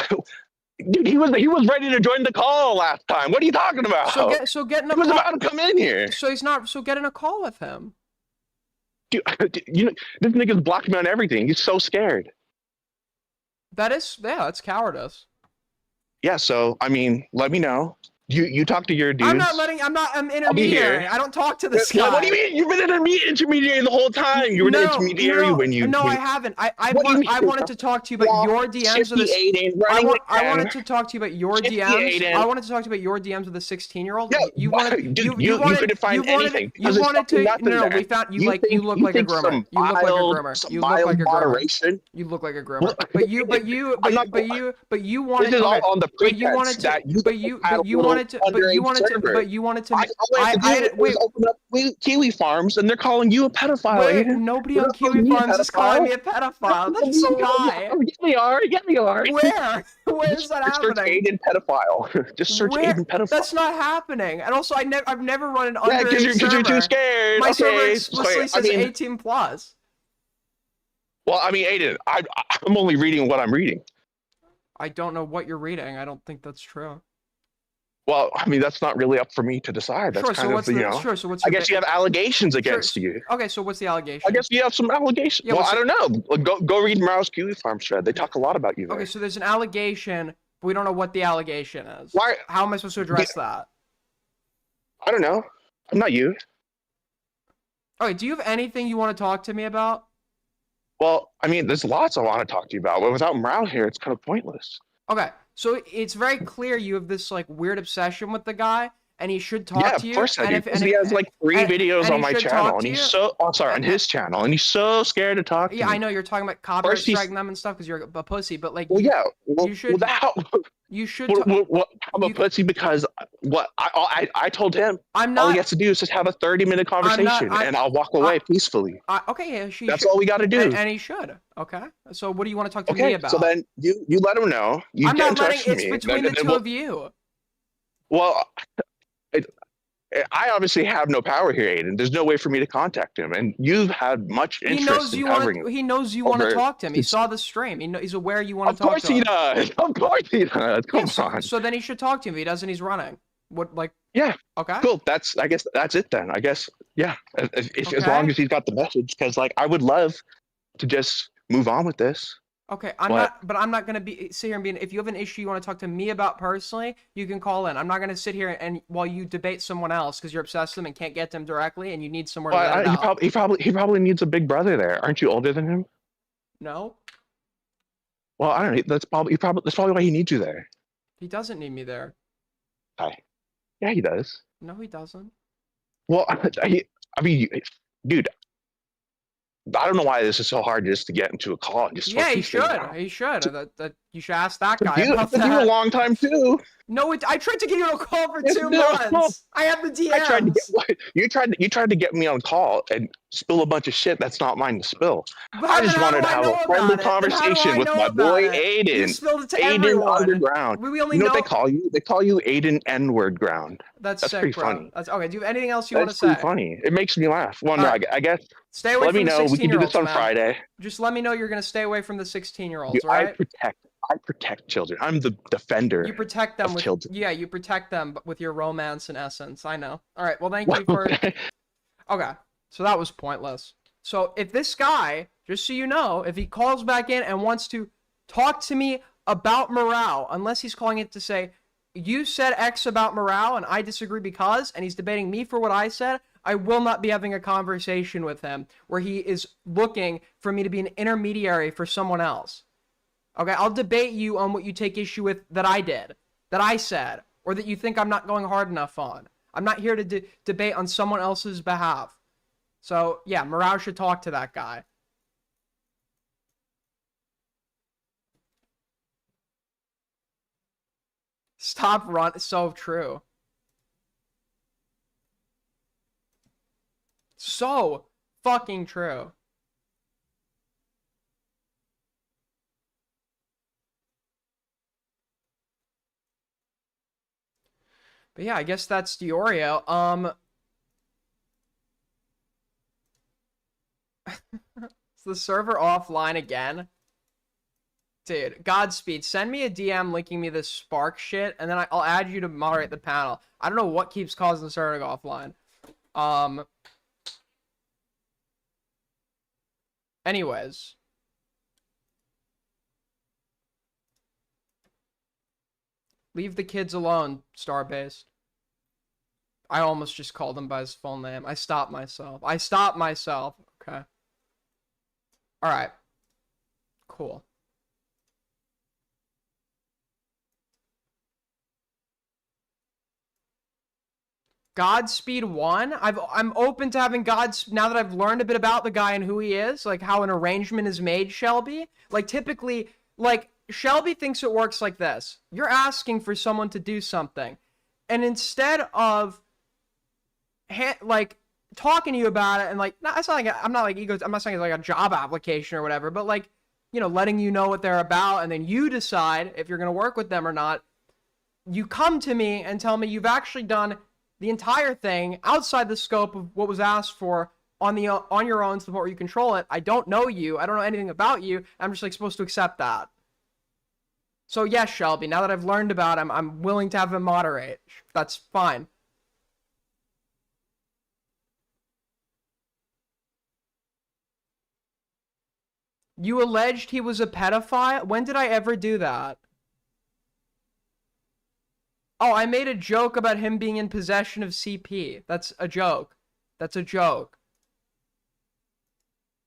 dude, he was ready to join the call last time. What are you talking about? So get in a he was call. about to come in here. So he's not. So get in a call with him. Dude, you know, this nigga's blocked me on everything. He's so scared. That's cowardice. Yeah. So I mean, let me know. You talk to your dudes. I'm intermediary. I don't talk to this guy. What do you mean? You've been intermediary the whole time. You were an intermediary when you. No, I haven't. I wanted to talk to you about your DMs of this. I wanted to talk to you about your DMs. I wanted to talk to you about your DMs with a 16-year-old. Yeah, you wanted. Dude, you couldn't find anything. You wanted to. No, we found you like. You look like a groomer. You look like a groomer. You look like a groomer. You look like a groomer. But you wanted. This is all on the pretext that you wanted to. But you wanted to. Wait, open up Kiwi Farms, and they're calling you a pedophile. Nobody on Kiwi Farms is calling me a pedophile. That's a lie. Yeah, they are. Yeah, they are. Where? Where is that happening? Search Aiden pedophile. Just search Aiden pedophile. That's not happening. And also, I've never run an underage server. Because you're too scared. My server explicitly says 18 plus. Well, I mean, Aiden, I'm only reading what I'm reading. I don't know what you're reading. I don't think that's true. Well, I mean, that's not really up for me to decide. That's so what's I guess you have allegations against you. Okay, so what's the allegation? I guess you have some allegations. Yeah, well, I don't know. Go read Morale's Kiwi Farm thread. They talk a lot about you there. Okay, so there's an allegation, but we don't know what the allegation is. Why? How am I supposed to address that? I don't know. I'm not you. Okay, do you have anything you want to talk to me about? Well, I mean, there's lots I want to talk to you about, but without Morale here, it's kind of pointless. Okay, so it's very clear you have this like weird obsession with the guy, and he should talk to you. Yeah, of course I do. Because he has like 3 videos on my channel, and he's so on his channel, and he's so scared to talk to me. Yeah, I know you're talking about copyright striking them and stuff because you're a pussy, but like. Well, you should. You should. I'm a pussy because what I told him. I'm not. All he has to do is just have a 30-minute conversation, and I'll walk away peacefully. Okay, yeah, that's all we got to do. And he should. Okay. So what do you want to talk to me about? So then you let him know. I'm not letting. It's between the two of you. Well, I obviously have no power here, Aiden. There's no way for me to contact him, and you've had much interest in covering. He knows you want to talk to him. He saw the stream. He's aware you want to talk to him. Of course he does. Of course he does. Come on. So then he should talk to him. If he doesn't, he's running. What like? Yeah. Okay. Cool. I guess that's it then. I guess yeah. As long as he's got the message, because like I would love to just move on with this. Okay, I'm not gonna sit here and be. If you have an issue you want to talk to me about personally, you can call in. I'm not gonna sit here and while you debate someone else because you're obsessed with them and can't get to him directly, and you need somewhere to let it out. He probably needs a big brother there. Aren't you older than him? No. Well, I don't know. That's probably why he needs you there. He doesn't need me there. Hi. Yeah, he does. No, he doesn't. Well, I mean, dude. I don't know why this is so hard just to get into a call. And just he should. He should. You should ask that guy. It's been a long time too. No, I tried to get you on a call for 2 months. I have the DMs. You tried to get me on call and spill a bunch of shit that's not mine to spill. I just wanted to have a friendly conversation with my boy Aiden. You spilled it to Aiden everyone. Underground. We only know know what they call you? They call you Aiden N-word ground. That's sick, pretty bro. funny. That's okay. Do you have anything else you want to say? That's pretty funny. It makes me laugh. Well, no, I guess. Stay away let from me the know. We can do this on 16-year-olds, Friday. Just let me know you're gonna stay away from the 16-year-olds, right? I protect children. I'm the defender. You protect them of with children. Yeah, you protect them with your romance and essence. I know. All right. Well, thank you for. Okay. So that was pointless. So if this guy, just so you know, if he calls back in and wants to talk to me about Morale, unless he's calling it to say, you said X about morale and I disagree because, and he's debating me for what I said, I will not be having a conversation with him where he is looking for me to be an intermediary for someone else. Okay, I'll debate you on what you take issue with that I did, that I said, or that you think I'm not going hard enough on. I'm not here to debate on someone else's behalf. So, yeah, Morale should talk to that guy. Stop run. So true. So fucking true. But yeah, I guess that's DeOrio. Is the server offline again? Dude, Godspeed. Send me a DM linking me this Spark shit, and then I'll add you to moderate the panel. I don't know what keeps causing the server to go offline. Anyways. Leave the kids alone, Starbase. I almost just called him by his full name. I stopped myself. Okay. Alright. Cool. Godspeed 1? I'm open to having now that I've learned a bit about the guy and who he is, like how an arrangement is made, Shelby. Like typically, like Shelby thinks it works like this. You're asking for someone to do something. And instead of like talking to you about it and like, it's not like I'm not saying it's like a job application or whatever, but like, you know, letting you know what they're about and then you decide if you're going to work with them or not. You come to me and tell me you've actually done the entire thing outside the scope of what was asked for on your own to the point where you control it. I don't know you. I don't know anything about you. I'm just like supposed to accept that. So yes, Shelby, now that I've learned about him, I'm willing to have him moderate. That's fine. You alleged he was a pedophile? When did I ever do that? Oh, I made a joke about him being in possession of CP. That's a joke. That's a joke.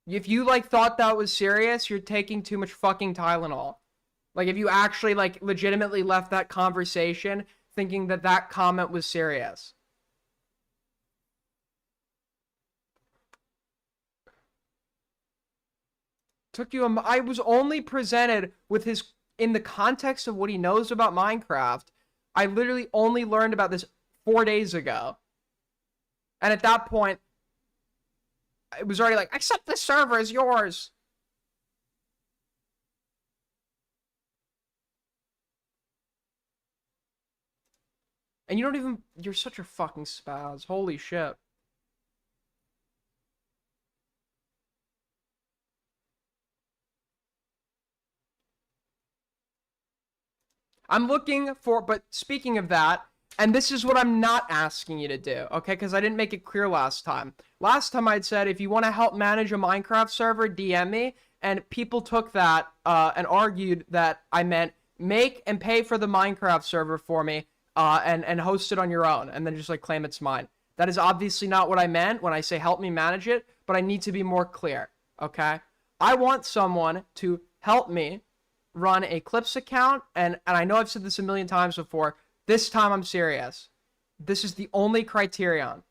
If you, like, thought that was serious, you're taking too much fucking Tylenol. Like, if you actually, like, legitimately left that conversation thinking that that comment was serious. I was only presented with in the context of what he knows about Minecraft. I literally only learned about this 4 days ago. And at that point, it was already like, accept this server as yours. And you don't even, you're such a fucking spaz. Holy shit. I'm looking for, but speaking of that, and this is what I'm not asking you to do, okay? Because I didn't make it clear last time. Last time I'd said, if you want to help manage a Minecraft server, DM me. And people took that and argued that I meant make and pay for the Minecraft server for me and host it on your own. And then just like claim it's mine. That is obviously not what I meant when I say help me manage it. But I need to be more clear, okay? I want someone to help me run a Clips account. And I know I've said this a million times before. This time I'm serious. This is the only criterion.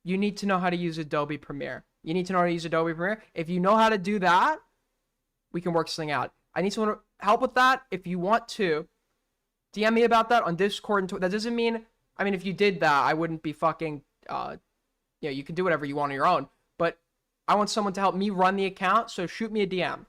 You need to know how to use Adobe Premiere. You need to know how to use Adobe Premiere. If you know how to do that, we can work something out. I need someone to help with that. If you want to, DM me about that on Discord. That doesn't mean, I mean, if you did that, I wouldn't be fucking, you can do whatever you want on your own. But I want someone to help me run the account, so shoot me a DM.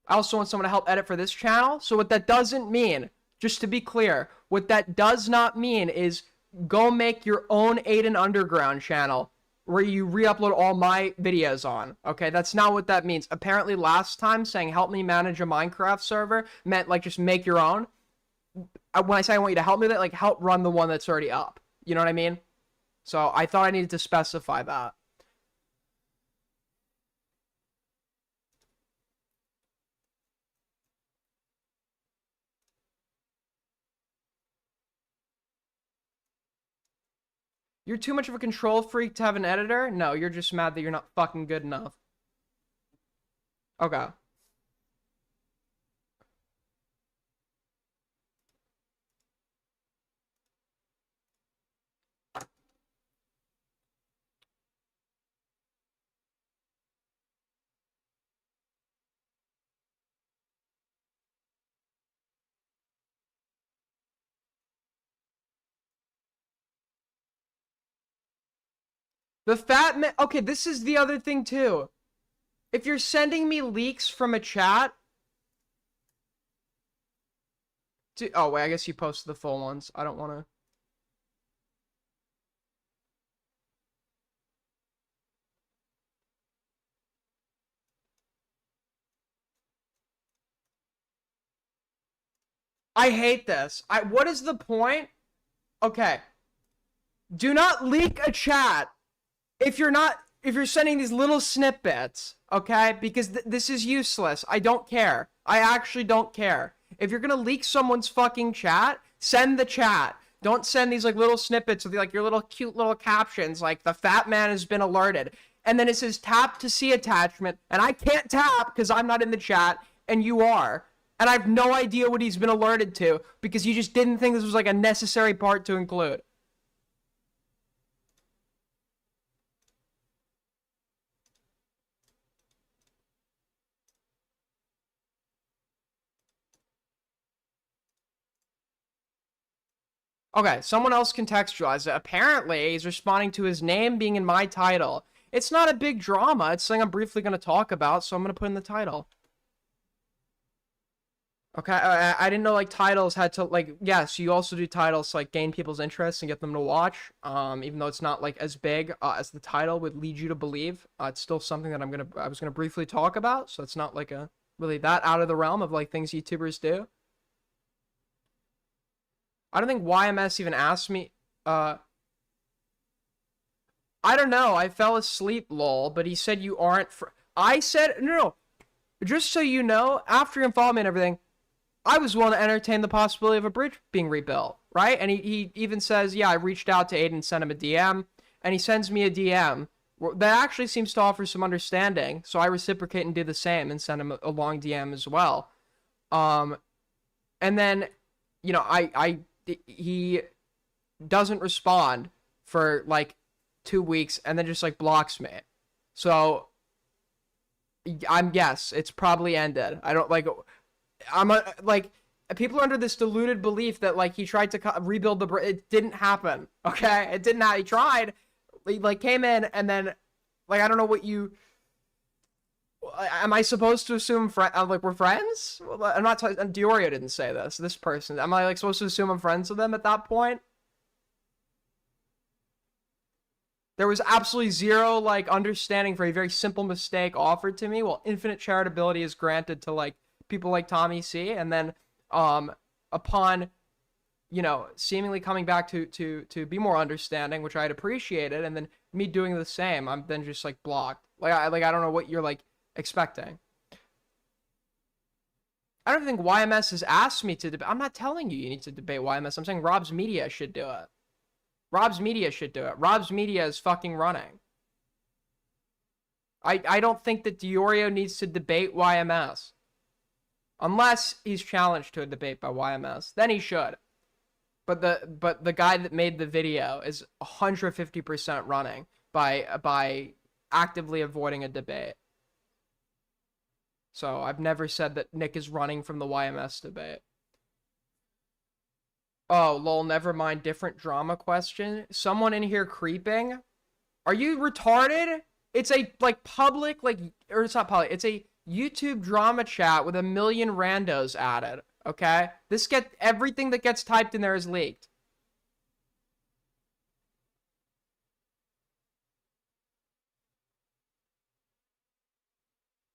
I also want someone to help edit for this channel. So what that doesn't mean, just to be clear, what that does not mean is go make your own Aiden Underground channel where you re-upload all my videos on. Okay, that's not what that means. Apparently last time saying help me manage a Minecraft server meant like just make your own. When I say I want you to help me with it, like help run the one that's already up. You know what I mean? So I thought I needed to specify that. You're too much of a control freak to have an editor? No, you're just mad that you're not fucking good enough. Okay. The fat man. Okay, this is the other thing too. If you're sending me leaks from a chat. Oh, wait, I guess you posted the full ones. I don't want to. I hate this. What is the point? Okay. Do not leak a chat if you're sending these little snippets, okay? Because this is useless. I don't care. I actually don't care. If you're gonna leak someone's fucking chat, send the chat. Don't send these like little snippets with like your little cute little captions like the fat man has been alerted. And then it says tap to see attachment, and I can't tap because I'm not in the chat, and you are. And I have no idea what he's been alerted to because you just didn't think this was like a necessary part to include. Okay, someone else contextualized it. Apparently, he's responding to his name being in my title. It's not a big drama. It's something I'm briefly going to talk about, so I'm going to put in the title. Okay, I didn't know, like, titles had to, like, yes, you also do titles to, like, gain people's interest and get them to watch, even though it's not, like, as big as the title would lead you to believe. It's still something that I was going to briefly talk about, so it's not, like, really that out of the realm of, like, things YouTubers do. I don't think YMS even asked me, I don't know, I fell asleep, lol, but he said you aren't I said, no, just so you know, after you unfollowed me and everything, I was willing to entertain the possibility of a bridge being rebuilt, right? And he even says, yeah, I reached out to Aiden, sent him a DM, and he sends me a DM that actually seems to offer some understanding, so I reciprocate and do the same and send him a long DM as well. And then, you know, he doesn't respond for like 2 weeks and then just like blocks me. So yes, it's probably ended. I don't like, like people are under this deluded belief that like he tried to rebuild the bridge. It didn't happen. Okay. It didn't happen. He tried, he like came in and then like, I don't know what you, am I supposed to assume like we're friends? I'm not. DeOrio didn't say this. This person. Am I like supposed to assume I'm friends with them at that point? There was absolutely zero like understanding for a very simple mistake offered to me. Well, infinite charitability is granted to like people like Tommy C. And then, upon, you know, seemingly coming back to be more understanding, which I'd appreciated, and then me doing the same, I'm then just like blocked. I don't know what you're like expecting. I don't think YMS has asked me to debate. I'm not telling you need to debate YMS. I'm saying Rob's Media should do it. Rob's Media should do it. Rob's Media is fucking running. I don't think that DeOrio needs to debate YMS. Unless he's challenged to a debate by YMS. Then he should. But the guy that made the video is 150% running by actively avoiding a debate. So I've never said that Nick is running from the YMS debate. Oh, lol, never mind. Different drama question. Someone in here creeping? Are you retarded? It's a, like, public, like, or it's not public. It's a YouTube drama chat with 1 million randos added, okay? Everything that gets typed in there is leaked.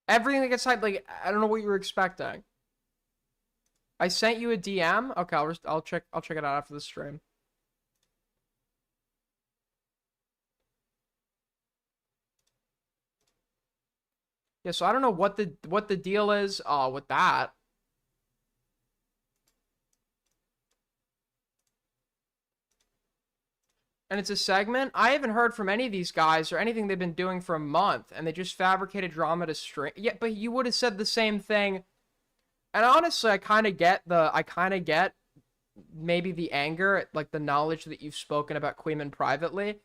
Everything that gets typed, like, I don't know what you were expecting. I sent you a DM? Okay, I'll check it out after the stream. Yeah, so I don't know what the deal is with that. and it's a segment. I haven't heard from any of these guys or anything they've been doing for a month, and they just fabricated drama to string. Yeah, but you would have said the same thing. And honestly, I kind of get maybe the anger at like the knowledge that you've spoken about Queeman privately.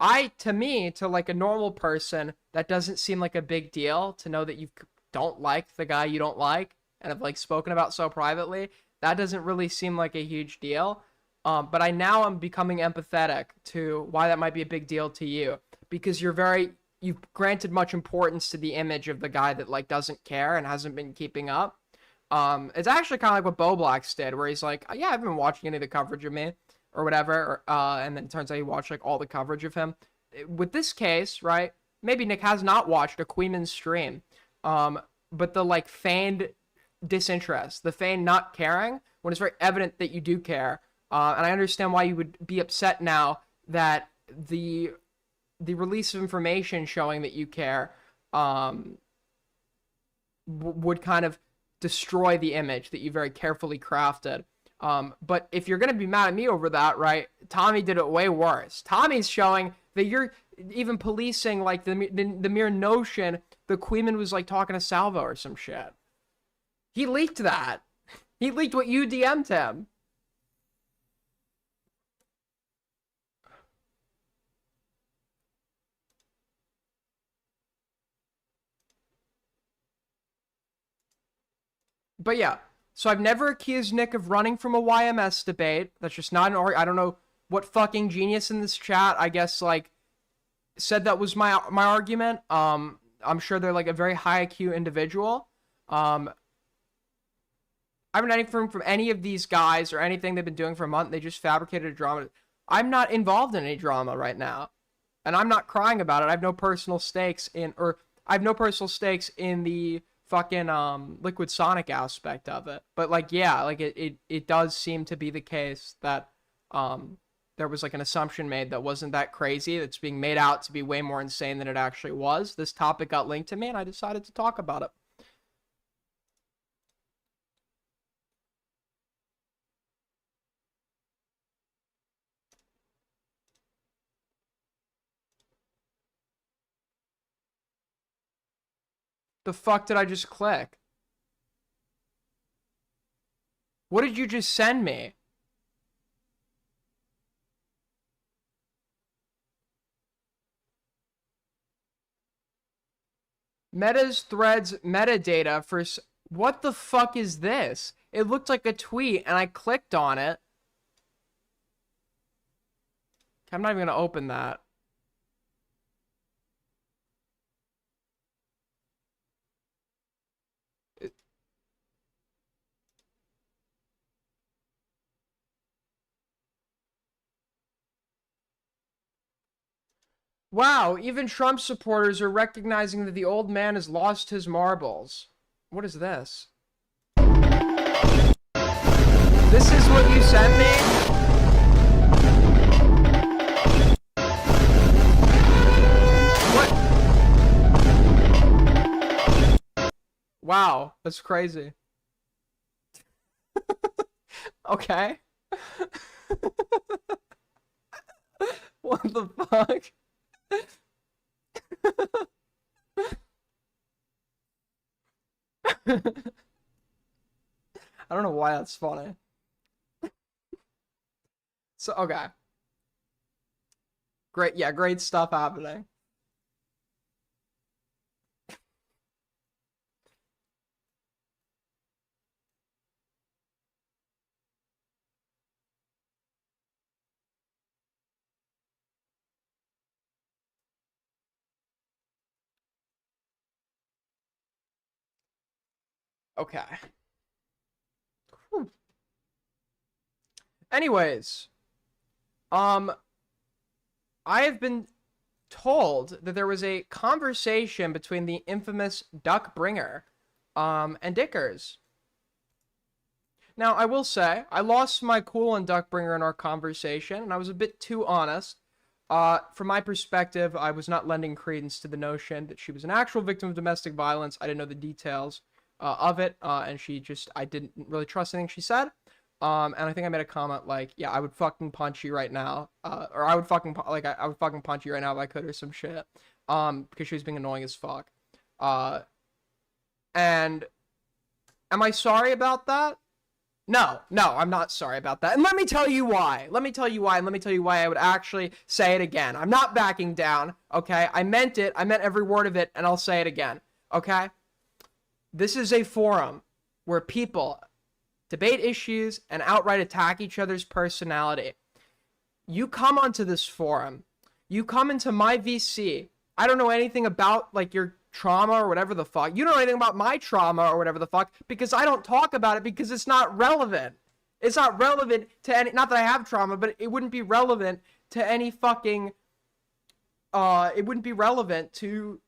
To like a normal person, that doesn't seem like a big deal to know that you don't like the guy you don't like and have like spoken about so privately. That doesn't really seem like a huge deal. But I'm becoming empathetic to why that might be a big deal to you, because you've granted much importance to the image of the guy that like doesn't care and hasn't been keeping up. It's actually kind of like what Bo Blacks did, where he's like, yeah, I haven't been watching any of the coverage of me or whatever. And then it turns out he watched like all the coverage of him. With this case, right? Maybe Nick has not watched a Queeman stream. But the like feigned disinterest, the feigned not caring, when it's very evident that you do care. And I understand why you would be upset now that the release of information showing that you care would kind of destroy the image that you very carefully crafted. But if you're going to be mad at me over that, right, Tommy did it way worse. Tommy's showing that you're even policing like the mere notion that Queeman was like talking to Salvo or some shit. He leaked that. He leaked what you DM'd him. But yeah, so I've never accused Nick of running from a YMS debate. That's just not an I don't know what fucking genius in this chat, I guess, like, said that was my argument. I'm sure they're like a very high IQ individual. I haven't anything from any of these guys or anything they've been doing for a month. They just fabricated a drama. I'm not involved in any drama right now, and I'm not crying about it. I have no personal stakes in the fucking Liquid Sonic aspect of it. But like, yeah, like it does seem to be the case that there was like an assumption made that wasn't that crazy, that's being made out to be way more insane than it actually was. This topic got linked to me and I decided to talk about it. The fuck did I just click? What did you just send me? Meta's threads metadata for... What the fuck is this? It looked like a tweet and I clicked on it. I'm not even gonna open that. Wow, even Trump supporters are recognizing that the old man has lost his marbles. What is this? This is what you sent me? What? Wow, that's crazy. Okay. What the fuck? I don't know why that's funny. So, okay. Great, yeah, great stuff happening. Okay. Whew. Anyways, I have been told that there was a conversation between the infamous Duckbringer, and Dickers. Now, I will say, I lost my cool on Duckbringer in our conversation, and I was a bit too honest. From my perspective, I was not lending credence to the notion that she was an actual victim of domestic violence. I didn't know the details of it, and I didn't really trust anything she said. And I think I made a comment like, yeah, I would fucking punch you right now. Or I would fucking, I would fucking punch you right now if I could or some shit. Because she was being annoying as fuck. And am I sorry about that? No, I'm not sorry about that. And let me tell you why. And let me tell you why I would actually say it again. I'm not backing down, okay? I meant it. I meant every word of it, and I'll say it again, okay? This is a forum where people debate issues and outright attack each other's personality. You come onto this forum. You come into my VC. I don't know anything about, like, your trauma or whatever the fuck. You don't know anything about my trauma or whatever the fuck because I don't talk about it because it's not relevant. It's not relevant to any, not that I have trauma, but it wouldn't be relevant to any fucking, it wouldn't be relevant to,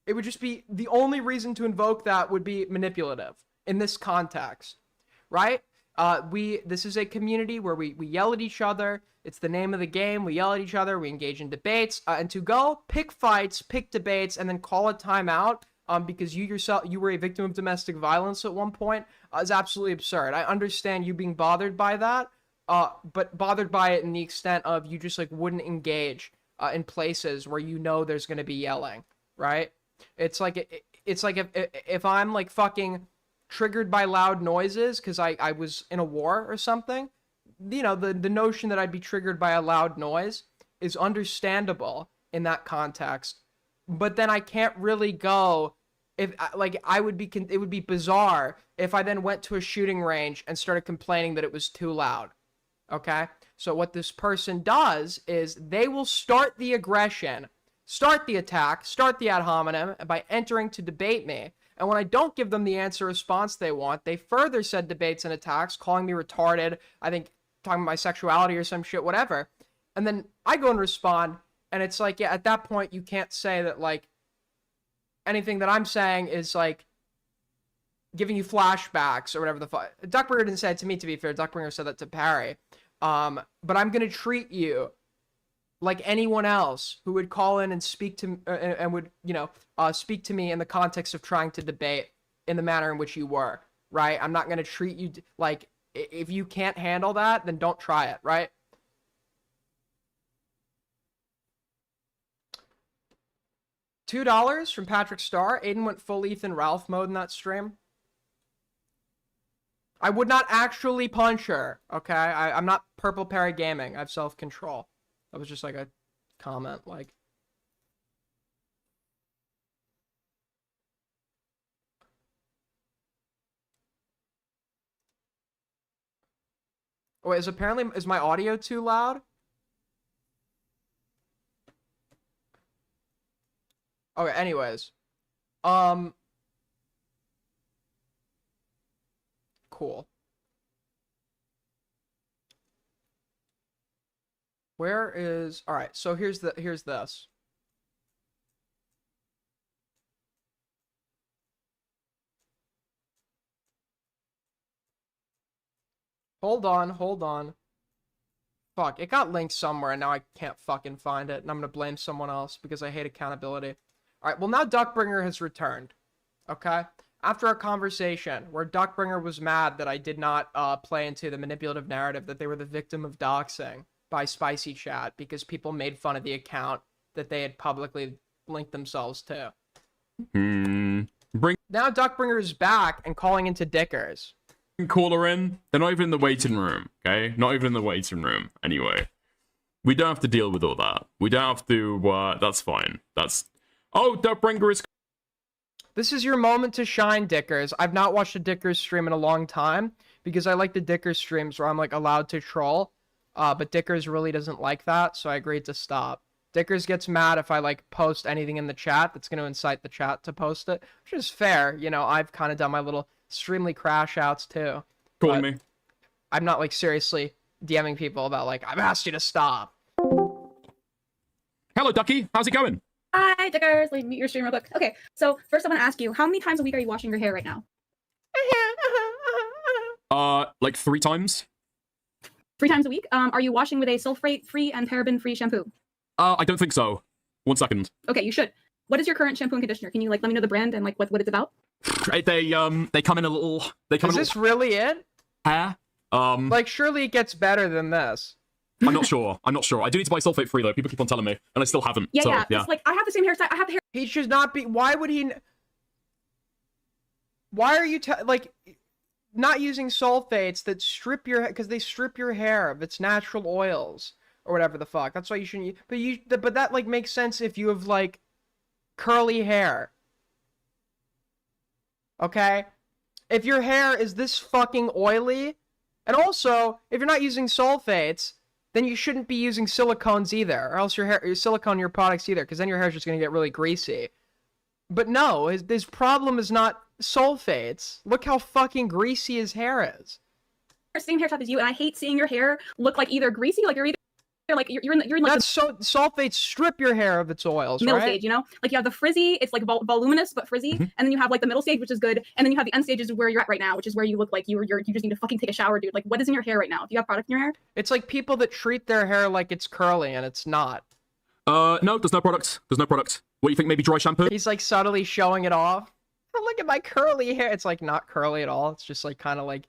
it would just be, the only reason to invoke that would be manipulative in this context, right? This is a community where we yell at each other. It's the name of the game. We yell at each other. We engage in debates. And to go pick fights, pick debates, and then call a timeout because you were a victim of domestic violence at one point is absolutely absurd. I understand you being bothered by that, but bothered by it in the extent of you just like wouldn't engage in places where you know there's going to be yelling, right? It's like if I'm like fucking triggered by loud noises because I was in a war or something, you know, the notion that I'd be triggered by a loud noise is understandable in that context. But then I can't really go if like it would be bizarre if I then went to a shooting range and started complaining that it was too loud. Okay? So what this person does is they will start the aggression, start the attack, start the ad hominem by entering to debate me. And when I don't give them the answer response they want, they further said debates and attacks, calling me retarded, I think talking about my sexuality or some shit, whatever. And then I go and respond, and it's like, yeah, at that point, you can't say that, like, anything that I'm saying is, like, giving you flashbacks or whatever the fuck. Duckbringer didn't say it to me, to be fair. Duckbringer said that to Parry. But I'm going to treat you like anyone else who would call in and speak to and would, you know, speak to me in the context of trying to debate in the manner in which you were, right? I'm not going to treat you like, if you can't handle that, then don't try it, right? $2 from Patrick Starr. Aiden went full Ethan Ralph mode in that stream. I would not actually punch her, okay? I'm not Purple Parry Gaming. I have self-control. That was just like a comment, like... Oh, wait, is my audio too loud? Okay, anyways. Cool. Where is... All right, so here's this. Hold on. Fuck, it got linked somewhere and now I can't fucking find it and I'm gonna blame someone else because I hate accountability. Alright, well now Duckbringer has returned. Okay? After our conversation where Duckbringer was mad that I did not play into the manipulative narrative that they were the victim of doxing by Spicy Chat because people made fun of the account that they had publicly linked themselves to. Now Duckbringer is back and calling into Dickers. Call her in. They're not even in the waiting room, okay? Not even in the waiting room, anyway. We don't have to deal with all that. We don't have to, that's fine. That's... Oh, Duckbringer is... This is your moment to shine, Dickers. I've not watched a Dickers stream in a long time, because I like the Dickers streams where I'm, like, allowed to troll, but Dickers really doesn't like that, so I agreed to stop. Dickers gets mad if I, like, post anything in the chat that's going to incite the chat to post it, which is fair. You know, I've kind of done my little... extremely crash outs too. Call me. I'm not like seriously DMing people about like I've asked you to stop. Hello, Ducky. How's it going? Hi, Dickers. Let me mute your stream real quick. Okay, so first I want to ask you, how many times a week are you washing your hair right now? Like 3 times. 3 times a week? Are you washing with a sulfate-free and paraben-free shampoo? I don't think so. 1 second. Okay, you should. What is your current shampoo and conditioner? Can you like let me know the brand and like what it's about? They come in a little. They come. Is this really it? Hair Like, surely it gets better than this. I'm not sure. I'm not sure. I do need to buy sulfate free though. People keep on telling me, and I still haven't. Yeah, so, yeah. It's like I have the same hairstyle. I have the hair. He should not be. Why would he? Why are you like not using sulfates that strip your because they strip your hair of its natural oils or whatever the fuck? That's why you shouldn't. But that like makes sense if you have like curly hair. Okay, if your hair is this fucking oily, and also if you're not using sulfates, then you shouldn't be using silicones either, or else your silicone in your products either, because then your hair is just gonna get really greasy. But no, his problem is not sulfates. Look how fucking greasy his hair is. Same hair type as you, and I hate seeing your hair look like either greasy, like you're either like you're in like that's so sulfates strip your hair of its oils, middle right? stage, you know, like you have the frizzy, it's like voluminous but frizzy, and then you have like the middle stage, which is good, and then you have the end stages where you're at right now, which is where you look like you just need to fucking take a shower, dude. Like, what is in your hair right now? Do you have product in your hair? It's like people that treat their hair like it's curly and it's not. No, there's no product. There's no product. What do you think? Maybe dry shampoo? He's like subtly showing it off. Oh, look at my curly hair. It's like not curly at all. It's just like kind of like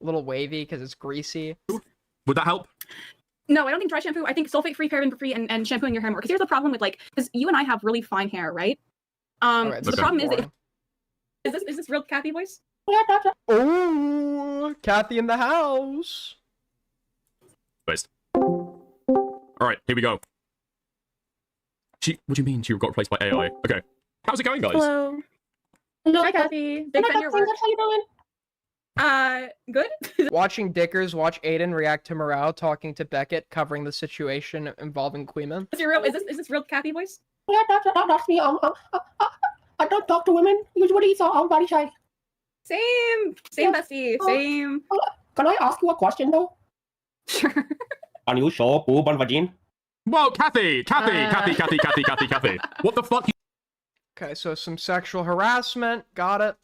a little wavy because it's greasy. Would that help? No, I don't think dry shampoo. I think sulfate-free, paraben-free, and shampooing your hair more. Because here's the problem with like, because you and I have really fine hair, right? Okay, so the problem is that is this real Kathy voice? Oh, Kathy in the house. Based. All right, here we go. What do you mean she got replaced by AI? Okay, how's it going, guys? Hello. Hi, Kathy. Big fan of your work. How you doing? Good. Watching Dickers watch Aiden react to Morale talking to Beckett covering the situation involving Queeman. Is this real Kathy voice? Yeah, that's me. I don't talk to women usually, so I'm very shy. Same, bestie, same. Can I ask you a question though? Sure. Can you show poop on vagina? Whoa, Kathy! What the fuck? Okay, so some sexual harassment. Got it.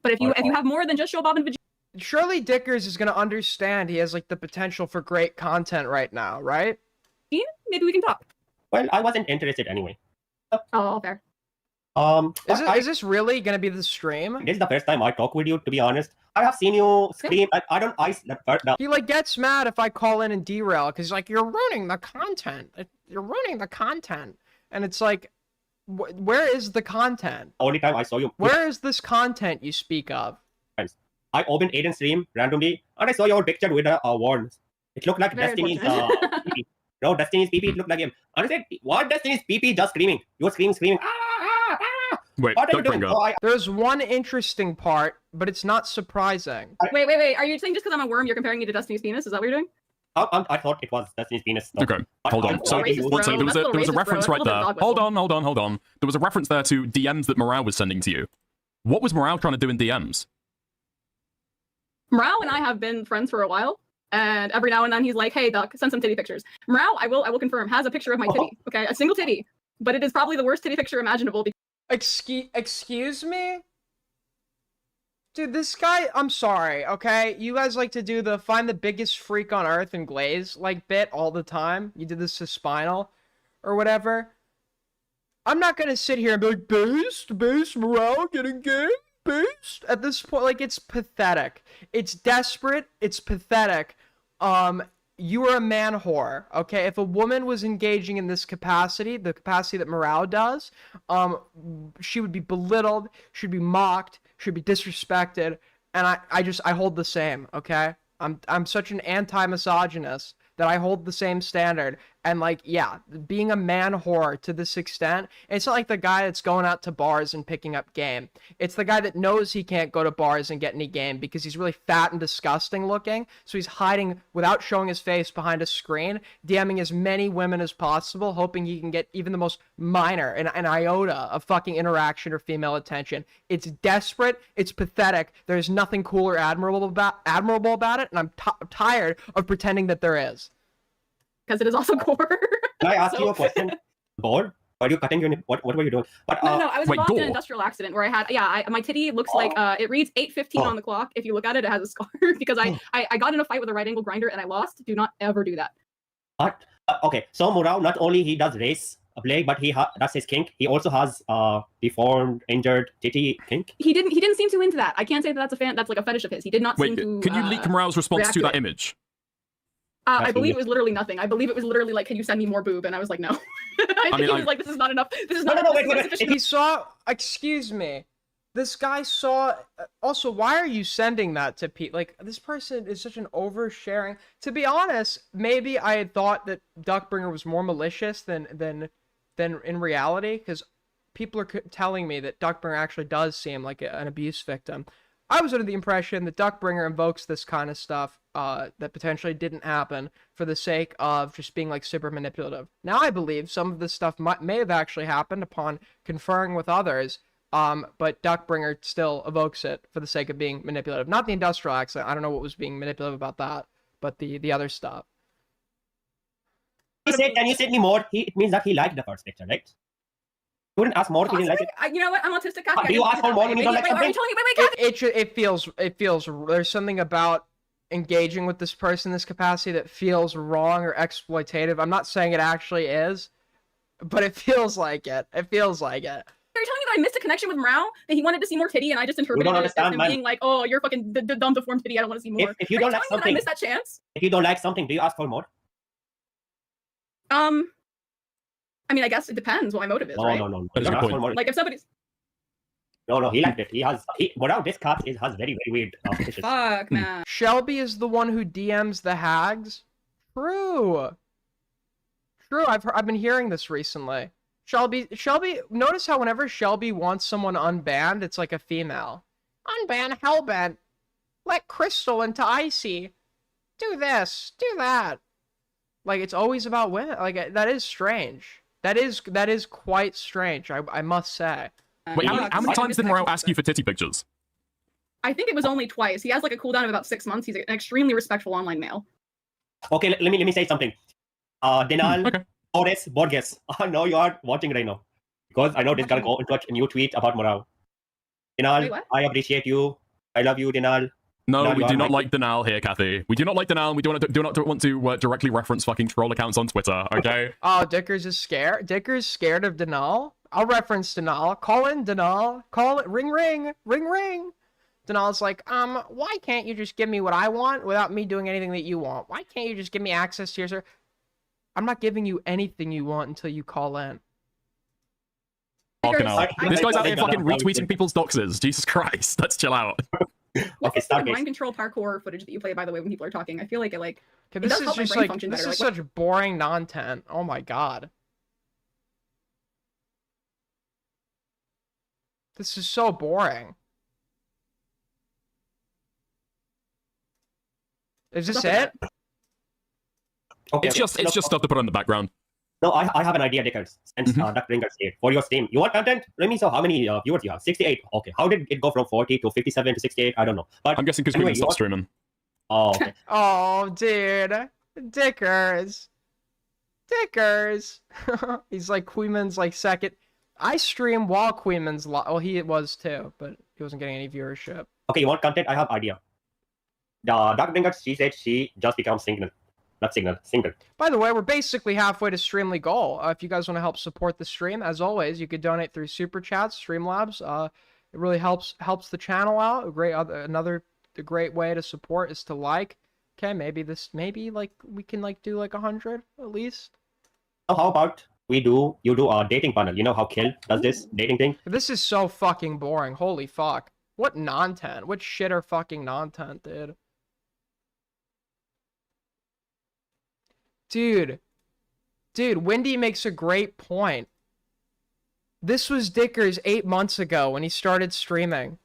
But if you have more than just show bob and vagina. Surely Dickers is gonna understand he has like the potential for great content right now, right? Maybe we can talk. Well, I wasn't interested anyway. Oh, fair. Is this really gonna be the stream? This is the first time I talk with you, to be honest. I have seen you scream. He like gets mad if I call in and derail because like you're ruining the content. You're ruining the content, and it's like, where is the content? Only time I saw you. Where is this content you speak of? I opened Aiden's stream randomly, and I saw your picture with a wand. It looked like Very Destiny's PP. No, Destiny's PP. It looked like him. And I said, "What? Destiny's PP just screaming? You were screaming. Wait, what are you doing?" There's one interesting part, but it's not surprising. Wait. Are you saying just because I'm a worm, you're comparing me to Destiny's penis? Is that what you're doing? I thought it was Destiny's penis. No. Okay, hold on. So there was a reference right there. Hold on. There was a reference there to DMs that Morale was sending to you. What was Morale trying to do in DMs? Morale and I have been friends for a while, and every now and then he's like, "Hey, Duck, send some titty pictures." Morale, I will confirm, has a picture of my titty. Okay, a single titty, but it is probably the worst titty picture imaginable. Excuse me? Dude, this guy, I'm sorry, okay? You guys like to do the find the biggest freak on earth and glaze like bit all the time. You did this to Spinal or whatever. I'm not gonna sit here and be like, based, Morale getting game, based. At this point, like, it's pathetic. It's desperate, it's pathetic. You are a man whore, okay? If a woman was engaging in this capacity, the capacity that Morale does, she would be belittled, she'd be mocked, she'd be disrespected, and I hold the same, okay? I'm such an anti-misogynist that I hold the same standard. And like, yeah, being a man whore to this extent, it's not like the guy that's going out to bars and picking up game. It's the guy that knows he can't go to bars and get any game because he's really fat and disgusting looking. So he's hiding without showing his face behind a screen, DMing as many women as possible, hoping he can get even the most minor, an iota of fucking interaction or female attention. It's desperate. It's pathetic. There's nothing cool or admirable about it. And I'm tired of pretending that there is. Because it is also gore. Can I ask you a question? Bored? Why are you cutting your... What were you doing? But, no, I was involved in an industrial accident where I had... my titty looks like... It reads 8:15 on the clock. If you look at it, it has a scar. Because I got in a fight with a right angle grinder and I lost. Do not ever do that. What? Okay, so Morale, not only he does race a plague, but that's his kink. He also has deformed, injured titty kink. He didn't seem too into that. I can't say that that's like a fetish of his. He did not seem to. Can you leak Morale's response react to to that it. image? I believe it was literally nothing. I believe it was literally like, "Can you send me more boob?" And I was like, "No." I think he was like, "This is not enough. This is not enough." If he saw, excuse me, this guy saw. Also, why are you sending that to people? Like, this person is such an oversharing. To be honest, maybe I had thought that Duckbringer was more malicious than in reality, because people are telling me that Duckbringer actually does seem like an abuse victim. I was under the impression that Duckbringer invokes this kind of stuff that potentially didn't happen for the sake of just being like super manipulative. Now I believe some of this stuff may have actually happened upon conferring with others, but Duckbringer still evokes it for the sake of being manipulative. Not the industrial accent. I don't know what was being manipulative about that, but the other stuff. He said, "Can you send me more?" It means that he liked the first picture, right? You wouldn't ask more if he didn't like it. You know what? I'm autistic, Kathy. Do you ask for more when you don't like something? Are you telling me? Wait, Kathy. It feels there's something about engaging with this person in this capacity that feels wrong or exploitative. I'm not saying it actually is, but it feels like it. It feels like it. Are you telling me that I missed a connection with Mrao? That he wanted to see more titty, and I just interpreted it as him being like, "Oh, you're fucking the dumb deformed titty. I don't want to see more." If you don't like something, I missed that chance. If you don't like something, do you ask for more? I mean, I guess it depends what my motive is, right? No. That is a good point. Like if somebody's No, he liked it. Wow, this cat has very, very weird fetishes. Fuck, man. Shelby is the one who DMs the hags. True. I've been hearing this recently. Shelby. Notice how whenever Shelby wants someone unbanned, it's like a female. Unban Hellbent. Let Crystal into Icy. Do this. Do that. Like, it's always about women. Like, that is strange. That is quite strange. I must say. Wait, how many times did Morale ask you for titty pictures? I think it was only twice. He has like a cooldown of about 6 months. He's an extremely respectful online male. Okay, let me say something. Denal, Boris, Borges. I know you are watching right now, because I know this gonna go into a new tweet about Morale. Denal, I appreciate you. I love you, Denal. No, we do not like Denal here, Kathy. We do not like Denal, and we do not want to directly reference fucking troll accounts on Twitter, okay? Oh, Dickers is scared? Dickers scared of Denal? I'll reference Denal. Call in Denal. Call it. Ring, ring. Ring, ring. Denal's like, why can't you just give me what I want without me doing anything that you want? Why can't you just give me access to your server? I'm not giving you anything you want until you call in. Fucking hell. This guy's out here fucking retweeting people's doxes. Jesus Christ. Let's chill out. What's the mind control parkour footage that you play, by the way, when people are talking? I feel like it like. Okay, this is just like this is such boring content. Oh my god. This is so boring. Is this it? Okay, it's just stuff to put on the background. No, I have an idea, Dickers. Since Duckbringer's here for your stream, you want content? Let me know how many viewers you have. 68. Okay, how did it go from 40 to 57 to 68? I don't know. But I'm guessing because we stopped streaming. Oh, okay. Oh, dude, Dickers. He's like Queeman's like second. I stream while Queeman's well, he was too, but he wasn't getting any viewership. Okay, you want content? I have idea. The Duckbringer, she said she just becomes single. Not single. By the way, we're basically halfway to Streamly goal. If you guys want to help support the stream, as always, you could donate through Super Chats, Streamlabs. It really helps the channel out. Another great way to support is to like. Okay, maybe like we can like do like 100 at least. Oh, how about you do a dating panel? You know how Kill does this dating thing? This is so fucking boring. Holy fuck. What non-tent? What shitter fucking non-tent, dude? Dude, Wendy makes a great point. This was Dickers 8 months ago when he started streaming.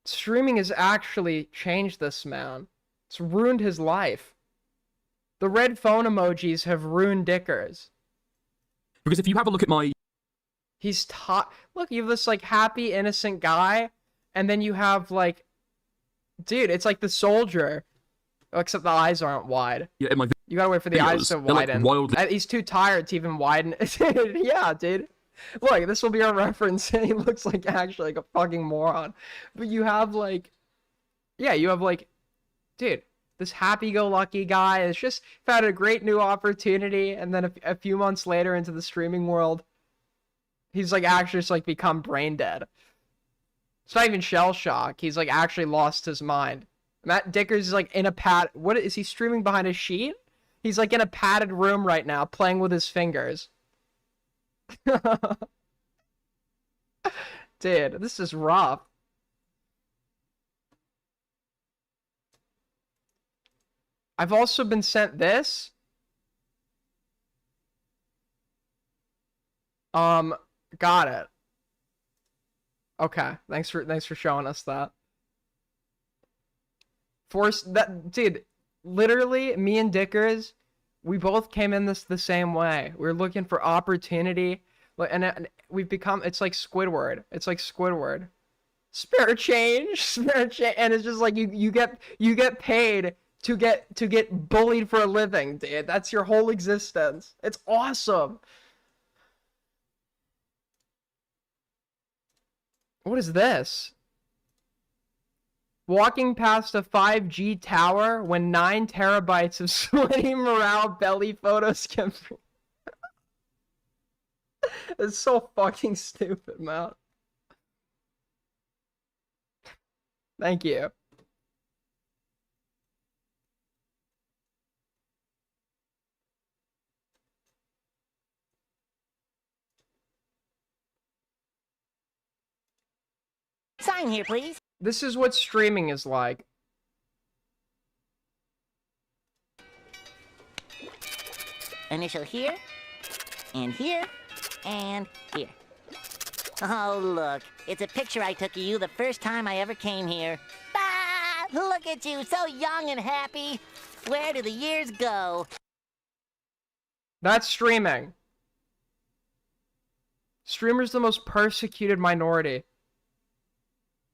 Streaming has actually changed this man. It's ruined his life. The red phone emojis have ruined Dickers. Because if you have a look at my... He's look, you have this like happy, innocent guy, and then you have like... Dude, it's like the soldier. Except the eyes aren't wide. Yeah, in my you gotta wait for the eyes to widen. Like He's too tired to even widen. Yeah, dude. Look, this will be our reference. He looks like actually like a fucking moron. But you have like... Yeah, you have like... Dude, this happy-go-lucky guy has just found a great new opportunity, and then a few months later into the streaming world, he's like actually just like become brain dead. It's not even shell shock. He's like actually lost his mind. Matt Dickers is like in a pad. What is he streaming behind a sheet? He's like in a padded room right now, playing with his fingers. Dude, this is rough. I've also been sent this. Got it. Okay, thanks for showing us that. Dude, literally, me and Dickers, we both came in this the same way. We're looking for opportunity, and we've become. It's like Squidward. It's like Squidward. Spare change, and it's just like you get paid to get bullied for a living, dude. That's your whole existence. It's awesome. What is this? Walking past a 5G tower when 9 terabytes of sweaty morale belly photos can be... It's so fucking stupid, man. Thank you. Sign here, please. This is what streaming is like. Initial here, and here, and here. Oh, look. It's a picture I took of you the first time I ever came here. Ah! Look at you, so young and happy. Where do the years go? That's streaming. Streamer's the most persecuted minority.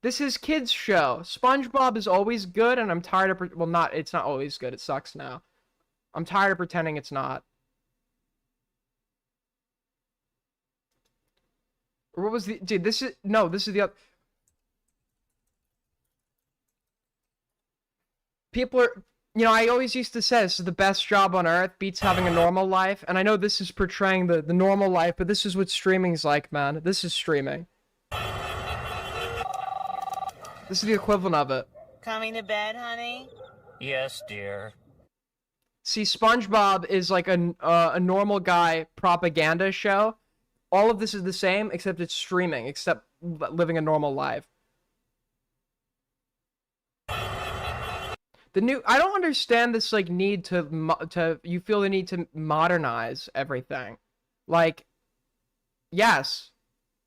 This is kids' show. SpongeBob is always good, and I'm tired of... Well, it's not always good. It sucks now. I'm tired of pretending it's not. Or what was the... Dude, this is... No, this is the other... People are... You know, I always used to say this is the best job on earth, beats having a normal life. And I know this is portraying the normal life, but this is what streaming's like, man. This is streaming. This is the equivalent of it. Coming to bed, honey? Yes, dear. See, SpongeBob is like a normal guy propaganda show. All of this is the same, except it's streaming, except living a normal life. I don't understand this like need you feel the need to modernize everything. Like, yes,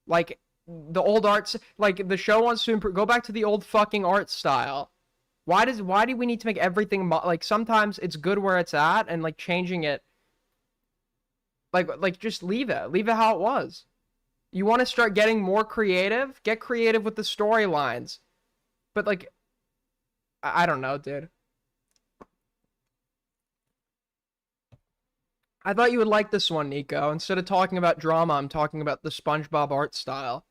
like the old arts, like the show wants to go back to the old fucking art style. Why do we need to make everything like sometimes it's good where it's at and like changing it. Like just leave it how it was. You want to start getting more creative? Get creative with the storylines. But like, I don't know, dude. I thought you would like this one, Nico. Instead of talking about drama, I'm talking about the SpongeBob art style.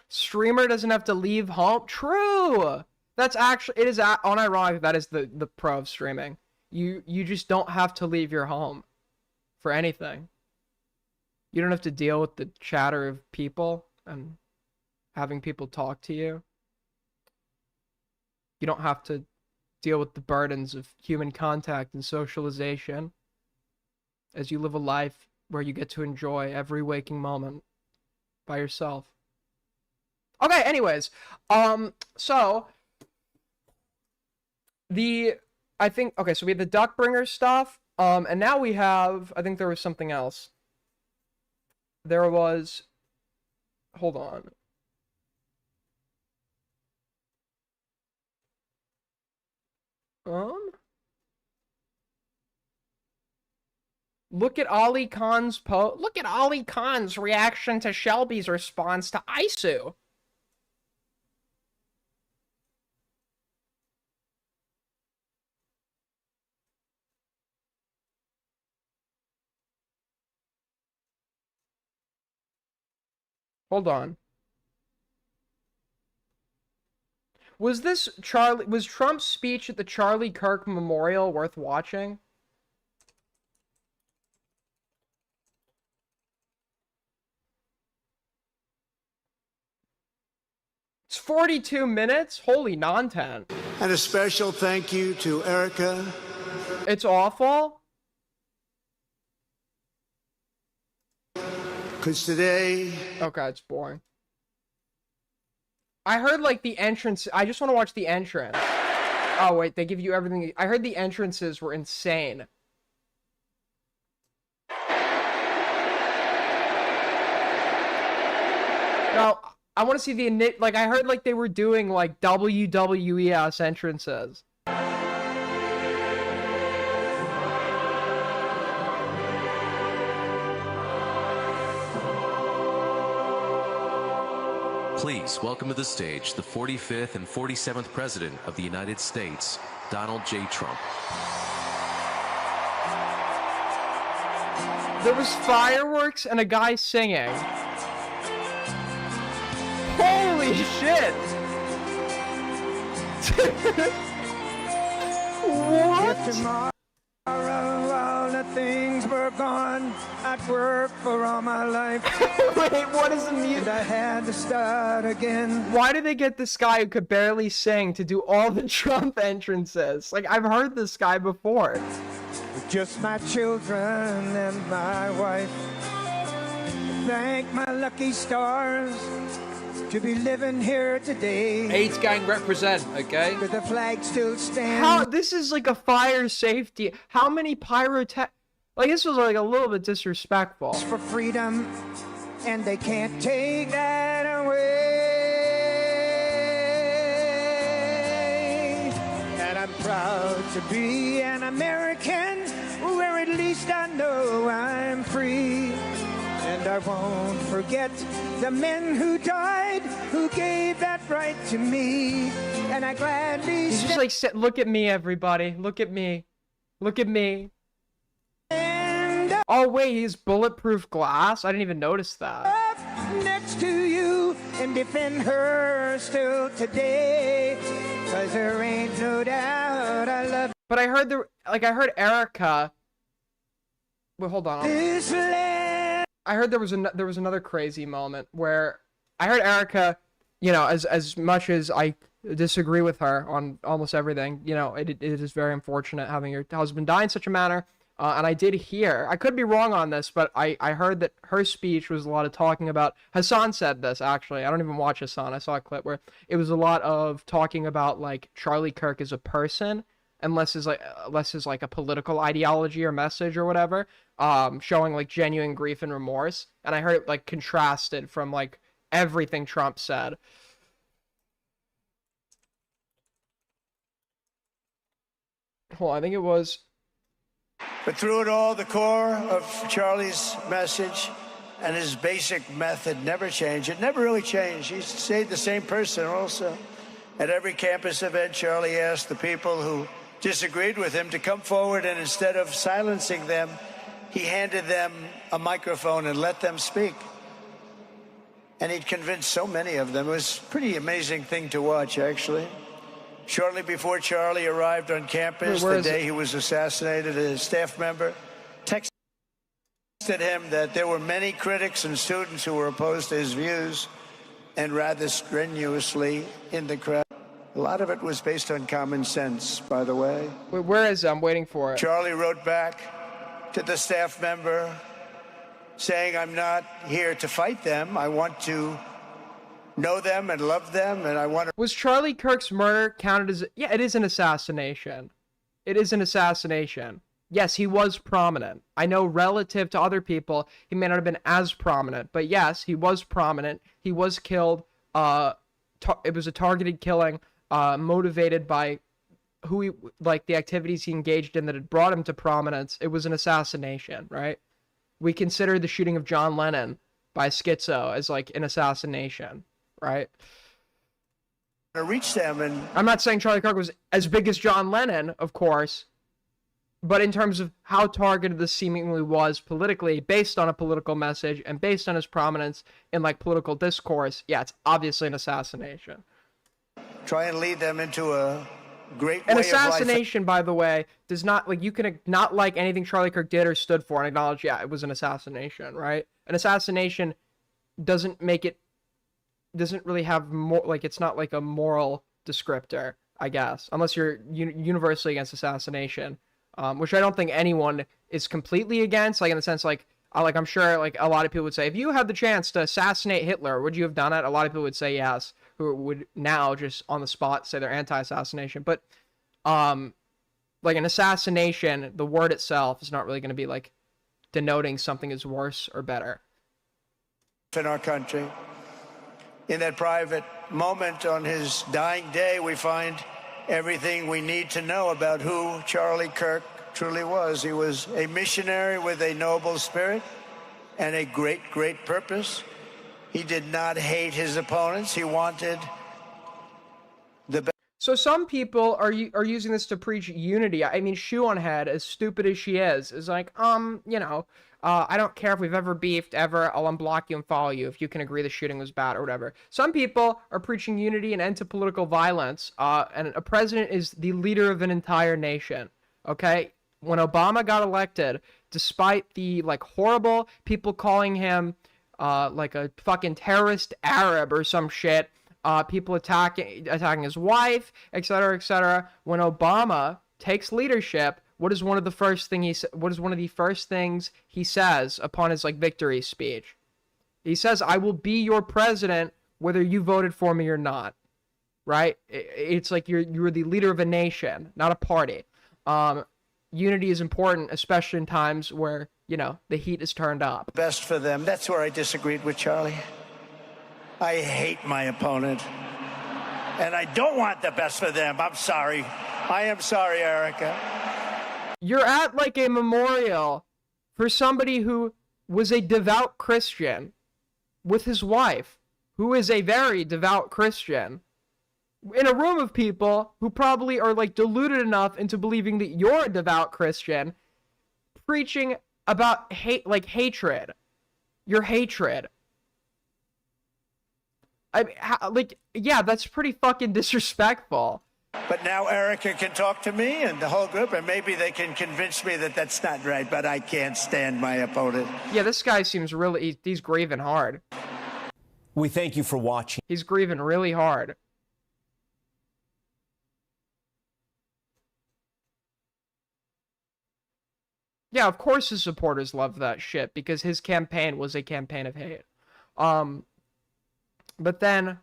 Streamer doesn't have to leave home. True! That's actually, it is unironic. That is the pro of streaming. You just don't have to leave your home for anything. You don't have to deal with the chatter of people and having people talk to you. You don't have to deal with the burdens of human contact and socialization as you live a life where you get to enjoy every waking moment by yourself. Okay, anyways, so I think, okay, so we had the Duckbringer stuff, and now we have, I think there was something else. There was, hold on. Look at Ali Khan's look at Ali Khan's reaction to Shelby's response to Isu. Hold on. Was Trump's speech at the Charlie Kirk Memorial worth watching? It's 42 minutes? Holy non-ten. And a special thank you to Erica. It's awful? Because today... Okay, it's boring. I heard, like, the entrance... I just want to watch the entrance. Oh, wait, they give you everything... I heard the entrances were insane. Now... I want to see the like. I heard like they were doing like WWE-ass entrances. Please welcome to the stage the 45th and 47th President of the United States, Donald J. Trump. There was fireworks and a guy singing. Holy shit! What? If tomorrow all the things were gone, I'd work for all my life. Wait, what is the music? And I had to start again. Why did they get this guy who could barely sing to do all the Trump entrances? Like, I've heard this guy before. With just my children and my wife. Thank my lucky stars to be living here today. AIDS gang represent, okay? With the flag still standing. How, this is like a fire safety. How many pyrotech... Like, this was like a little bit disrespectful. For freedom, and they can't take that away. And I'm proud to be an American, where at least I know I'm free. And I won't forget the men who died, who gave that right to me. And I gladly... He's just like, look at me, everybody. Look at me. Look at me. Oh, wait, he's bulletproof glass? I didn't even notice that. Next to you and defend her still today. 'Cause there ain't no doubt I love... But I heard I heard Erica... Wait, hold on. I heard there was another crazy moment where I heard Erica, you know, as much as I disagree with her on almost everything, you know, it is very unfortunate having your husband die in such a manner. And I did hear, I could be wrong on this, but I heard that her speech was a lot of talking about, Hassan said this actually, I don't even watch Hassan, I saw a clip where it was a lot of talking about like Charlie Kirk as a person, unless is like a political ideology or message or whatever, showing like genuine grief and remorse. And I heard it like contrasted from like everything Trump said. Hold on, I think it was... But through it all, the core of Charlie's message and his basic method never changed. It never really changed. He stayed the same person also. At every campus event, Charlie asked the people who disagreed with him to come forward, and instead of silencing them, he handed them a microphone and let them speak. And he'd convinced so many of them. It was a pretty amazing thing to watch, actually. Shortly before Charlie arrived on campus, the day he was assassinated, a staff member texted him that there were many critics and students who were opposed to his views, and rather strenuously in the crowd. A lot of it was based on common sense, by the way. Wait, where is it? I'm waiting for it. Charlie wrote back to the staff member saying, "I'm not here to fight them. I want to know them and love them, and I want to..." Was Charlie Kirk's murder counted as... Yeah, it is an assassination. It is an assassination. Yes, he was prominent. I know relative to other people, he may not have been as prominent, but yes, he was prominent. He was killed. It was a targeted killing, motivated by who he, like the activities he engaged in that had brought him to prominence. It was an assassination, right? We consider the shooting of John Lennon by Schizo as like an assassination, right? To reach them, and I'm not saying Charlie Kirk was as big as John Lennon, of course, But in terms of how targeted this seemingly was politically, based on a political message and based on his prominence in like political discourse, yeah, it's obviously an assassination. Try and lead them into a great An way of life. assassination, by the way, does not, like, you can not like anything Charlie Kirk did or stood for and acknowledge, yeah, it was an assassination, right? An assassination doesn't really have more, like, it's not like a moral descriptor, I guess, unless you're universally against assassination, which I don't think anyone is completely against, like, in the sense, like, I'm sure, like, a lot of people would say, if you had the chance to assassinate Hitler, would you have done it? A lot of people would say yes, who would now just on the spot say they're anti-assassination. But, like, an assassination, the word itself is not really going to be, like, denoting something is worse or better. In our country, in that private moment on his dying day, we find everything we need to know about who Charlie Kirk truly was. He was a missionary with a noble spirit and a great, great purpose. He did not hate his opponents. He wanted the best. So some people are using this to preach unity. I mean, Shoe on Head, as stupid as she is like, you know, I don't care if we've ever beefed, ever. I'll unblock you and follow you if you can agree the shooting was bad or whatever. Some people are preaching unity and end to political violence. And a president is the leader of an entire nation. Okay? When Obama got elected, despite the, like, horrible people calling him, like a fucking terrorist Arab or some shit, people attacking his wife, etc., etc. When Obama takes leadership, what is one of the first things he says upon his, like, victory speech? He says, "I will be your president whether you voted for me or not." Right? It's like you're the leader of a nation, not a party. Unity is important, especially in times where, you know, the heat is turned up. Best for them. That's where I disagreed with Charlie. I hate my opponent, and I don't want the best for them. I'm sorry. I am sorry, Erica. You're at, like, a memorial for somebody who was a devout Christian with his wife, who is a very devout Christian, in a room of people who probably are, like, deluded enough into believing that you're a devout Christian, preaching about hatred. Your hatred. I mean, like, yeah, that's pretty fucking disrespectful. But now Erica can talk to me and the whole group, and maybe they can convince me that that's not right, but I can't stand my opponent. Yeah, this guy seems really, he's grieving hard. We thank you for watching. He's grieving really hard. Yeah, of course his supporters love that shit, because his campaign was a campaign of hate. But then...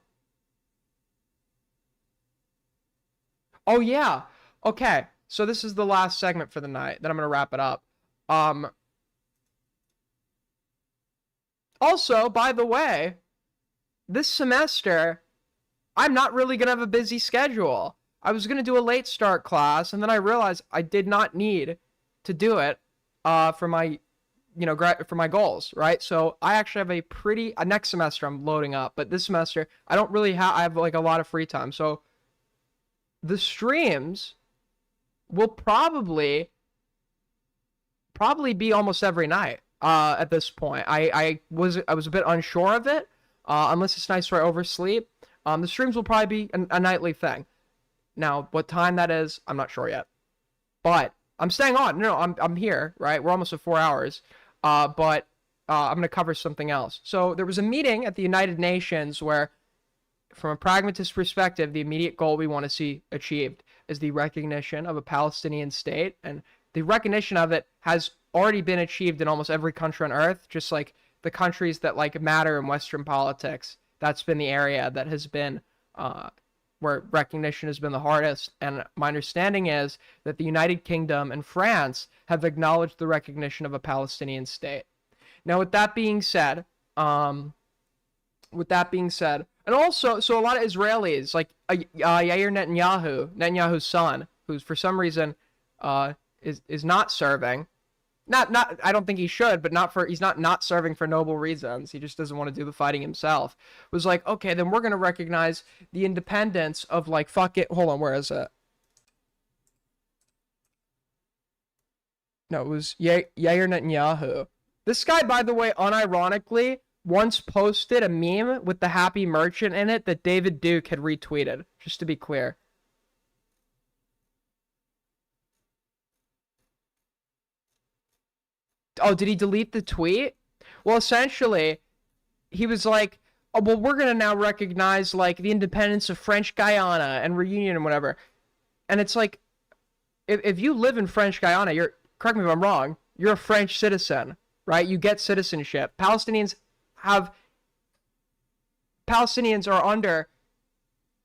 Oh, yeah. Okay, so this is the last segment for the night. Then I'm going to wrap it up. Also, by the way, this semester, I'm not really going to have a busy schedule. I was going to do a late start class, and then I realized I did not need to do it for my, you know, for my goals, right? So I actually have a pretty, next semester I'm loading up, but this semester I don't really have, I have, like, a lot of free time. So the streams will probably be almost every night at this point. I was a bit unsure of it, unless it's nice where I oversleep. The streams will probably be a nightly thing. Now, what time that is, I'm not sure yet. But I'm staying on. No, I'm here, right? We're almost at 4 hours. But I'm going to cover something else. So there was a meeting at the United Nations where, from a pragmatist perspective, the immediate goal we want to see achieved is the recognition of a Palestinian state. And the recognition of it has already been achieved in almost every country on earth, just like the countries that, like, matter in Western politics. That's been the area that has been where recognition has been the hardest. And my understanding is that the United Kingdom and France have acknowledged the recognition of a Palestinian state. Now, with that being said, and also, so a lot of Israelis, like Yair Netanyahu's son, who's for some reason is not serving. Not I don't think he should, but he's not serving for noble reasons. He just doesn't want to do the fighting himself. Was like, okay, then we're going to recognize the independence of, like, fuck it. Hold on, where is it? No, it was Yair Netanyahu. This guy, by the way, unironically, once posted a meme with the happy merchant in it that David Duke had retweeted, just to be clear. Oh, did he delete the tweet? Well, essentially, he was like, oh, well, we're going to now recognize, like, the independence of French Guyana and reunion and whatever. And it's like, if you live in French Guyana, correct me if I'm wrong, you're a French citizen, right? You get citizenship. Palestinians are under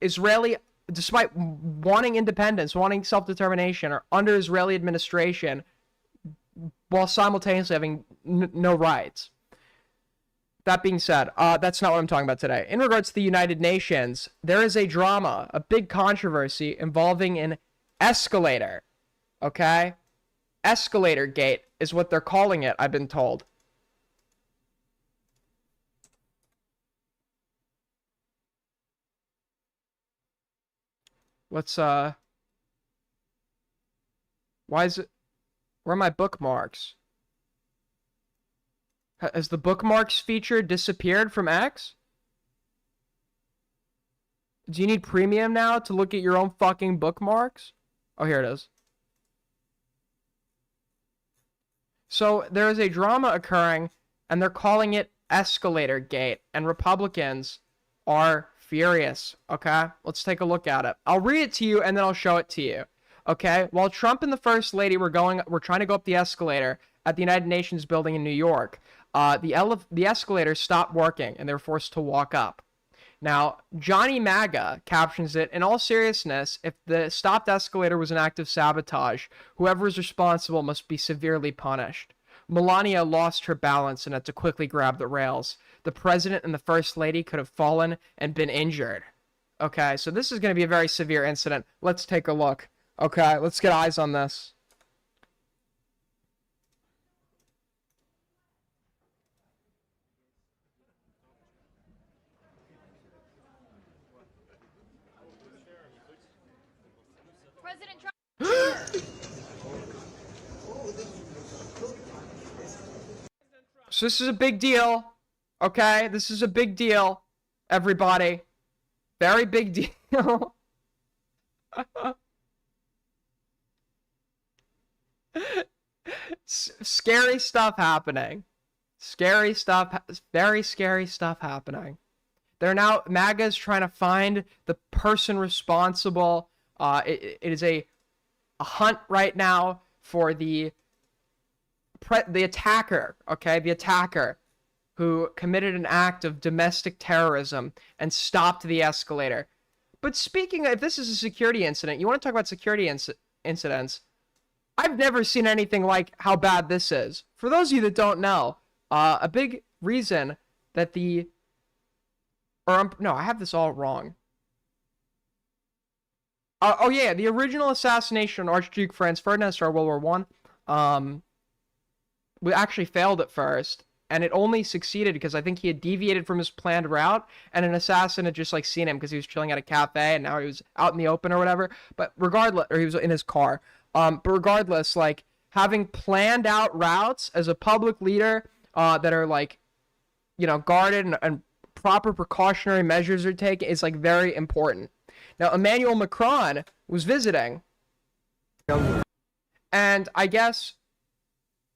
Israeli, despite wanting independence, wanting self-determination, are under Israeli administration while simultaneously having no rights. That being said, that's not what I'm talking about today. In regards to the United Nations, there is a drama, a big controversy involving an escalator, okay? Escalator gate is what they're calling it, I've been told. Let's, why is it, where are my bookmarks? Has the bookmarks feature disappeared from X? Do you need premium now to look at your own fucking bookmarks? Oh, here it is. So there is a drama occurring, and they're calling it Escalator Gate, and Republicans are furious, okay? Let's take a look at it. I'll read it to you, and then I'll show it to you, okay? While Trump and the First Lady were trying to go up the escalator at the United Nations building in New York, the escalator stopped working, and they were forced to walk up. Now, Johnny MAGA captions it, in all seriousness, if the stopped escalator was an act of sabotage, whoever is responsible must be severely punished. Melania lost her balance and had to quickly grab the rails. The president and the first lady could have fallen and been injured. Okay, so this is going to be a very severe incident. Let's take a look. Okay, let's get eyes on this. So this is a big deal, okay? This is a big deal, everybody. Very big deal. Scary stuff happening. Scary stuff, very scary stuff happening. They're now, MAGA's trying to find the person responsible. It is a hunt right now for the attacker, okay? The attacker who committed an act of domestic terrorism and stopped the escalator. But speaking of, if this is a security incident, you want to talk about security incidents, I've never seen anything like how bad this is. For those of you that don't know, a big reason that no, I have this all wrong. Oh yeah, the original assassination of Archduke Franz Ferdinand started World War I. We actually failed at first, and it only succeeded because I think he had deviated from his planned route, and an assassin had just like seen him because he was chilling at a cafe, and now he was out in the open or whatever. But regardless, or he was in his car. But regardless, like having planned out routes as a public leader that are like, you know, guarded and proper precautionary measures are taken is like very important. Now, Emmanuel Macron was visiting, and I guess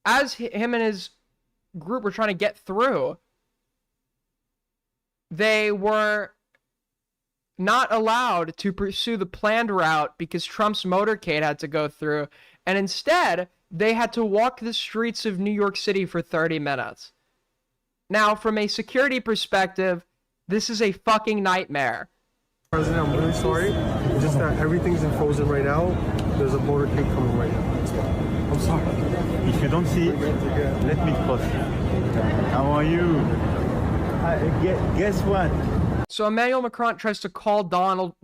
as him and his group were trying to get through, they were not allowed to pursue the planned route because Trump's motorcade had to go through, and instead, they had to walk the streets of New York City for 30 minutes. Now, from a security perspective, this is a fucking nightmare. President, I'm really sorry. It's just that everything's in frozen right now. There's a motorcade coming right now. I'm sorry. If you don't see it, let me cross. How are you? Guess what? So Emmanuel Macron tries to call Donald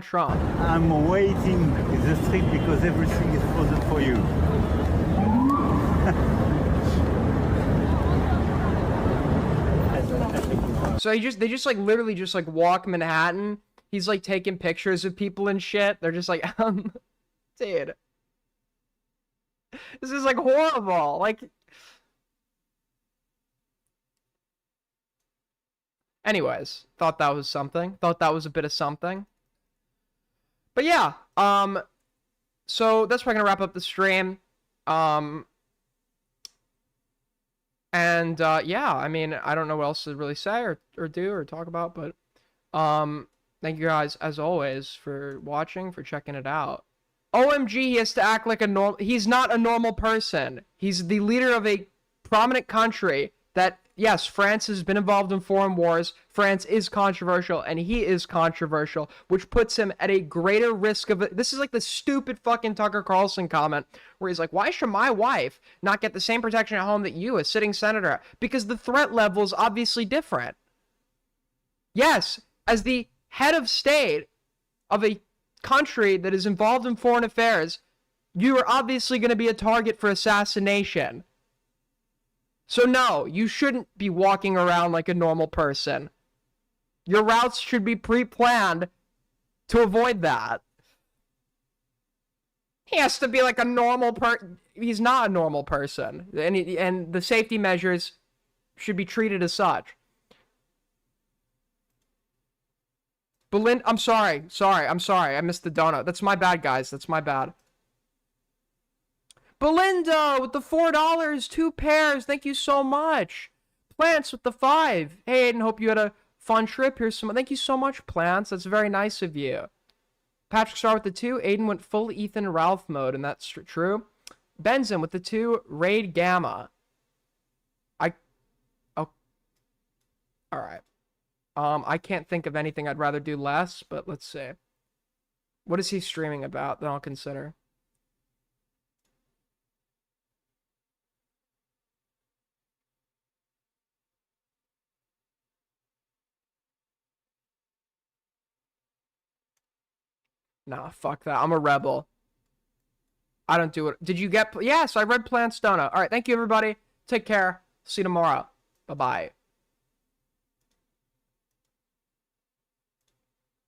Trump. I'm waiting in the street because everything is frozen for you. So they just like literally just like walk Manhattan. He's like taking pictures of people and shit. They're just like, dude. This is like horrible. Like, anyways, thought that was something. Thought that was a bit of something. But yeah, so that's probably gonna wrap up the stream. And yeah, I mean, I don't know what else to really say or do or talk about, but thank you guys as always for watching, for checking it out. OMG, he has to act like a normal. He's not a normal person. He's the leader of a prominent country that, yes, France has been involved in foreign wars. France is controversial, and he is controversial, which puts him at a greater risk of it. This is like the stupid fucking Tucker Carlson comment where he's like, why should my wife not get the same protection at home that you, a sitting senator? Because the threat level is obviously different. Yes, as the head of state of a country that is involved in foreign affairs, you are obviously going to be a target for assassination. So no, you shouldn't be walking around like a normal person. Your routes should be pre-planned to avoid that. He has to be like a normal person. He's not a normal person. And the safety measures should be treated as such. Belinda, I'm sorry. I missed the donut. That's my bad, guys. That's my bad. Belinda with the $4, 2 pairs. Thank you so much. Plants with the 5. Hey, Aiden, hope you had a fun trip. Here's some. Thank you so much, Plants. That's very nice of you. Patrick Star with the 2. Aiden went full Ethan Ralph mode, and that's true. Benson with the 2. Raid Gamma. Oh. All right. I can't think of anything I'd rather do less, but let's see. What is he streaming about? Then I'll consider. Nah, fuck that. I'm a rebel. I don't do it. Did you get... Yes, I read Plants Donut. All right, thank you, everybody. Take care. See you tomorrow. Bye-bye.